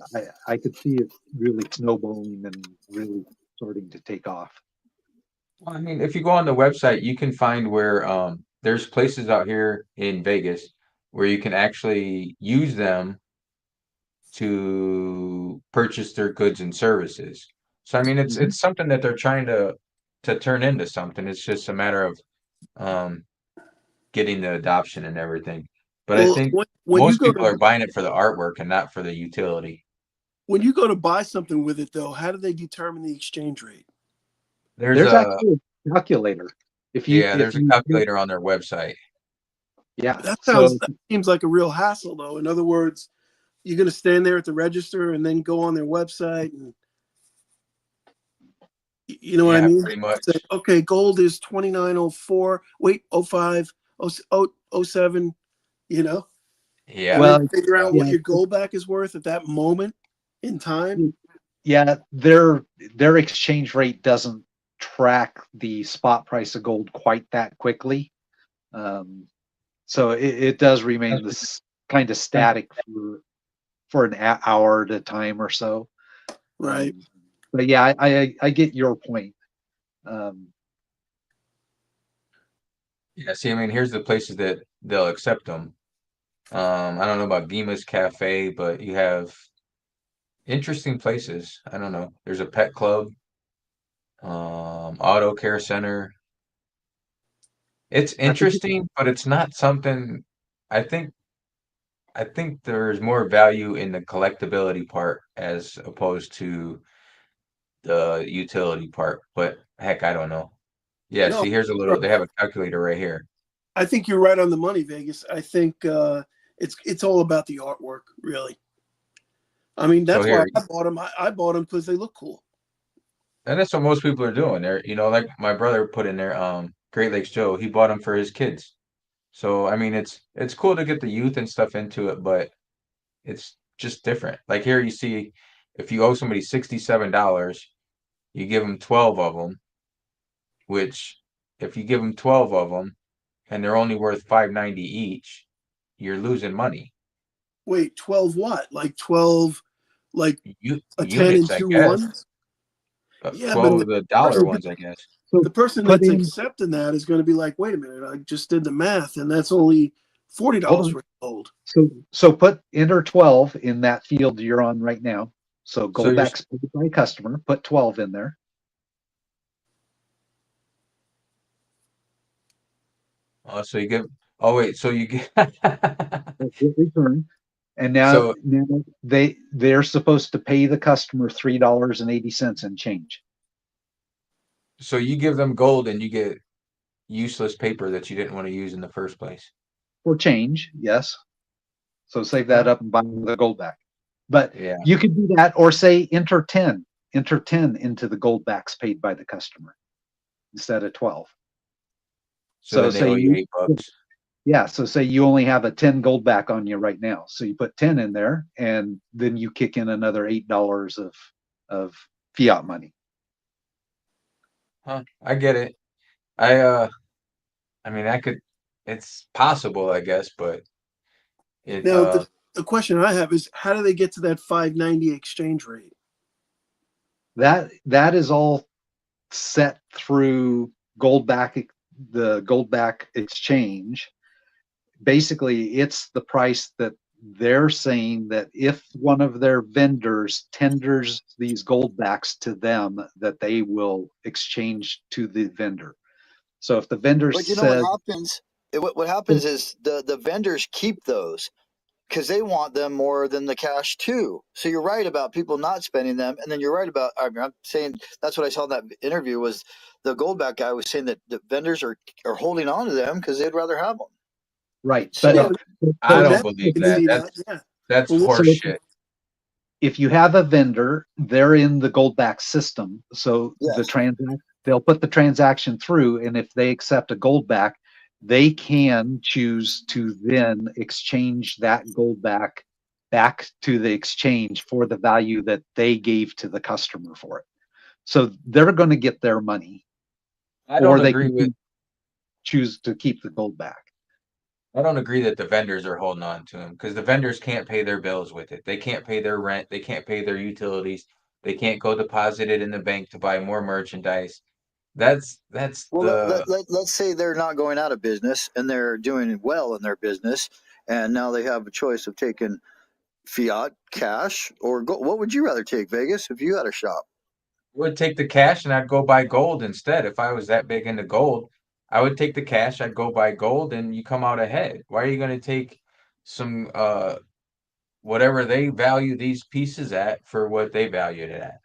I could see it really snowballing and really starting to take off. Well, I mean, if you go on the website, you can find where there's places out here in Vegas where you can actually use them to purchase their goods and services. So I mean, it's something that they're trying to turn into something. It's just a matter of um getting the adoption and everything. But I Well, think when you most go people are to buying it for the artwork and not for the utility. buy something with it, though, how do they determine the exchange rate? There's There's a actually a calculator. there's a calculator on their website. Yeah, That so seems like a real hassle, though. In other words, you're going to stand there at the register and then go on their website, and you know what I Yeah, mean? pretty much. Say, okay, gold is 2904. Wait, 05, 07. You know, Yeah. and well, then figure out what yeah, your gold back is worth at that moment in time. yeah, their exchange rate doesn't track the spot price of gold quite that quickly. So it does remain this kind of static for an hour at a time or so. Right. But yeah, I get your point. Yeah, see, I mean, here's the places that they'll accept them. I don't know about Dima's Cafe, but you have interesting places. I don't know. There's a pet club, auto care center. It's interesting, but it's not something I think I think there's more value in the collectability part as opposed to the utility part. But heck, I don't know. Yeah, No, see, here's a little, they have a calculator right here. I think you're right on the money, Vegas. I think it's all about the artwork, really. I mean, So that's why here, I bought them. I bought them because they look cool. and that's what most people are doing. They're, like my brother put in there, Great Lakes Joe, he bought them for his kids. So I mean, it's cool to get the youth and stuff into it, but it's just different. Like here, you see, if you owe somebody $67, you give them 12 of them, which if you give them 12 of them and they're only worth $5.90 each, you're losing money. Wait, 12 what? Like 12, like a 10 and Units, I 2 guess. ones? Yeah, 12 but of the dollar person- ones, I guess. So the person put that's in- accepting that is going to be like, wait a minute, I just did the math, and that's only $40 Hold on. worth of gold. So enter 12 in that field you're on right now. So go you're- back to my customer, put 12 in there. So you give. Oh wait, so you get. Hit return. And now, now they're supposed to pay the customer $3.80 and change. So you give them gold and you get useless paper that you didn't want to use in the first place. For change, yes. So save that up and buy the gold back. But Yeah. you could do that, or say enter 10 into the gold backs paid by the customer instead of 12. So then they owe you $8. Yeah, so say you only have a 10 gold back on you right now. So you put 10 in there and then you kick in another $8 of fiat money. Huh, I get it. I mean it's possible, I guess, but it Now, the question I have is, how do they get to that 5.90 exchange rate? That is all set through the gold back exchange. Basically, it's the price that they're saying that if one of their vendors tenders these gold backs to them, that they will exchange to the vendor. So if the vendor But you know says, what happens? What happens is the vendors keep those because they want them more than the cash too. So you're right about people not spending them, and then you're right about. I'm saying that's what I saw in that interview was the goldback guy was saying that the vendors are holding on to them because they'd rather have them. right, So- but I don't That- believe you can see that. yeah. That's Well, so- horseshit. if you have a vendor, they're in the gold back system. So Yes. they'll put the transaction through, and if they accept a gold back, they can choose to then exchange that gold back to the exchange for the value that they gave to the customer for it. So they're going to get their money, I don't or they agree can with. choose to keep the gold back. I don't agree that the vendors are holding on to them because the vendors can't pay their bills with it. They can't pay their rent. They can't pay their utilities. They can't go deposit it in the bank to buy more merchandise. That's Well, let's say they're not going out of business and they're doing well in their business, and now they have a choice of taking fiat, cash, or gold. What would you rather take, Vegas, if you had a shop? would take the cash and I'd go buy gold instead. If I was that big into gold, I would take the cash, I'd go buy gold, and you come out ahead. Why are you going to take some whatever they value these pieces at for what they valued it at?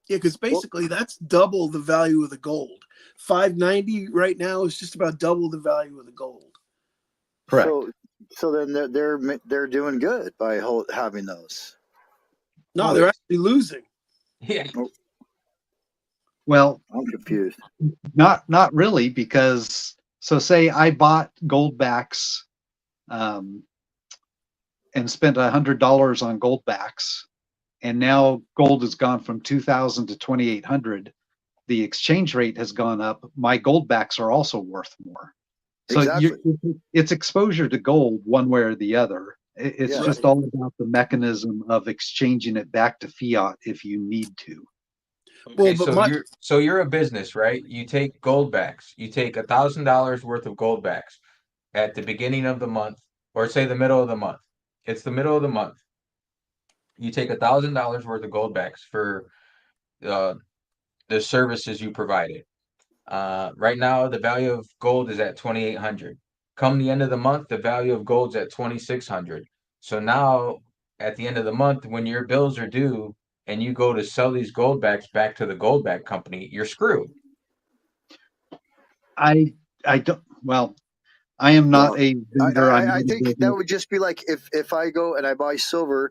Yeah, because basically that's double the value of the gold. 5.90 right now is just about double the value of the gold. Correct. So then they're doing good by having those. No, they're actually losing. Yeah. Well, I'm confused. not really, because so say I bought gold backs and spent $100 on gold backs, and now gold has gone from 2,000 to 2,800. The exchange rate has gone up. My gold backs are also worth more. So Exactly. it's exposure to gold one way or the other. It's Yeah. just all about the mechanism of exchanging it back to fiat if you need to. Well, Okay, but so you're a business, right? You take gold backs. You take $1,000 worth of gold backs at the beginning of the month, or say the middle of the month. It's the middle of the month. You take $1,000 worth of gold backs for the services you provided. Right now, the value of gold is at 2,800. Come the end of the month, the value of gold's at 2,600. So now, at the end of the month, when your bills are due and you go to sell these gold backs back to the gold back company, you're screwed. I don't. Well, I am not a vendor. I think that would just be like if I go and I buy silver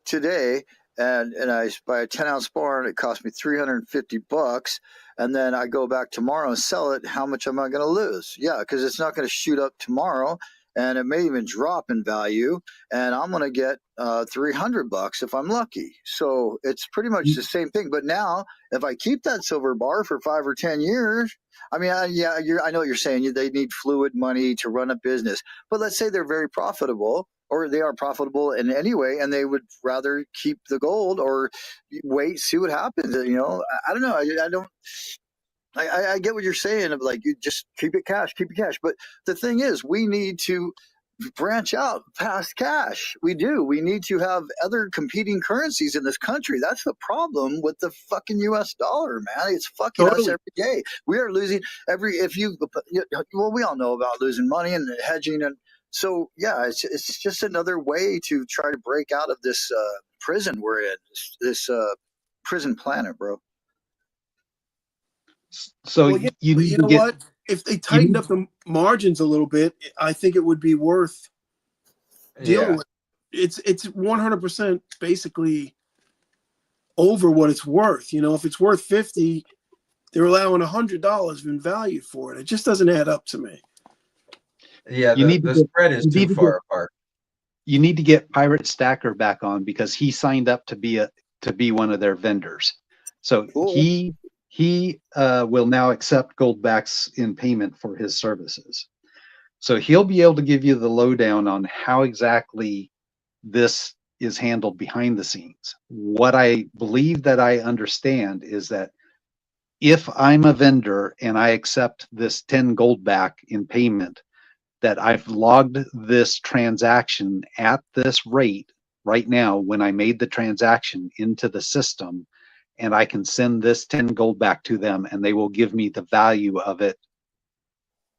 today and I buy a 10-ounce bar and it costs me $350, and then I go back tomorrow and sell it. How much am I going to lose? Yeah, because it's not going to shoot up tomorrow. and it may even drop in value, and I'm going to get $300 if I'm lucky. So it's pretty much the same thing. But now, if I keep that silver bar for 5 or 10 years, I mean, I know what you're saying. They need fluid money to run a business. But let's say they're very profitable, or they are profitable in any way, and they would rather keep the gold or wait, see what happens. I don't know. I don't. I get what you're saying. Of like, you just keep it cash. But the thing is, we need to branch out past cash. We do. We need to have other competing currencies in this country. That's the problem with the fucking U.S. dollar, man. It's fucking us every day. We are losing well, we all know about losing money and hedging, and so yeah, it's just another way to try to break out of this prison we're in. This prison planet, bro. So Well, yeah, you but need you to know get what? If they tightened up the margins a little bit, I think it would be worth dealing with. It's 100% basically over what it's worth. If it's worth 50, they're allowing $100 in value for it. It just doesn't add up to me. Yeah, the spread is too far apart. You need to get Pirate Stacker back on, because he signed up to be one of their vendors. So cool. He will now accept goldbacks in payment for his services. So he'll be able to give you the lowdown on how exactly this is handled behind the scenes. What I believe that I understand is that if I'm a vendor and I accept this 10 gold back in payment, that I've logged this transaction at this rate right now when I made the transaction into the system, and I can send this 10 gold back to them, and they will give me the value of it,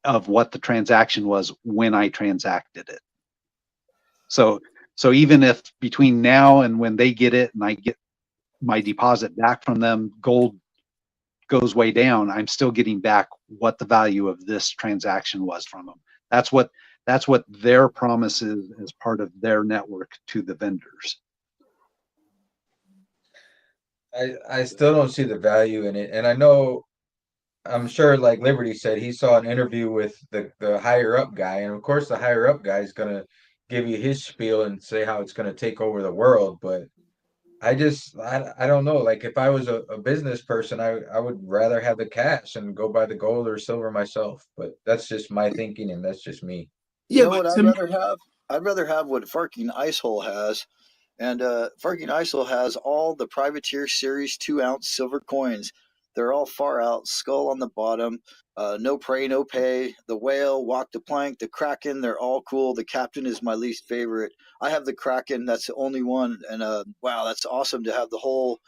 of what the transaction was when I transacted it. So even if between now and when they get it and I get my deposit back from them, gold goes way down, I'm still getting back what the value of this transaction was from them. That's what their promise is as part of their network to the vendors. I still don't see the value in it. And I'm sure, like Liberty said, he saw an interview with the higher up guy. And of course, the higher up guy is going to give you his spiel and say how it's going to take over the world. But I don't know. Like, if I was a business person, I would rather have the cash and go buy the gold or silver myself. But that's just my thinking, and that's just me. Yeah, what I'd rather have? I'd rather have what Farking Icehole has. And Farking Icehole has all the Privateer Series 2-ounce silver coins. They're all far out, skull on the bottom, no pray, no pay. The whale, walk the plank, the Kraken, they're all cool. The Captain is my least favorite. I have the Kraken, that's the only one. And wow, that's awesome to have the whole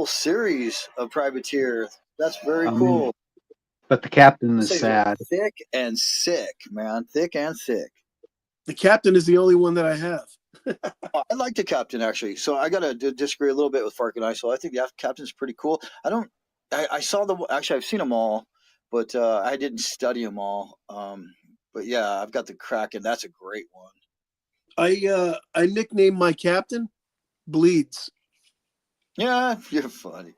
series of Privateer. That's very cool. But the Captain is sad. Thick and sick, man. Thick and sick. The Captain is the only one that I have. I like the Captain, actually. So I gotta disagree a little bit with Farking Icehole. I think the Captain's pretty cool. I saw actually I've seen them all, but I didn't study them all. But yeah, I've got the Kraken. That's a great one. I nicknamed my Captain Bleeds. Yeah, you're funny.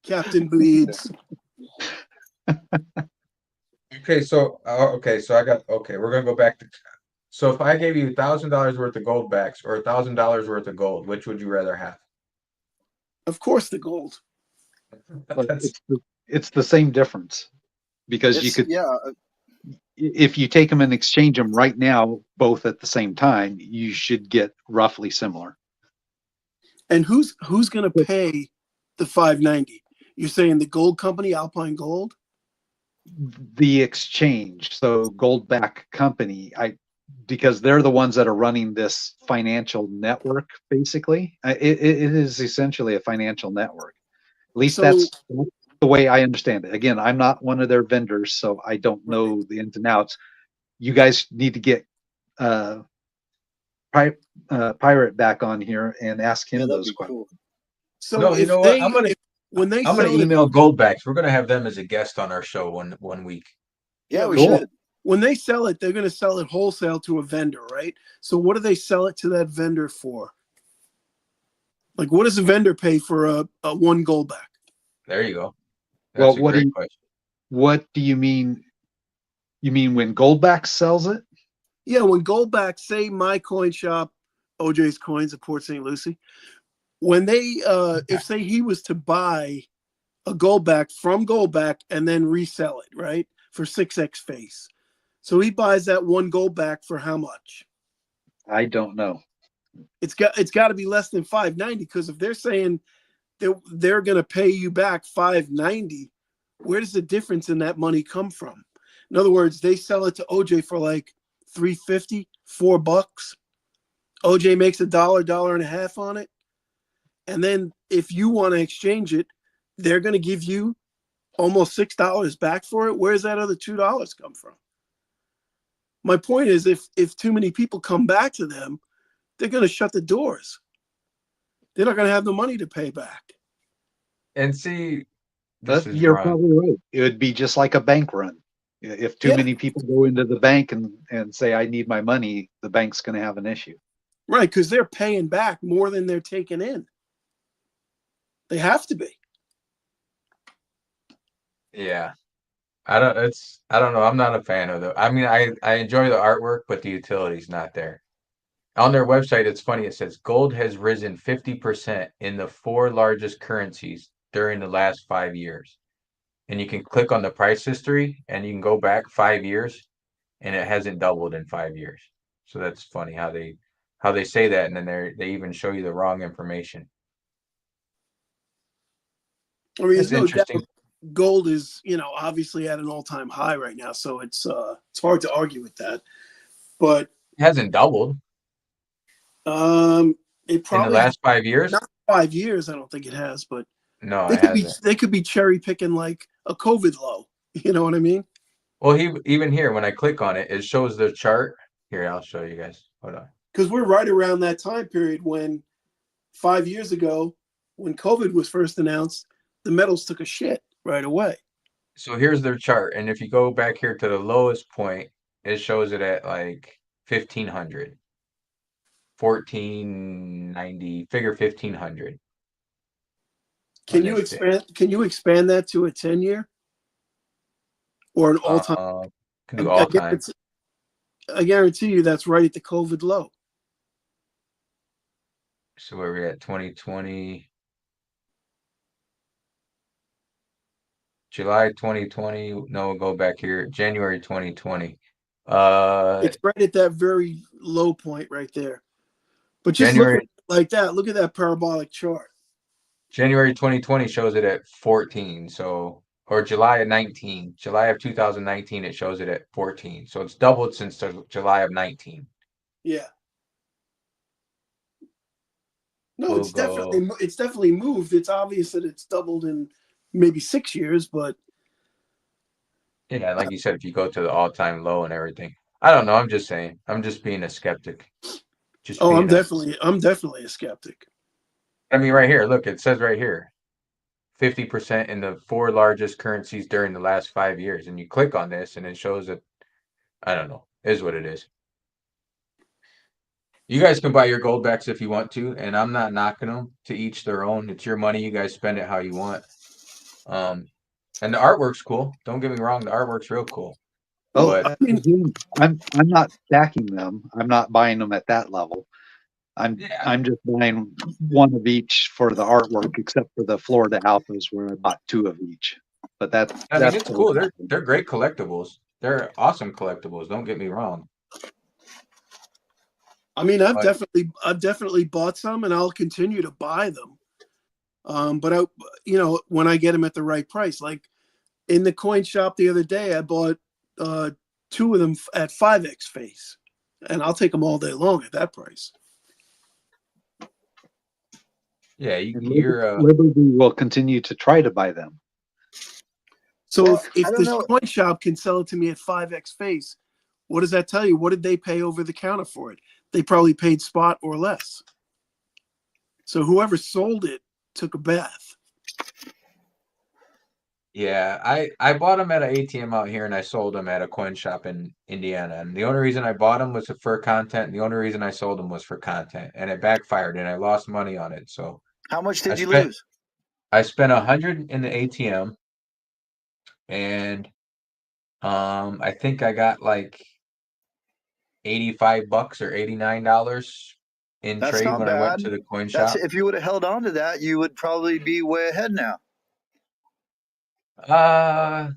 Captain Bleeds. Okay, so we're gonna go back to. So if I gave you $1,000 worth of gold backs or $1,000 worth of gold, which would you rather have? Of course, the gold. It's the same difference, because if you take them and exchange them right now, both at the same time, you should get roughly similar. And who's going to pay the $590? You're saying the gold company, Alpine Gold? The exchange, so Goldback Company, because they're the ones that are running this financial network. Basically, it is essentially a financial network. At least that's the way I understand it. Again, I'm not one of their vendors, so I don't know the ins and outs. You guys need to get Pirate back on here and ask him those questions. Cool. So no, you know what? I'm gonna email Goldbacks. We're gonna have them as a guest on our show one week. Yeah, we should. When they sell it, they're going to sell it wholesale to a vendor, right? So what do they sell it to that vendor for? Like, what does a vendor pay for a one goldback? There you go. That's a great question. What do you mean? You mean when Goldback sells it? Yeah, when Goldback, say my coin shop, OJ's Coins of Port St. Lucie, when they if say he was to buy a Goldback from Goldback and then resell it, right, for 6x face. So he buys that one Goldback for how much? I don't know. It's got to be less than 590, because if they're saying they're going to pay you back 590, where does the difference in that money come from? In other words, they sell it to OJ for like 350, $4. OJ makes $1, and a half on it. And then if you want to exchange it, they're going to give you almost $6 back for it. Where's that other $2 come from? My point is, if too many people come back to them, they're going to shut the doors. They're not going to have the money to pay back. And see, this is You're wrong. probably right. It would be just like a bank run. If too many people go into the bank and say, I need my money, the bank's going to have an issue. Right, because they're paying back more than they're taking in. They have to be. Yeah. I don't know. I'm not a fan of I mean, I enjoy the artwork, but the utility's not there. On their website, it's funny. It says gold has risen 50% in the 4 largest currencies during the last 5 years. And you can click on the price history and you can go back 5 years and it hasn't doubled in 5 years. So that's funny how they say that, and then they even show you the wrong information. I mean, It's there's no doubt interesting. gold is, obviously at an all-time high right now, so it's hard to argue with that. But It hasn't doubled it in the probably last 5 years. not 5 years. I don't think it has, but No, they it could be hasn't. they could be cherry picking like a COVID low. You know what I mean? Well, even here, when I click on it, it shows the chart. Here, I'll show you guys. Hold on. Because we're right around that time period when 5 years ago, when COVID was first announced, the metals took a shit right away. So here's their chart, and if you go back here to the lowest point, it shows it at like 1500, 1490, figure 1500. Can you expand that to a 10-year or an all-time? Can do all time. I guarantee you that's right at the COVID low. So where we're at 2020, July 2020. No, we'll go back here. January 2020. It's right at that very low point right there. But just look at it like that. Look at that parabolic chart. January 2020 shows it at 14. So, or July of 19, July of 2019, it shows it at 14. So it's doubled since July of 19. Yeah. No, it's definitely moved. It's obvious that it's doubled in maybe 6 years, but yeah, like you said, if you go to the all-time low and everything, I don't know. I'm just saying. I'm just being a skeptic. I'm definitely a skeptic. I mean, right here, look, it says right here, 50% in the 4 largest currencies during the last 5 years, and you click on this, and it shows that, I don't know, is what it is. You guys can buy your Goldbacks if you want to, and I'm not knocking them. To each their own. It's your money. You guys spend it how you want. And the artwork's cool. Don't get me wrong, the artwork's real cool. Oh, I'm not stacking them. I'm not buying them at that level. I'm just buying one of each for the artwork, except for the Florida Alphas, where I bought 2 of each. But that's it's cool. They're great collectibles. They're awesome collectibles. Don't get me wrong. I mean, I've definitely bought some, and I'll continue to buy them. But when I get them at the right price, like in the coin shop the other day, I bought 2 of them at 5x face, and I'll take them all day long at that price. Yeah, Liberty will continue to try to buy them. So if this coin shop can sell it to me at 5x face, what does that tell you? What did they pay over the counter for it? They probably paid spot or less. So whoever sold it took a bath. Yeah, I bought them at an ATM out here, and I sold them at a coin shop in Indiana. And the only reason I bought them was for content. And the only reason I sold them was for content, and it backfired, and I lost money on it. So how much did you lose? I spent $100 in the ATM, and I think I got like $85 or $89 in That's trade not when I went bad. to the coin That's shop. if you would have held on to that, you would probably be way ahead now. I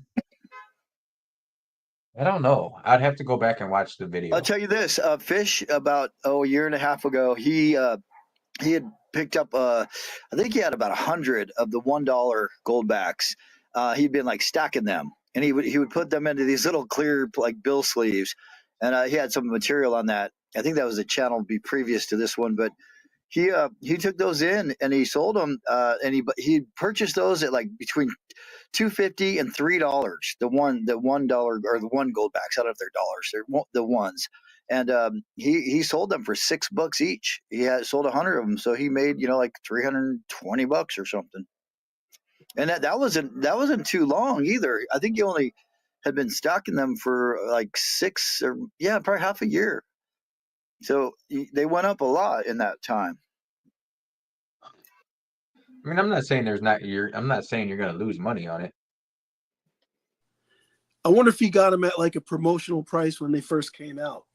don't know. I'd have to go back and watch the I'll video. tell you this: Fish about a year and a half ago, he had picked up I think he had about 100 of the $1 gold backs. He'd been like stacking them, and he would put them into these little clear like bill sleeves, and he had some material on that. I think that was a channel be previous to this one, but he took those in and he sold them, and he purchased those at like between $2.50 and $3. The $1 or the one gold backs. I don't know if they're dollars. They're the ones. And he sold them for $6 each. He had sold 100 of them, so he made like $320 or something. And that wasn't too long either. I think he only had been stocking them for like 6 or probably half a year. So they went up a lot in that time. I mean, I'm not saying I'm not saying you're going to lose money on it. I wonder if he got them at like a promotional price when they first came out.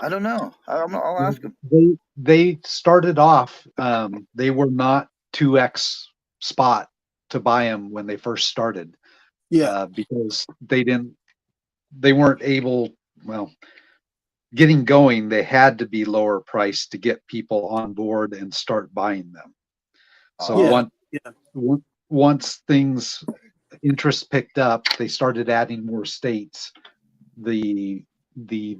I don't know. I'll ask him. They started off. They were not 2x spot to buy them when they first started. Yeah, because they weren't able. Well, getting going, they had to be lower priced to get people on board and start buying them. So once things interest picked up, they started adding more states. The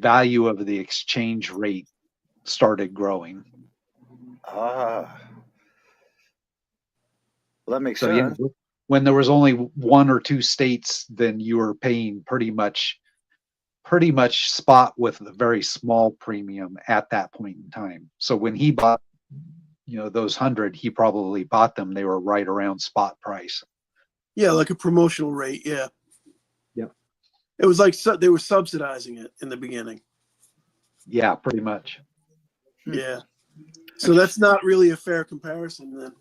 value of the exchange rate started growing. Well, that makes So sense. yeah, when there was only 1 or 2 states, then you were paying pretty much spot with a very small premium at that point in time. So when he bought those 100, he probably bought them, they were right around spot price. Yeah, like a promotional rate. Yeah. Yep. It was like they were subsidizing it in the beginning. Yeah, pretty much. Yeah. So that's not really a fair comparison then.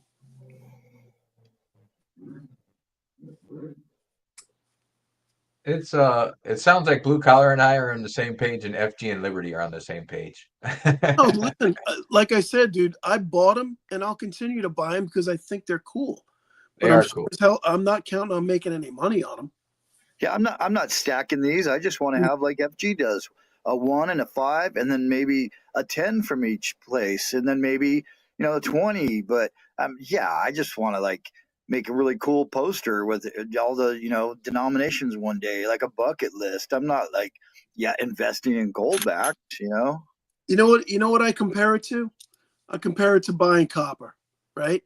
It sounds like Blue Collar and I are on the same page, and FG and Liberty are on the same page. Oh, listen, like I said, dude, I bought them and I'll continue to buy them because I think they're cool. But They are cool. I'm not counting on making any money on them. Yeah, I'm not stacking these. I just want to have like FG does, a 1 and a 5, and then maybe a 10 from each place, and then maybe 20. But I just want to like make a really cool poster with all the denominations one day, like a bucket list. I'm not like investing in gold backs. You know what I compare it to? I compare it to buying copper, right?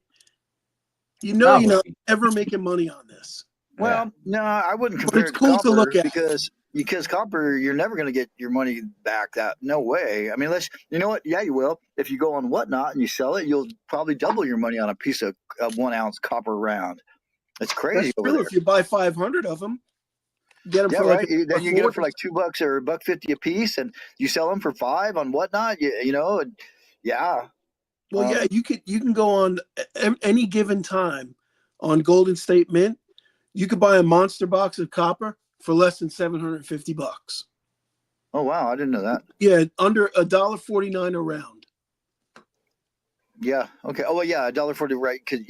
You're not ever making money on this. Well, no, I wouldn't compare it to cool copper to look at. because copper, you're never going to get your money back. No way. I mean, you know what? Yeah, you will. If you go on Whatnot and you sell it, you'll probably double your money on a piece of 1 ounce copper round. It's crazy. That's true. If you buy 500 of them, get them for right. like Then you get them for like $2 or $1.50 a piece, and you sell them for $5 on Whatnot. Yeah. Well, you can go on any given time on Golden State Mint. You could buy a monster box of copper for less than $750. Oh wow, I didn't know that. Yeah, under $1.49 a round. Yeah. Okay. Oh well, yeah, $1.40, right? Because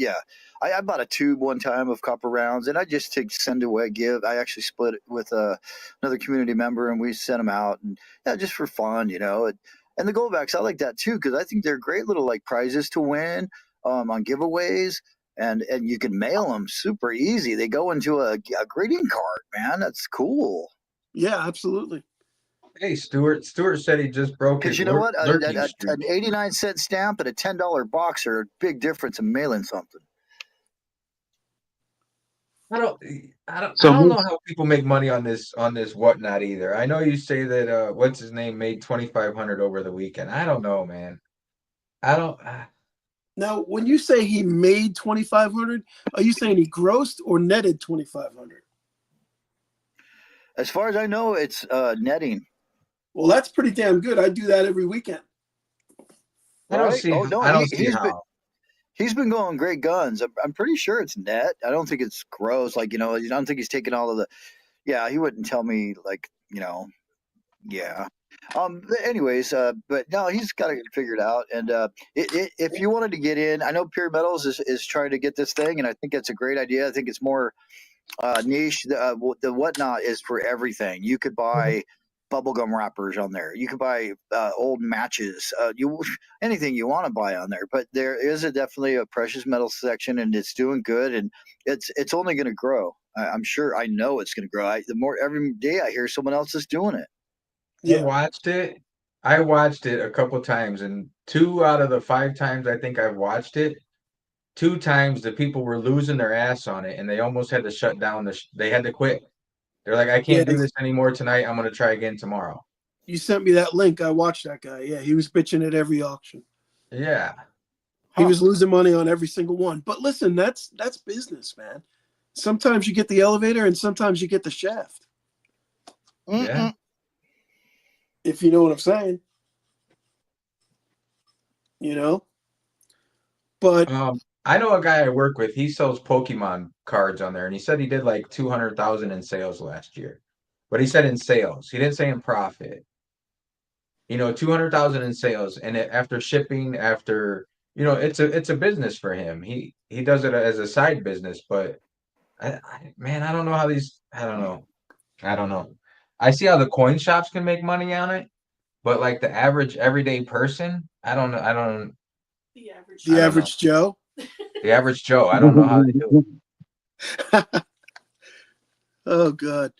I bought a tube one time of copper rounds, and I just send away, give. I actually split it with another community member, and we sent them out, and just for fun, And the goldbacks, I like that too because I think they're great little like prizes to win on giveaways, and you can mail them super easy. They go into a greeting card, man. That's cool. Yeah, absolutely. Hey, Stuart. Stuart said he just broke his. Because you know what, an an 89-cent stamp and a $10 box are a big difference in mailing something. I don't know how people make money on this Whatnot either. I know you say that what's his name made $2,500 over the weekend. I don't know, man. I don't. Now, when you say he made $2,500, are you saying he grossed or netted $2,500? As far as I know, it's netting. Well, that's pretty damn good. I do that every weekend. I don't see. I don't see how. He's been going great guns. I'm pretty sure it's net. I don't think it's gross. Like, I don't think he's taking all of the. Yeah, he wouldn't tell me like, yeah. Anyways, but no, he's got it figured out. And if you wanted to get in, I know Pure Metals is trying to get this thing, and I think it's a great idea. I think it's more niche. The Whatnot is for everything. You could buy bubblegum wrappers on there. You could buy old matches. You anything you want to buy on there. But there is definitely a precious metal section, and it's doing good, and it's only going to grow. I'm sure. I know it's going to grow. The more every day I hear someone else is doing it. Yeah. I watched it a couple times, and 2 out of the 5 times I think I've watched it, 2 times the people were losing their ass on it, and they almost had to shut down they had to quit. They're like, I can't Yeah. do this anymore tonight. I'm gonna try again tomorrow. You sent me that link. I watched that guy. Yeah, he was bitching at every auction. Yeah. He was losing money on every single one. But listen, that's business, man. Sometimes you get the elevator, and sometimes you get the shaft. Yeah. If you know what I'm saying. You know. But I know a guy I work with. He sells Pokemon cards on there, and he said he did like 200,000 in sales last year. But he said in sales. He didn't say in profit. 200,000 in sales, and after shipping, it's a business for him. He does it as a side business, but man, I don't know how I don't know. I see how the coin shops can make money on it, but like the average everyday person, I don't know. The average. the average Joe. The average Joe, I don't know how they do it. Oh God.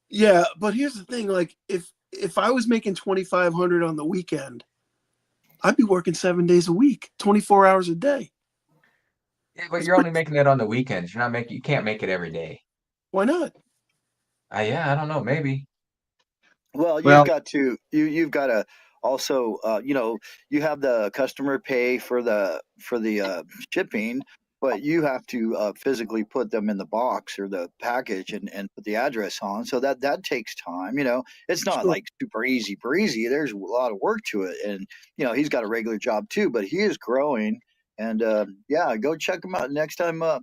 Yeah, but here's the thing, like if I was making 2,500 on the weekend, I'd be working 7 days a week, 24 hours a day. Yeah, but you're only making it on the weekends. You can't make it every day. Why not? Yeah, I don't know, maybe. Well, Well- you've got to also, you have the customer pay for the shipping, but you have to physically put them in the box or the package and put the address on. So that takes time. It's not Sure. like super easy breezy. There's a lot of work to it, and he's got a regular job too, but he is growing. And yeah, go check him out next time. I'll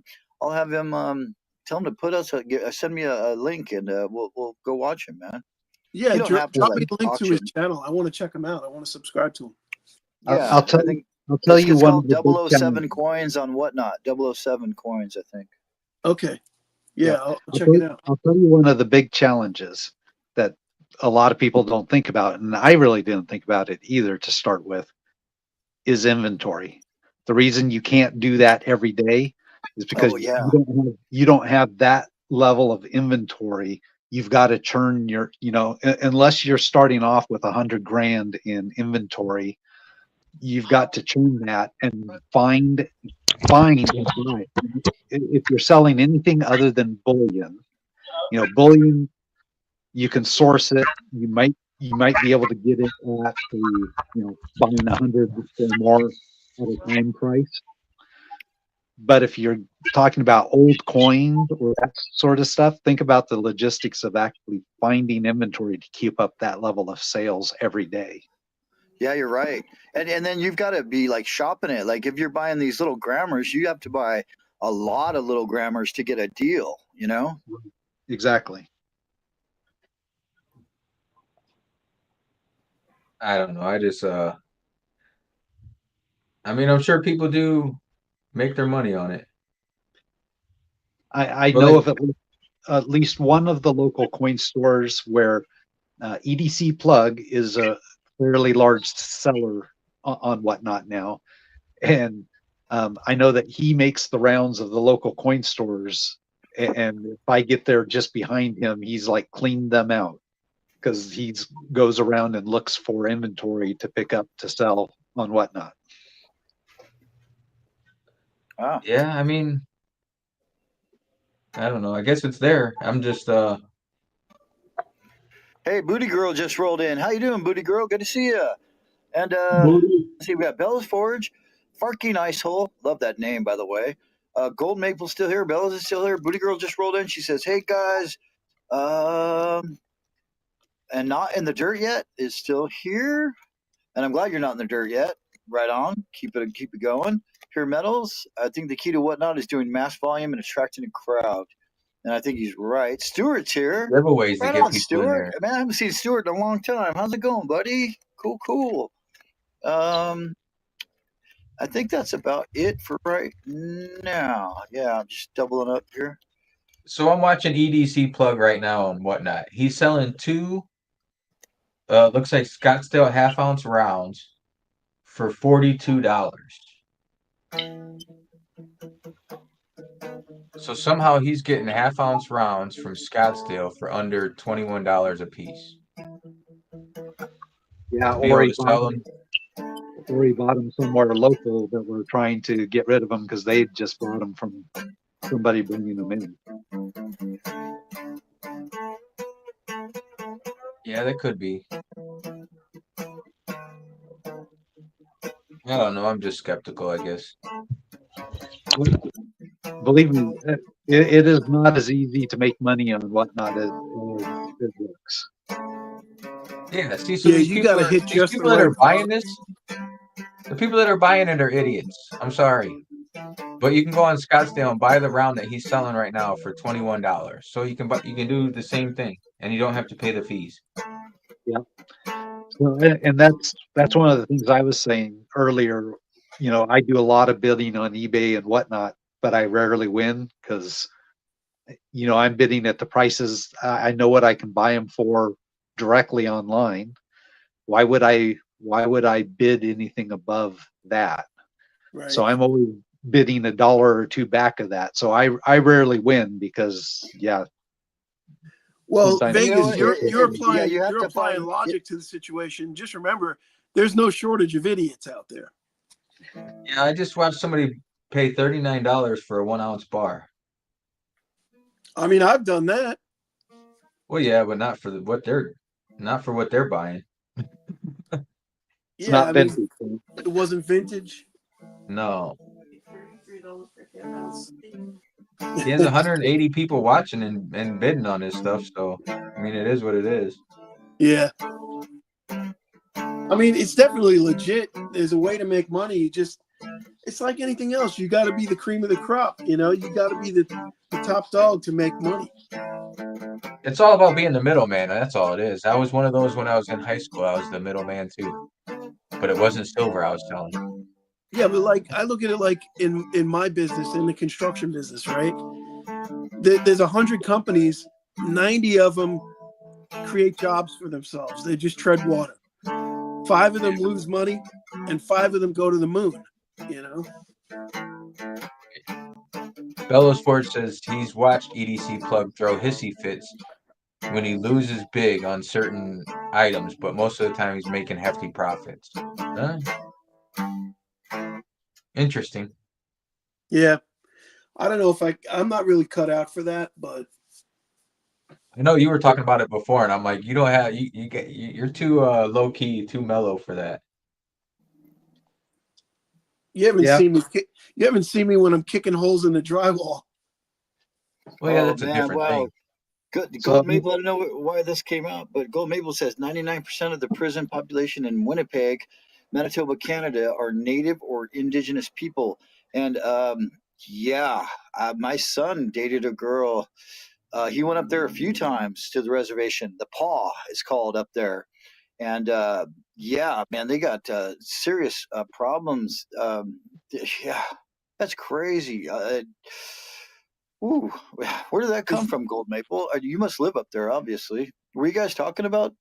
have him tell him to put us send me a link, and we'll go watch him, man. Yeah, You don't have to, drop like, me a link to his auction. channel. I want to check him out. I want to subscribe to him. Yeah, I'll tell I think I'll tell you it's one called of the big 007 challenges. coins on Whatnot. 007 coins, I think. Okay. Yeah, Yeah. I'll I'll check tell- it out. I'll tell you one of the big challenges that a lot of people don't think about, and I really didn't think about it either to start with, is inventory. The reason you can't do that every day is because Oh, yeah. you don't have that level of inventory. You've got to churn unless you're starting off with 100 grand in inventory, you've got to churn that and find and buy. If you're selling anything other than bullion, bullion, you can source it. You might be able to get it at buying 100 or more at a time price. But if you're talking about old coins or that sort of stuff, think about the logistics of actually finding inventory to keep up that level of sales every day. Yeah, you're right. And then you've got to be like shopping it. Like if you're buying these little grammars, you have to buy a lot of little grammars to get a deal, Exactly. I don't know. I'm sure people do make their money on it. I But know like- of at least one of the local coin stores where EDC Plug is a fairly large seller on Whatnot now. And I know that he makes the rounds of the local coin stores. And if I get there just behind him, he's like cleaned them out because he goes around and looks for inventory to pick up to sell on Whatnot. Ah. Yeah, I don't know. I guess it's there. I'm just Hey, Booty Girl just rolled in. How you doing, Booty Girl? Good to see you. And let's see, we got Bella's Forge, Farking Icehole. Love that name, by the way. Gold Maple's still here. Bella's is still here. Booty Girl just rolled in. She says, "Hey guys, and not in the dirt yet is still here. And I'm glad you're not in the dirt yet. Right on. Keep it going. Pure Metals. I think the key to Whatnot is doing mass volume and attracting a crowd. and I think he's right. Stuart's here. Giveaways to Right get on, people in Stuart. there. Man, I haven't seen Stuart in a long time. How's it going, buddy? Cool. I think that's about it for right now. Yeah, I'm just doubling up here. So I'm watching EDC Plug right now and whatnot. He's selling two, looks like Scottsdale half-ounce rounds for $42. So somehow he's getting half-ounce rounds from Scottsdale for under $21 a piece. Yeah, To be able to sell them. or he bought them somewhere local that were trying to get rid of them because they just bought them from somebody bringing them in. Yeah, that could be. I don't know. I'm just skeptical, I guess. Believe me, it is not as easy to make money on whatnot as it looks. Yeah, see, so Yeah, these you people, gotta hit these just the people that are right buying this, the people that are buying it are idiots. I'm sorry. But you can go on Scottsdale and buy the round that he's selling right now for $21. So you can do the same thing, and you don't have to pay the fees. Yeah. So, and that's one of the things I was saying earlier. You know, I do a lot of bidding on eBay and whatnot, but I rarely win because, you know, I'm bidding at the prices I know what I can buy them for directly online. Why would I bid anything above that? Right. So I'm always bidding $1 or $2 back of that. So I rarely win because Well, sometimes Vegas, You you're have to applying find- logic to the situation. Just remember, there's no shortage of idiots out there. Yeah, I just watched somebody pay $39 for a 1 ounce bar. I mean, I've done that. Well, yeah, but not for what they're buying. it's Yeah, not I mean, vintage. it wasn't vintage. No. He has 180 people watching and bidding on his stuff, so I mean it is what it is. Yeah. I mean, it's definitely legit. There's a way to make money. It's like anything else. You got to be the cream of the crop. You know, you got to be the top dog to make money. It's all about being the middleman. That's all it is. I was one of those when I was in high school. I was the middleman too, but it wasn't silver I was selling. Yeah, but like I look at it like in my business, in the construction business, right? There's 100 companies, 90 of them create jobs for themselves. They just tread water. 5 of them lose money, and 5 of them go to the moon. You know. Bellows Ford says he's watched EDC Plug throw hissy fits when he loses big on certain items, but most of the time he's making hefty profits. Huh? Interesting. Yeah, I don't know if I'm not really cut out for that, but I know you were talking about it before, and I'm like, you don't have you're too low key, too mellow for that. you haven't seen me. You haven't seen me when I'm kicking holes in the drywall. Well, yeah, that's a different thing. Gold Maple, I don't know why this came out, but Gold Maple says 99% of the prison population in Winnipeg, Manitoba, Canada, are Native or Indigenous people. And my son dated a girl. He went up there a few times to the reservation. The Paw is called up there. And man, they got serious problems. That's crazy. Where did that come from, Gold Maple? You must live up there, obviously. Were you guys talking about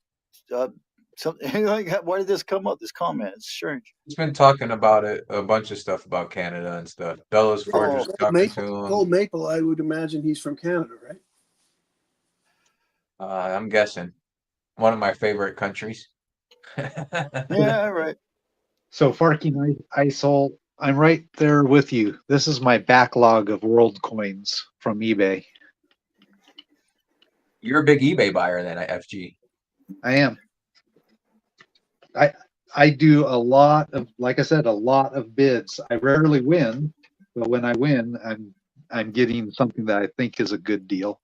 something like that? Why did this come up? This comment? It's strange. He's been talking about it, a bunch of stuff about Canada and stuff. Bellows Ford was talking to him. Gold Maple, I would imagine he's from Canada, right? I'm guessing. One of my favorite countries. Yeah, right. So Farking ISOL, I'm right there with you. This is my backlog of world coins from eBay. You're a big eBay buyer then, FG. I am. I do a lot of, like I said, a lot of bids. I rarely win, but when I win, I'm getting something that I think is a good deal.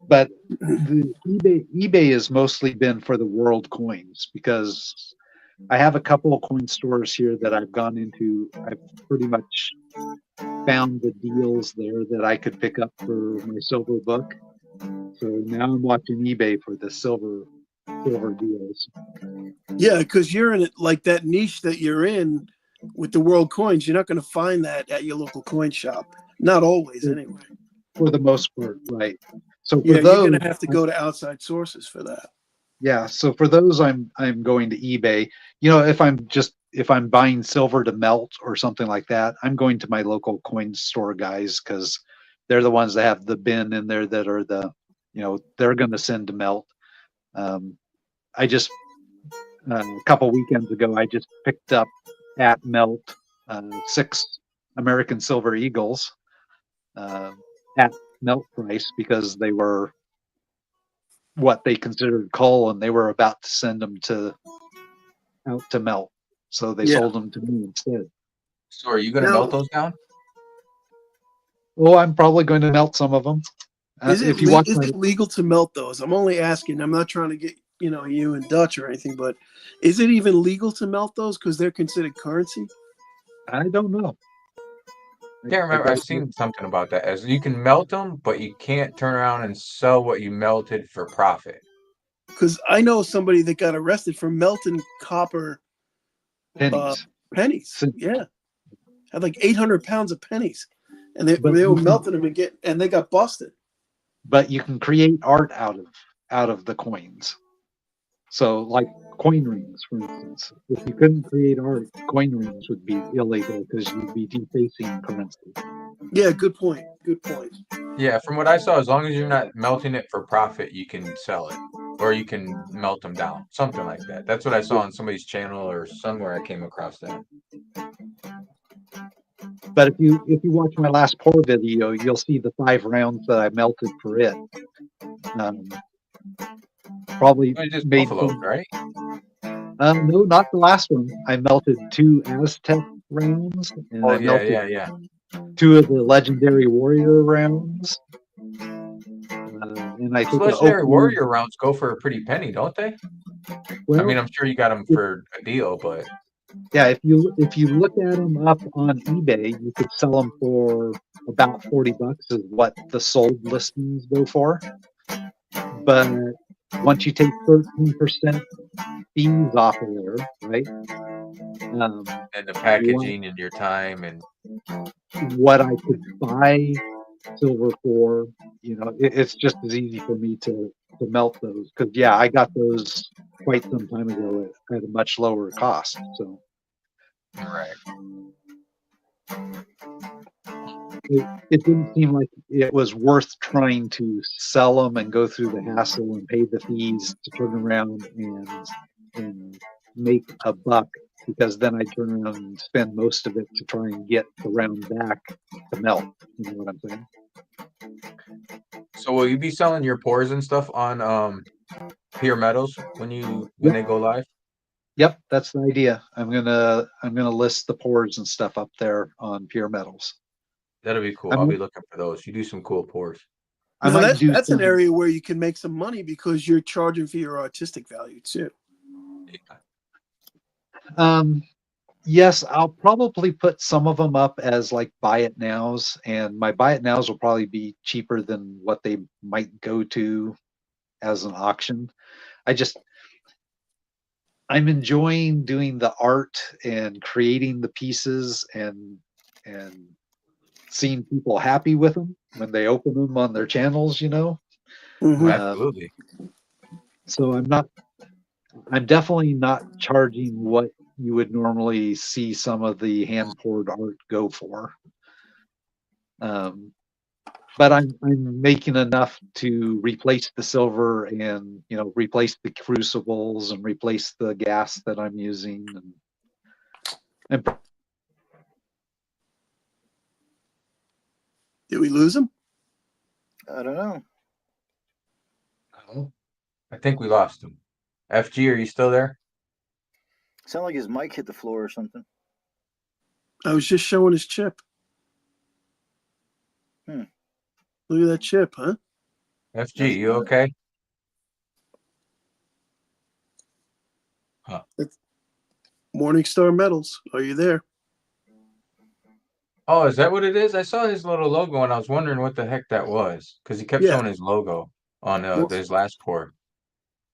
But the eBay has mostly been for the world coins because I have a couple of coin stores here that I've gone into. I've pretty much found the deals there that I could pick up for my silver book. So now I'm watching eBay for the silver deals. Yeah, because you're in it like that niche that you're in with the world coins. You're not going to find that at your local coin shop. Not always, anyway. For the most part, right? So for Yeah, you're those, going to have to go to outside sources for that. yeah. So for those, I'm going to eBay. You know, if I'm buying silver to melt or something like that, I'm going to my local coin store guys because they're the ones that have the bin in there that are they're going to send to melt. I just a couple weekends ago, I just picked up at Melt 6 American Silver Eagles at melt price because they were what they considered coal, and they were about to send them out to melt, so they Yeah. sold them to me instead. So are you going to Now- melt those down? Well, I'm probably going to melt some of them. Is If you watch my, it legal to melt those? I'm only asking. I'm not trying to get you and Dutch or anything, but is it even legal to melt those because they're considered currency? I don't know. Can't remember. I've seen something about that. As you can melt them, but you can't turn around and sell what you melted for profit. Because I know somebody that got arrested for melting copper pennies. pennies. So- Yeah, had like 800 pounds of pennies, and they But were you can- melting them and they got busted. But you can create art out of the coins. So, like coin rings, for instance, if you couldn't create art, coin rings would be illegal because you'd be defacing currency. Yeah, good point. Good point. Yeah, from what I saw, as long as you're not melting it for profit, you can sell it, or you can melt them down, something like that. That's what I saw on somebody's channel or somewhere I came across that. But if you watch my last pour video, you'll see the 5 rounds that I melted for it. Probably It's just made buffalo, some- right? no, not the last one. I melted 2 Aztec rounds, and Oh I yeah, melted yeah. 2 of the Legendary Warrior rounds. And I Those think Legendary Warrior rounds go for a pretty penny, don't they? Well, I mean, I'm sure you got them for a deal, but yeah, if you look at them up on eBay, you could sell them for about $40 is what the sold listings go for. But once you take 13% fees off of there, right? and the packaging and your time and What I could buy silver for, it's just as easy for me to melt those because yeah, I got those quite some time ago at a much lower cost. So right. it didn't seem like it was worth trying to sell them and go through the hassle and pay the fees to turn around and make a buck, because then I turn around and spend most of it to try and get the round back to melt. You know what I'm saying? So will you be selling your pours and stuff on Pure Metals when they go live? Yep, that's the idea. I'm gonna list the pours and stuff up there on Pure Metals. That'll be cool. I'm- I'll be looking for those. You do some cool pours. I Now, might do that's an some- area where you can make some money because you're charging for your artistic value too. Yes, I'll probably put some of them up as like buy it nows, and my buy it nows will probably be cheaper than what they might go to as an auction. I'm enjoying doing the art and creating the pieces and seeing people happy with them when they open them on their channels, Mhm. Absolutely. So I'm definitely not charging what you would normally see some of the hand poured art go for. But I'm making enough to replace the silver and replace the crucibles and replace the gas that I'm using and Did we lose him? I don't know. I think we lost him. FG, are you still there? Sound like his mic hit the floor or something. I was just showing his chip. Look at that chip, huh? FG, you okay? Morningstar Metals. Are you there? Oh, is that what it is? I saw his little logo and I was wondering what the heck that was because he kept Yeah. showing his logo on Well- his last pour.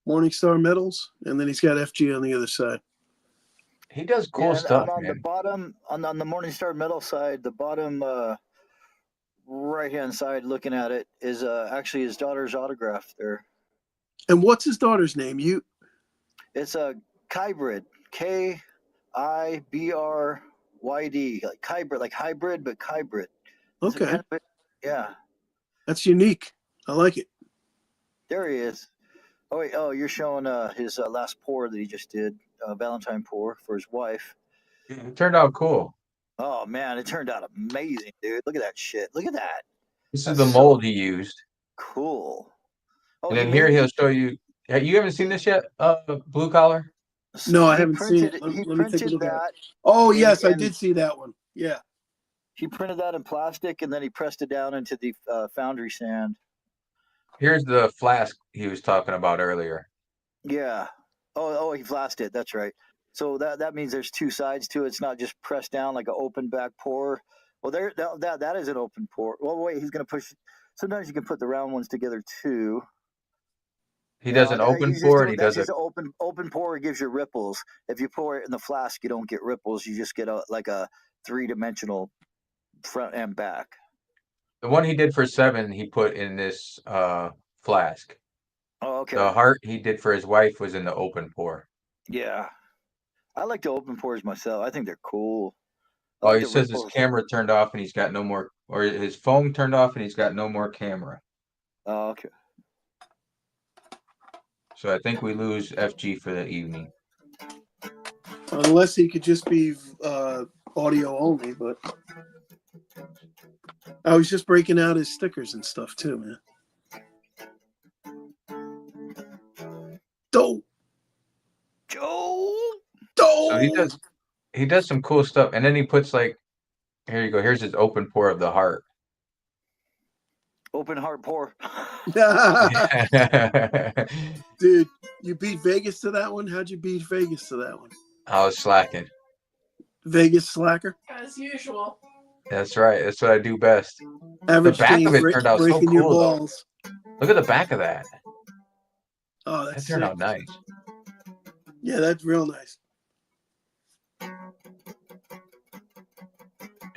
Morningstar Metals, and then he's got FG on the other side. He does cool and stuff, on the man. bottom, on the Morningstar Metal side, the bottom right hand side, looking at it, is actually his daughter's autograph there. And what's his daughter's name? It's a Kybrid, Kibryd, like hybrid, but Kybrid. It's a Okay, kind of yeah. that's unique. I like it. There he is. Oh wait, you're showing his last pour that he just did, Valentine pour for his wife. It turned out cool. Oh man, it turned out amazing, dude. Look at that shit. Look at that. This is That's the so mold he used. cool. Oh, And he then here made he'll show you. You haven't seen this yet, Blue Collar? No, I he haven't seen printed, it. He Let me take a printed look at it. that. Oh, And- yes, I and- did see that one. Yeah. He printed that in plastic, and then he pressed it down into the foundry sand. Here's the flask he was talking about earlier. Yeah. Oh, he flashed it. That's right. So that means there's two sides to it. It's not just pressed down like an open back pour. Well, that is an open pour. Well, wait, he's gonna push. Sometimes you can put the round ones together too. He does an open he's just pour doing- and he that's does a just an open pour. It gives you ripples. If you pour it in the flask, you don't get ripples. You just get like a 3-dimensional front and back. the one he did for 7 he put in this flask. Oh, okay. The heart he did for his wife was in the open pour. Yeah. I like the open pours myself. I think they're cool. I Oh, like he the says his ripples. camera turned off and he's got no more, or his phone turned off and he's got no more camera. Oh, okay. So I think we lose FG for the evening. Unless he could just be audio only, but I was just breaking out his stickers and stuff too, man. Dope. Joe. Dope. So he does some cool stuff, and then he puts like, here you go. Here's his open pour of the heart. Open heart pour. Dude, you beat Vegas to that one? How'd you beat Vegas to that one? I was slacking. Vegas slacker. As usual. That's right. That's what I do best. Average back Jane of it turned out so breaking your cool, though. balls. Look at the back of that. Oh, That that's turned sick. out nice. Yeah, that's real nice.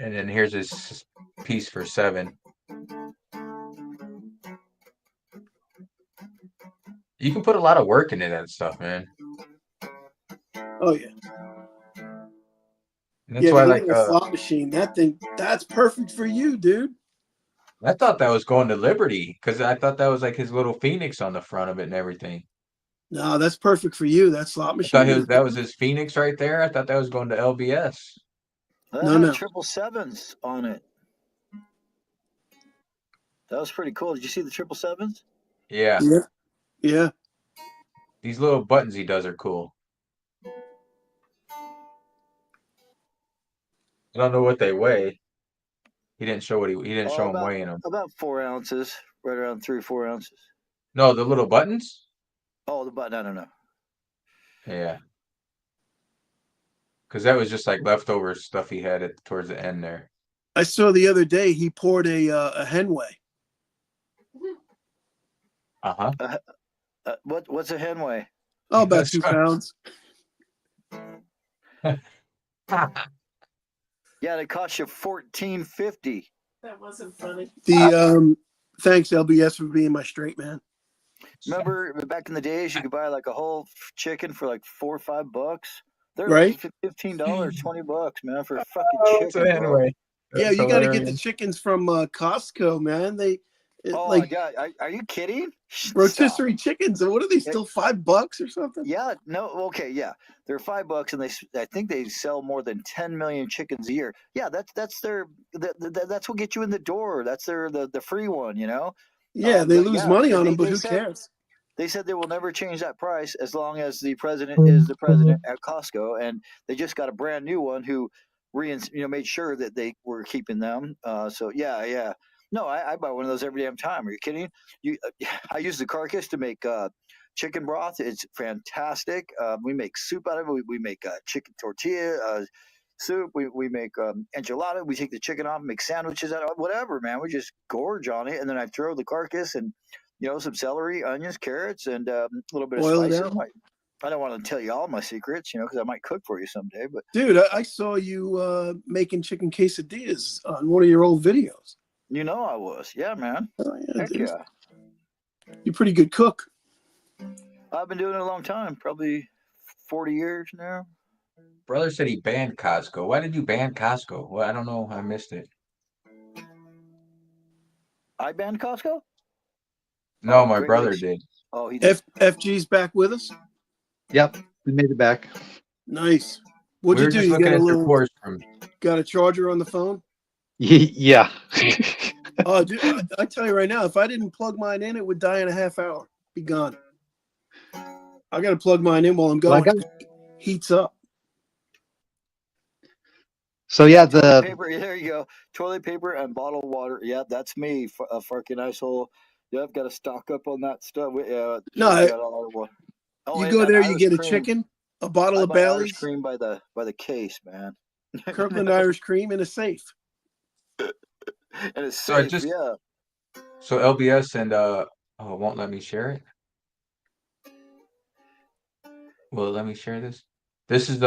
And then here's his piece for 7. You can put a lot of work into that stuff, man. Oh yeah. And that's Yeah, why, but like, look at the slot machine. That thing, that's perfect for you, dude. I thought that was going to Liberty because I thought that was like his little phoenix on the front of it and everything. No, that's perfect for you. That slot I machine. thought that was his phoenix right there. I thought that was going to LBS. That No, had no. 777s on it. That was pretty cool. Did you see the 777s? Yeah, Yeah. Yeah. these little buttons he does are cool. I don't know what they weigh. He didn't show he didn't show him weighing them. About 4 ounces, right around 3 or 4 ounces. No, the little buttons. Oh, the button. I don't know. Yeah, because that was just like leftover stuff he had towards the end there. I saw the other day he poured a Henway. Uh-huh. What's a Henway? Oh, about That's 2 right. pounds. Yeah, it cost you $14.50. That wasn't funny. The thanks LBS for being my straight man. Remember back in the days, you could buy like a whole chicken for like $4 or $5. They're Right. like $15, $20, man, for a fucking It's chicken. a bro. Henway. Yeah, That's you got to get the hilarious. chickens from Costco, man. Oh Like my god, are you kidding? Stop. rotisserie chickens. And what are they still $5 or something? Yeah, no, okay, yeah, they're $5, and I think they sell more than 10 million chickens a year. Yeah, that's that's what gets you in the door. That's the free one, you know. Yeah, they But lose yeah, money on they- them, but they who said- cares? They said they will never change that price as long as the president is the president at Costco, and they just got a brand new one who made sure that they were keeping them. So yeah. No, I buy one of those every damn time. Are you kidding? I use the carcass to make chicken broth. It's fantastic. We make soup out of it. We make chicken tortilla, soup. We make enchilada. We take the chicken off, make sandwiches out of it, whatever, man. We just gorge on it, and then I throw the carcass and some celery, onions, carrots, and a little bit of Boil it spices. down. I don't want to tell you all my secrets, because I might cook for you someday. But Dude, I saw you making chicken quesadillas on one of your old videos. I was, yeah, man. Oh, yeah, Heck dude. yeah. You're a pretty good cook. I've been doing it a long time, probably 40 years now. Brother said he banned Costco. Why did you ban Costco? Well, I don't know. I missed it. I banned Costco? No, Oh, my Great brother Lakes. did. Oh, he did. FG's back with us. Yep, we made it back. Nice. What'd We you were do? just You looking got a at their little, course from. got a charger on the phone? Yeah. Oh, dude, I tell you right now, if I didn't plug mine in, it would die in a half hour. Be gone. I got to plug mine in while I'm Well, I going. got- Heats up. So yeah, Toilet the paper. There you go. Toilet paper and bottled water. Yeah, that's me. A fucking asshole. Yep, got to stock up on that stuff. No, We got all our water. Oh, you and go there, you Irish get a cream. chicken, a bottle I of buy Irish Bailey's, cream by the case, man. Kirkland Irish cream in a safe. And it's So I safe. just- Yeah. So LBS and it won't let me share it. Will it let me share this? This is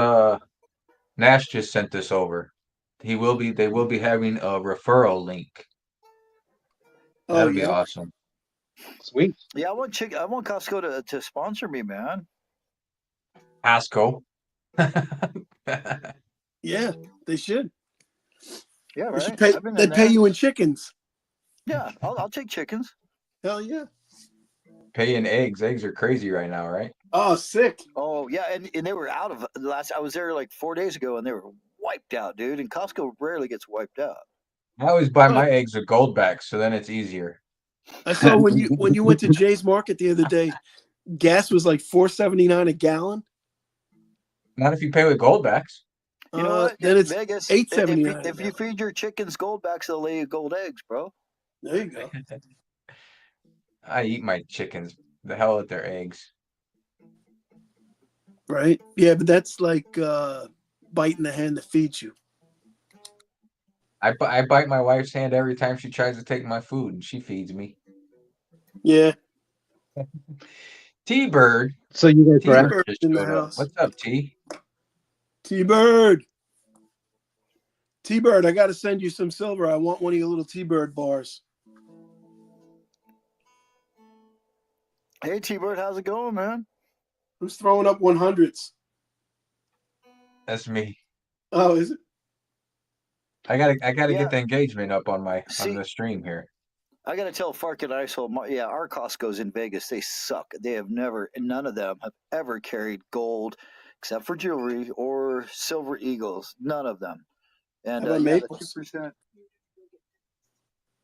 Nash just sent this over. They will be having a referral link. Oh, That'll be yeah. awesome. sweet. Yeah, I want Costco to sponsor me, man. Costco. Yeah, they should. Yeah, They should right. pay. I've been They in pay there. you in chickens. Yeah, I'll take chickens. Hell yeah. Paying eggs. Eggs are crazy right now, right? Oh, sick. Oh yeah, and they were out of I was there like 4 days ago, and they were wiped out, dude. And Costco rarely gets wiped out. I always buy Oh. my eggs with Goldbacks, so then it's easier. I saw when you went to Jay's Market the other day, gas was like $4.79 a gallon. Not if you pay with Goldbacks. You know what? Then it's Vegas, $8.79 if you feed your chickens Goldbacks, they'll lay you gold eggs, bro. There you go. I eat my chickens. The hell with their eggs. Right? Yeah, but that's like biting the hand that feeds you. I bite my wife's hand every time she tries to take my food, and she feeds me. Yeah. T-Bird. So you guys were T-Bird just in the showed up. house. What's up, T? T-Bird. T-Bird, I got to send you some silver. I want one of your little T-Bird bars. Hey T-Bird, how's it going, man? Who's throwing up 100s? That's me. Oh, is it? I gotta Yeah. get the engagement up on See- the stream here. I gotta tell Fark and Icehold, yeah, our Costco's in Vegas, they suck. They have none of them have ever carried gold, except for jewelry or silver eagles. None of them. And How about yeah, the Maples? 2%.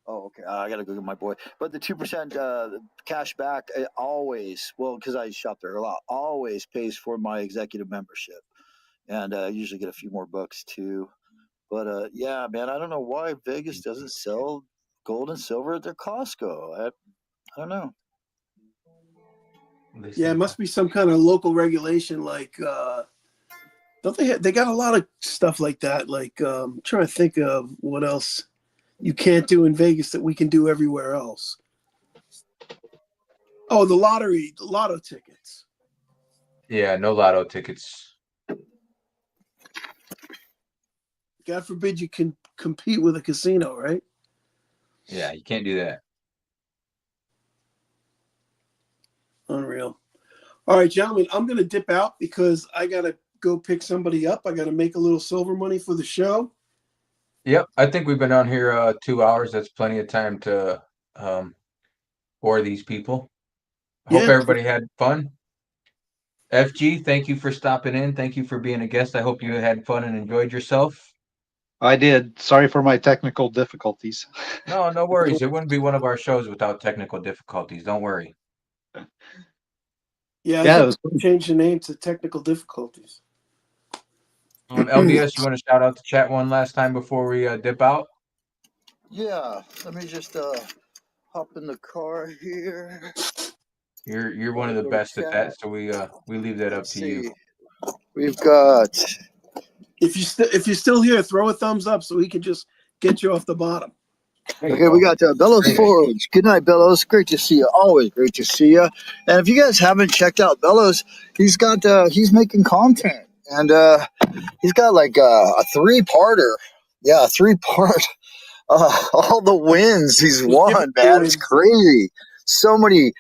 Oh, okay. I gotta go get my boy. But the 2% cash back always, because I shop there a lot, always pays for my executive membership, and I usually get a few more bucks too. But yeah, man, I don't know why Vegas doesn't sell gold and silver at their Costco. I don't know. Yeah, it must be some kind of local regulation. Like, don't they got a lot of stuff like that. Like, I'm trying to think of what else you can't do in Vegas that we can do everywhere else. Oh, the lotto tickets. Yeah, no lotto tickets. God forbid you can compete with a casino, right? Yeah, you can't do that. Unreal. All right, gentlemen, I'm going to dip out because I got to go pick somebody up. I got to make a little silver money for the show. Yep, I think we've been on here 2 hours. That's plenty of time to bore these people. I hope Yeah. everybody had fun. FG, thank you for stopping in. Thank you for being a guest. I hope you had fun and enjoyed yourself. I did. Sorry for my technical difficulties. No, no worries. It wouldn't be one of our shows without technical difficulties. Don't worry. Yeah, Yeah, I it think was we change the name to technical difficulties. LBS, you want to shout out the chat one last time before we dip out? Yeah, let me just hop in the car here. You're one of the best at that, so we leave that up to you. We've got If you're still here, throw a thumbs up so we can just get you off the bottom. Okay, we got Bellows Great. Forge. Good night, Bellows. Great to see you. Always great to see you. And if you guys haven't checked out Bellows, he's making content, and he's got like a three-parter. Yeah, a three-part. All the wins he's won, man. It's crazy. So many.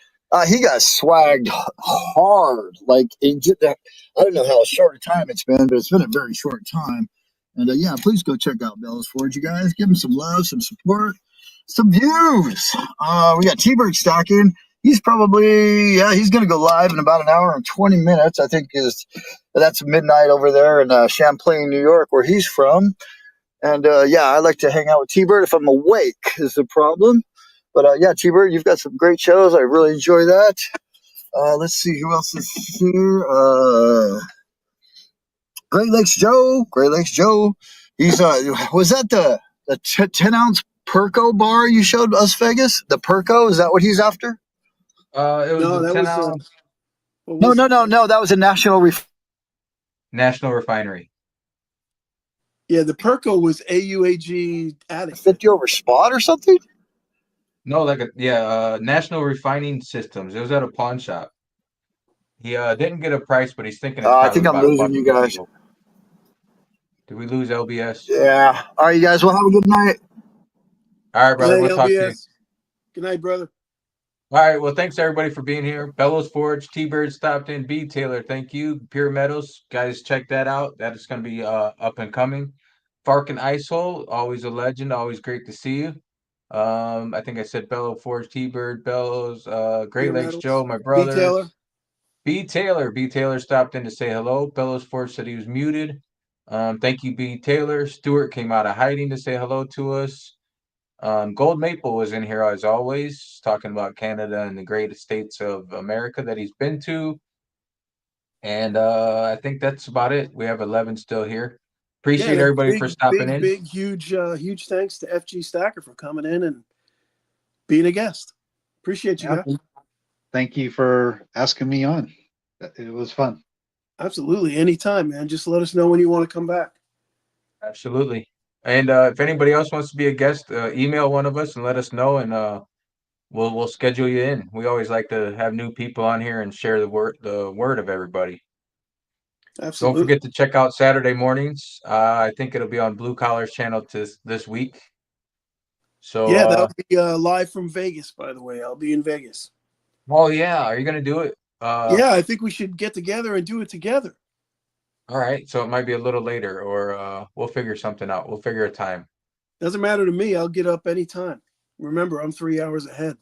He got swagged hard. Like I don't know how short a time it's been, but it's been a very short time. And yeah, please go check out Bellows Forge, you guys. Give him some love, some support, some views. We got T-Bird stacking. He's he's gonna go live in about an hour and 20 minutes. I think that's midnight over there in Champlain, New York, where he's from. And yeah, I like to hang out with T-Bird if I'm awake is the problem. But yeah, T-Bird, you've got some great shows. I really enjoy that. Let's see who else is here. Great Lakes Joe. He's was that the 10-ounce Perco bar you showed us, Vegas? The Perco, is that what he's after? It was No, the that 10 was ounce No. That was a National Refinery. Yeah, the Perco was AUAG addict. 50 over spot or something. No, National Refining Systems. It was at a pawn shop. He didn't get a price, but he's thinking it's I probably think I'm about losing you guys. $1. Did we lose LBS? Yeah. All right, you guys. Well, have a good night. All right, brother. Good night, We'll talk to you. LBS. Good night, brother. All right. Well, thanks everybody for being here. Bellows Forge, T-Bird stopped in. B Taylor, thank you. Pure Metals, guys, check that out. That is going to be up and coming. Farkin Icehole, always a legend. Always great to see you. I think I said Bellow Forge, T-Bird, Bellows, Great Pure Lakes Metals. Joe, my B. brother. Taylor. B Taylor stopped in to say hello. Bellows Forge said he was muted. Thank you, B Taylor. Stuart came out of hiding to say hello to us. Gold Maple was in here as always, talking about Canada and the great states of America that he's been to. And I think that's about it. We have 11 still here. Appreciate everybody for stopping in. Huge thanks to FG Stacker for coming in and being a guest. Appreciate you guys. Thank you for asking me on. It was fun. Absolutely. Anytime, man. Just let us know when you want to come back. Absolutely. And if anybody else wants to be a guest, email one of us and let us know, and we'll schedule you in. We always like to have new people on here and share the word of everybody. Absolutely. Don't forget to check out Saturday mornings. I think it'll be on Blue Collar's channel this week. So yeah, that'll be live from Vegas, by the way. I'll be in Vegas. Oh yeah, are you gonna do it? Yeah, I think we should get together and do it together. All right, so it might be a little later, or we'll figure something out. We'll figure a time. Doesn't matter to me. I'll get up anytime. Remember, I'm 3 hours ahead.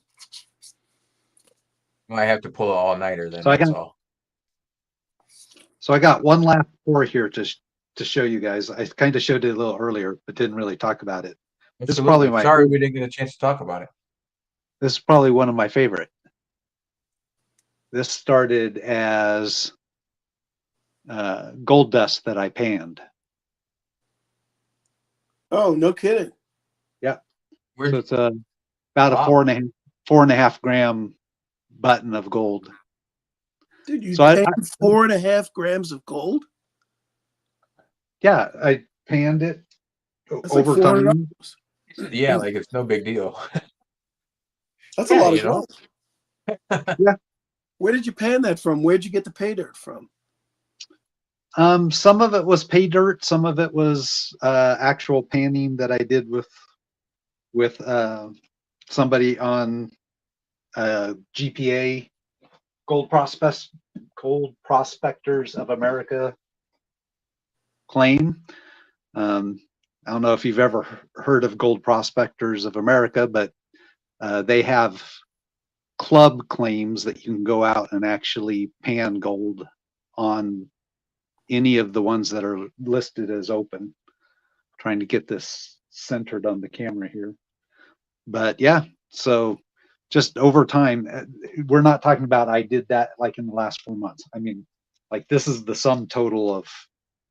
Might have to pull an all-nighter then. So That's all. So I got one last pour here to show you guys. I kind of showed it a little earlier, but didn't really talk about it. This is probably my Sorry we didn't get a chance to talk about it. This is probably one of my favorite. This started as gold dust that I panned. Oh, no kidding. Yeah. Where- So it's about Wow. a 4.5 gram button of gold. Dude, you So I- paid 4.5 grams of gold? Yeah, I panned it That's like over time. $400. Yeah, like it's no big deal. That's Yeah, a lot of you know. gold. Yeah. Where did you pan that from? Where'd you get the pay dirt from? Some of it was pay dirt. Some of it was actual panning that I did with somebody on GPA, Gold Prospectors of America claim. I don't know if you've ever heard of Gold Prospectors of America, but they have club claims that you can go out and actually pan gold on any of the ones that are listed as open. Trying to get this centered on the camera here. But yeah, so just over time, we're not talking about I did that like in the last 4 months. I mean, like this is the sum total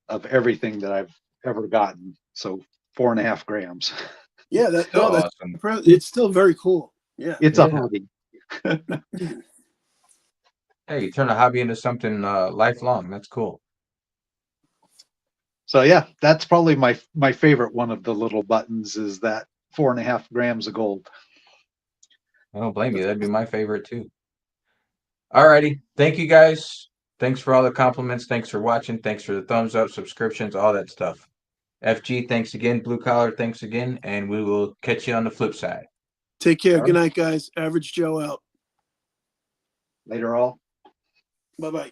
of everything that I've ever gotten. So 4.5 grams. Yeah, that's Awesome. it's still very cool. Yeah. It's Yeah. a hobby. Hey, you turn a hobby into something lifelong. That's cool. So yeah, that's probably my favorite one of the little buttons is that 4.5 grams of gold. I don't blame you. That'd be my favorite too. Alrighty. Thank you guys. Thanks for all the compliments. Thanks for watching. Thanks for the thumbs up, subscriptions, all that stuff. FG, thanks again. Blue Collar, thanks again. And we will catch you on the flip side. Take care. All Good right. night, guys. Average Joe out. Later all. Bye bye.